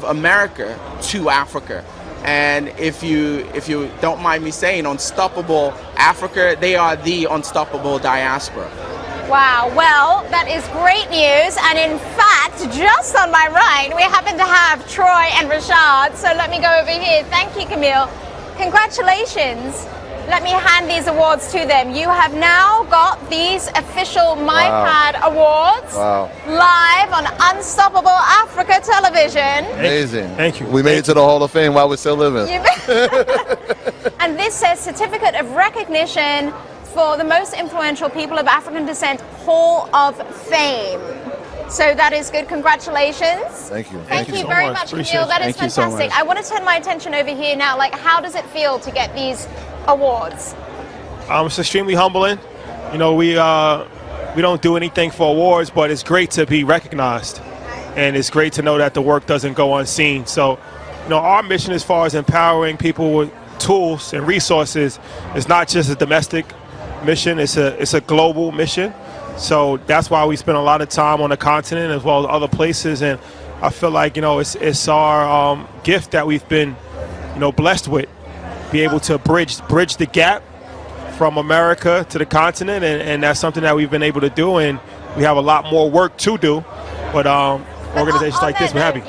America to Africa. And if you don't mind me saying, Unstoppable Africa, they are the unstoppable diaspora. Wow, well, that is great news. And in fact, just on my right, we happen to have Troy and Rashad. So let me go over here. Thank you, Camille. Congratulations. Let me hand these awards to them. You have now got these official MyPad Awards live on Unstoppable Africa Television. Amazing. Thank you. We made it to the Hall of Fame while we're still living. And this says Certificate of Recognition for the most influential people of African descent, Hall of Fame. So that is good. Congratulations. Thank you. Thank you very much, Camille. That is fantastic. I want to turn my attention over here now. Like, how does it feel to get these awards? It's extremely humbling. We don't do anything for awards, but it's great to be recognized, and it's great to know that the work doesn't go unseen. So, our mission as far as empowering people with tools and resources is not just a domestic mission; it's a global mission. So that's why we spend a lot of time on the continent as well as other places, and I feel like it's our gift that we've been blessed with, be able to bridge the gap from America to the continent, and that's something that we've been able to do, and we have a lot more work to do, but organizations like this, we're happy.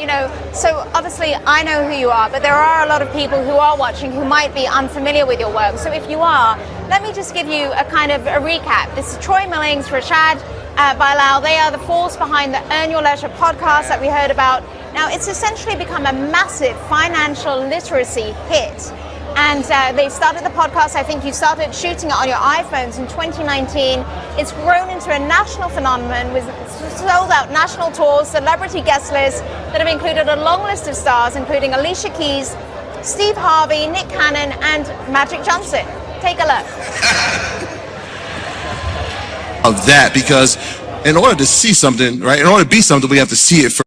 So obviously I know who you are, but there are a lot of people who are watching who might be unfamiliar with your work. So if you are, let me just give you a kind of a recap. This is Troy Millings, Rashad Bailal. They are the force behind the Earn Your Leisure podcast that we heard about. Now, it's essentially become a massive financial literacy hit. And they started the podcast, I think you started shooting it on your iPhones in 2019. It's grown into a national phenomenon with sold out national tours, celebrity guest lists that have included a long list of stars, including Alicia Keys, Steve Harvey, Nick Cannon, and Magic Johnson. Take a look. Of that, because in order to see something, right, in order to be something, we have to see it first.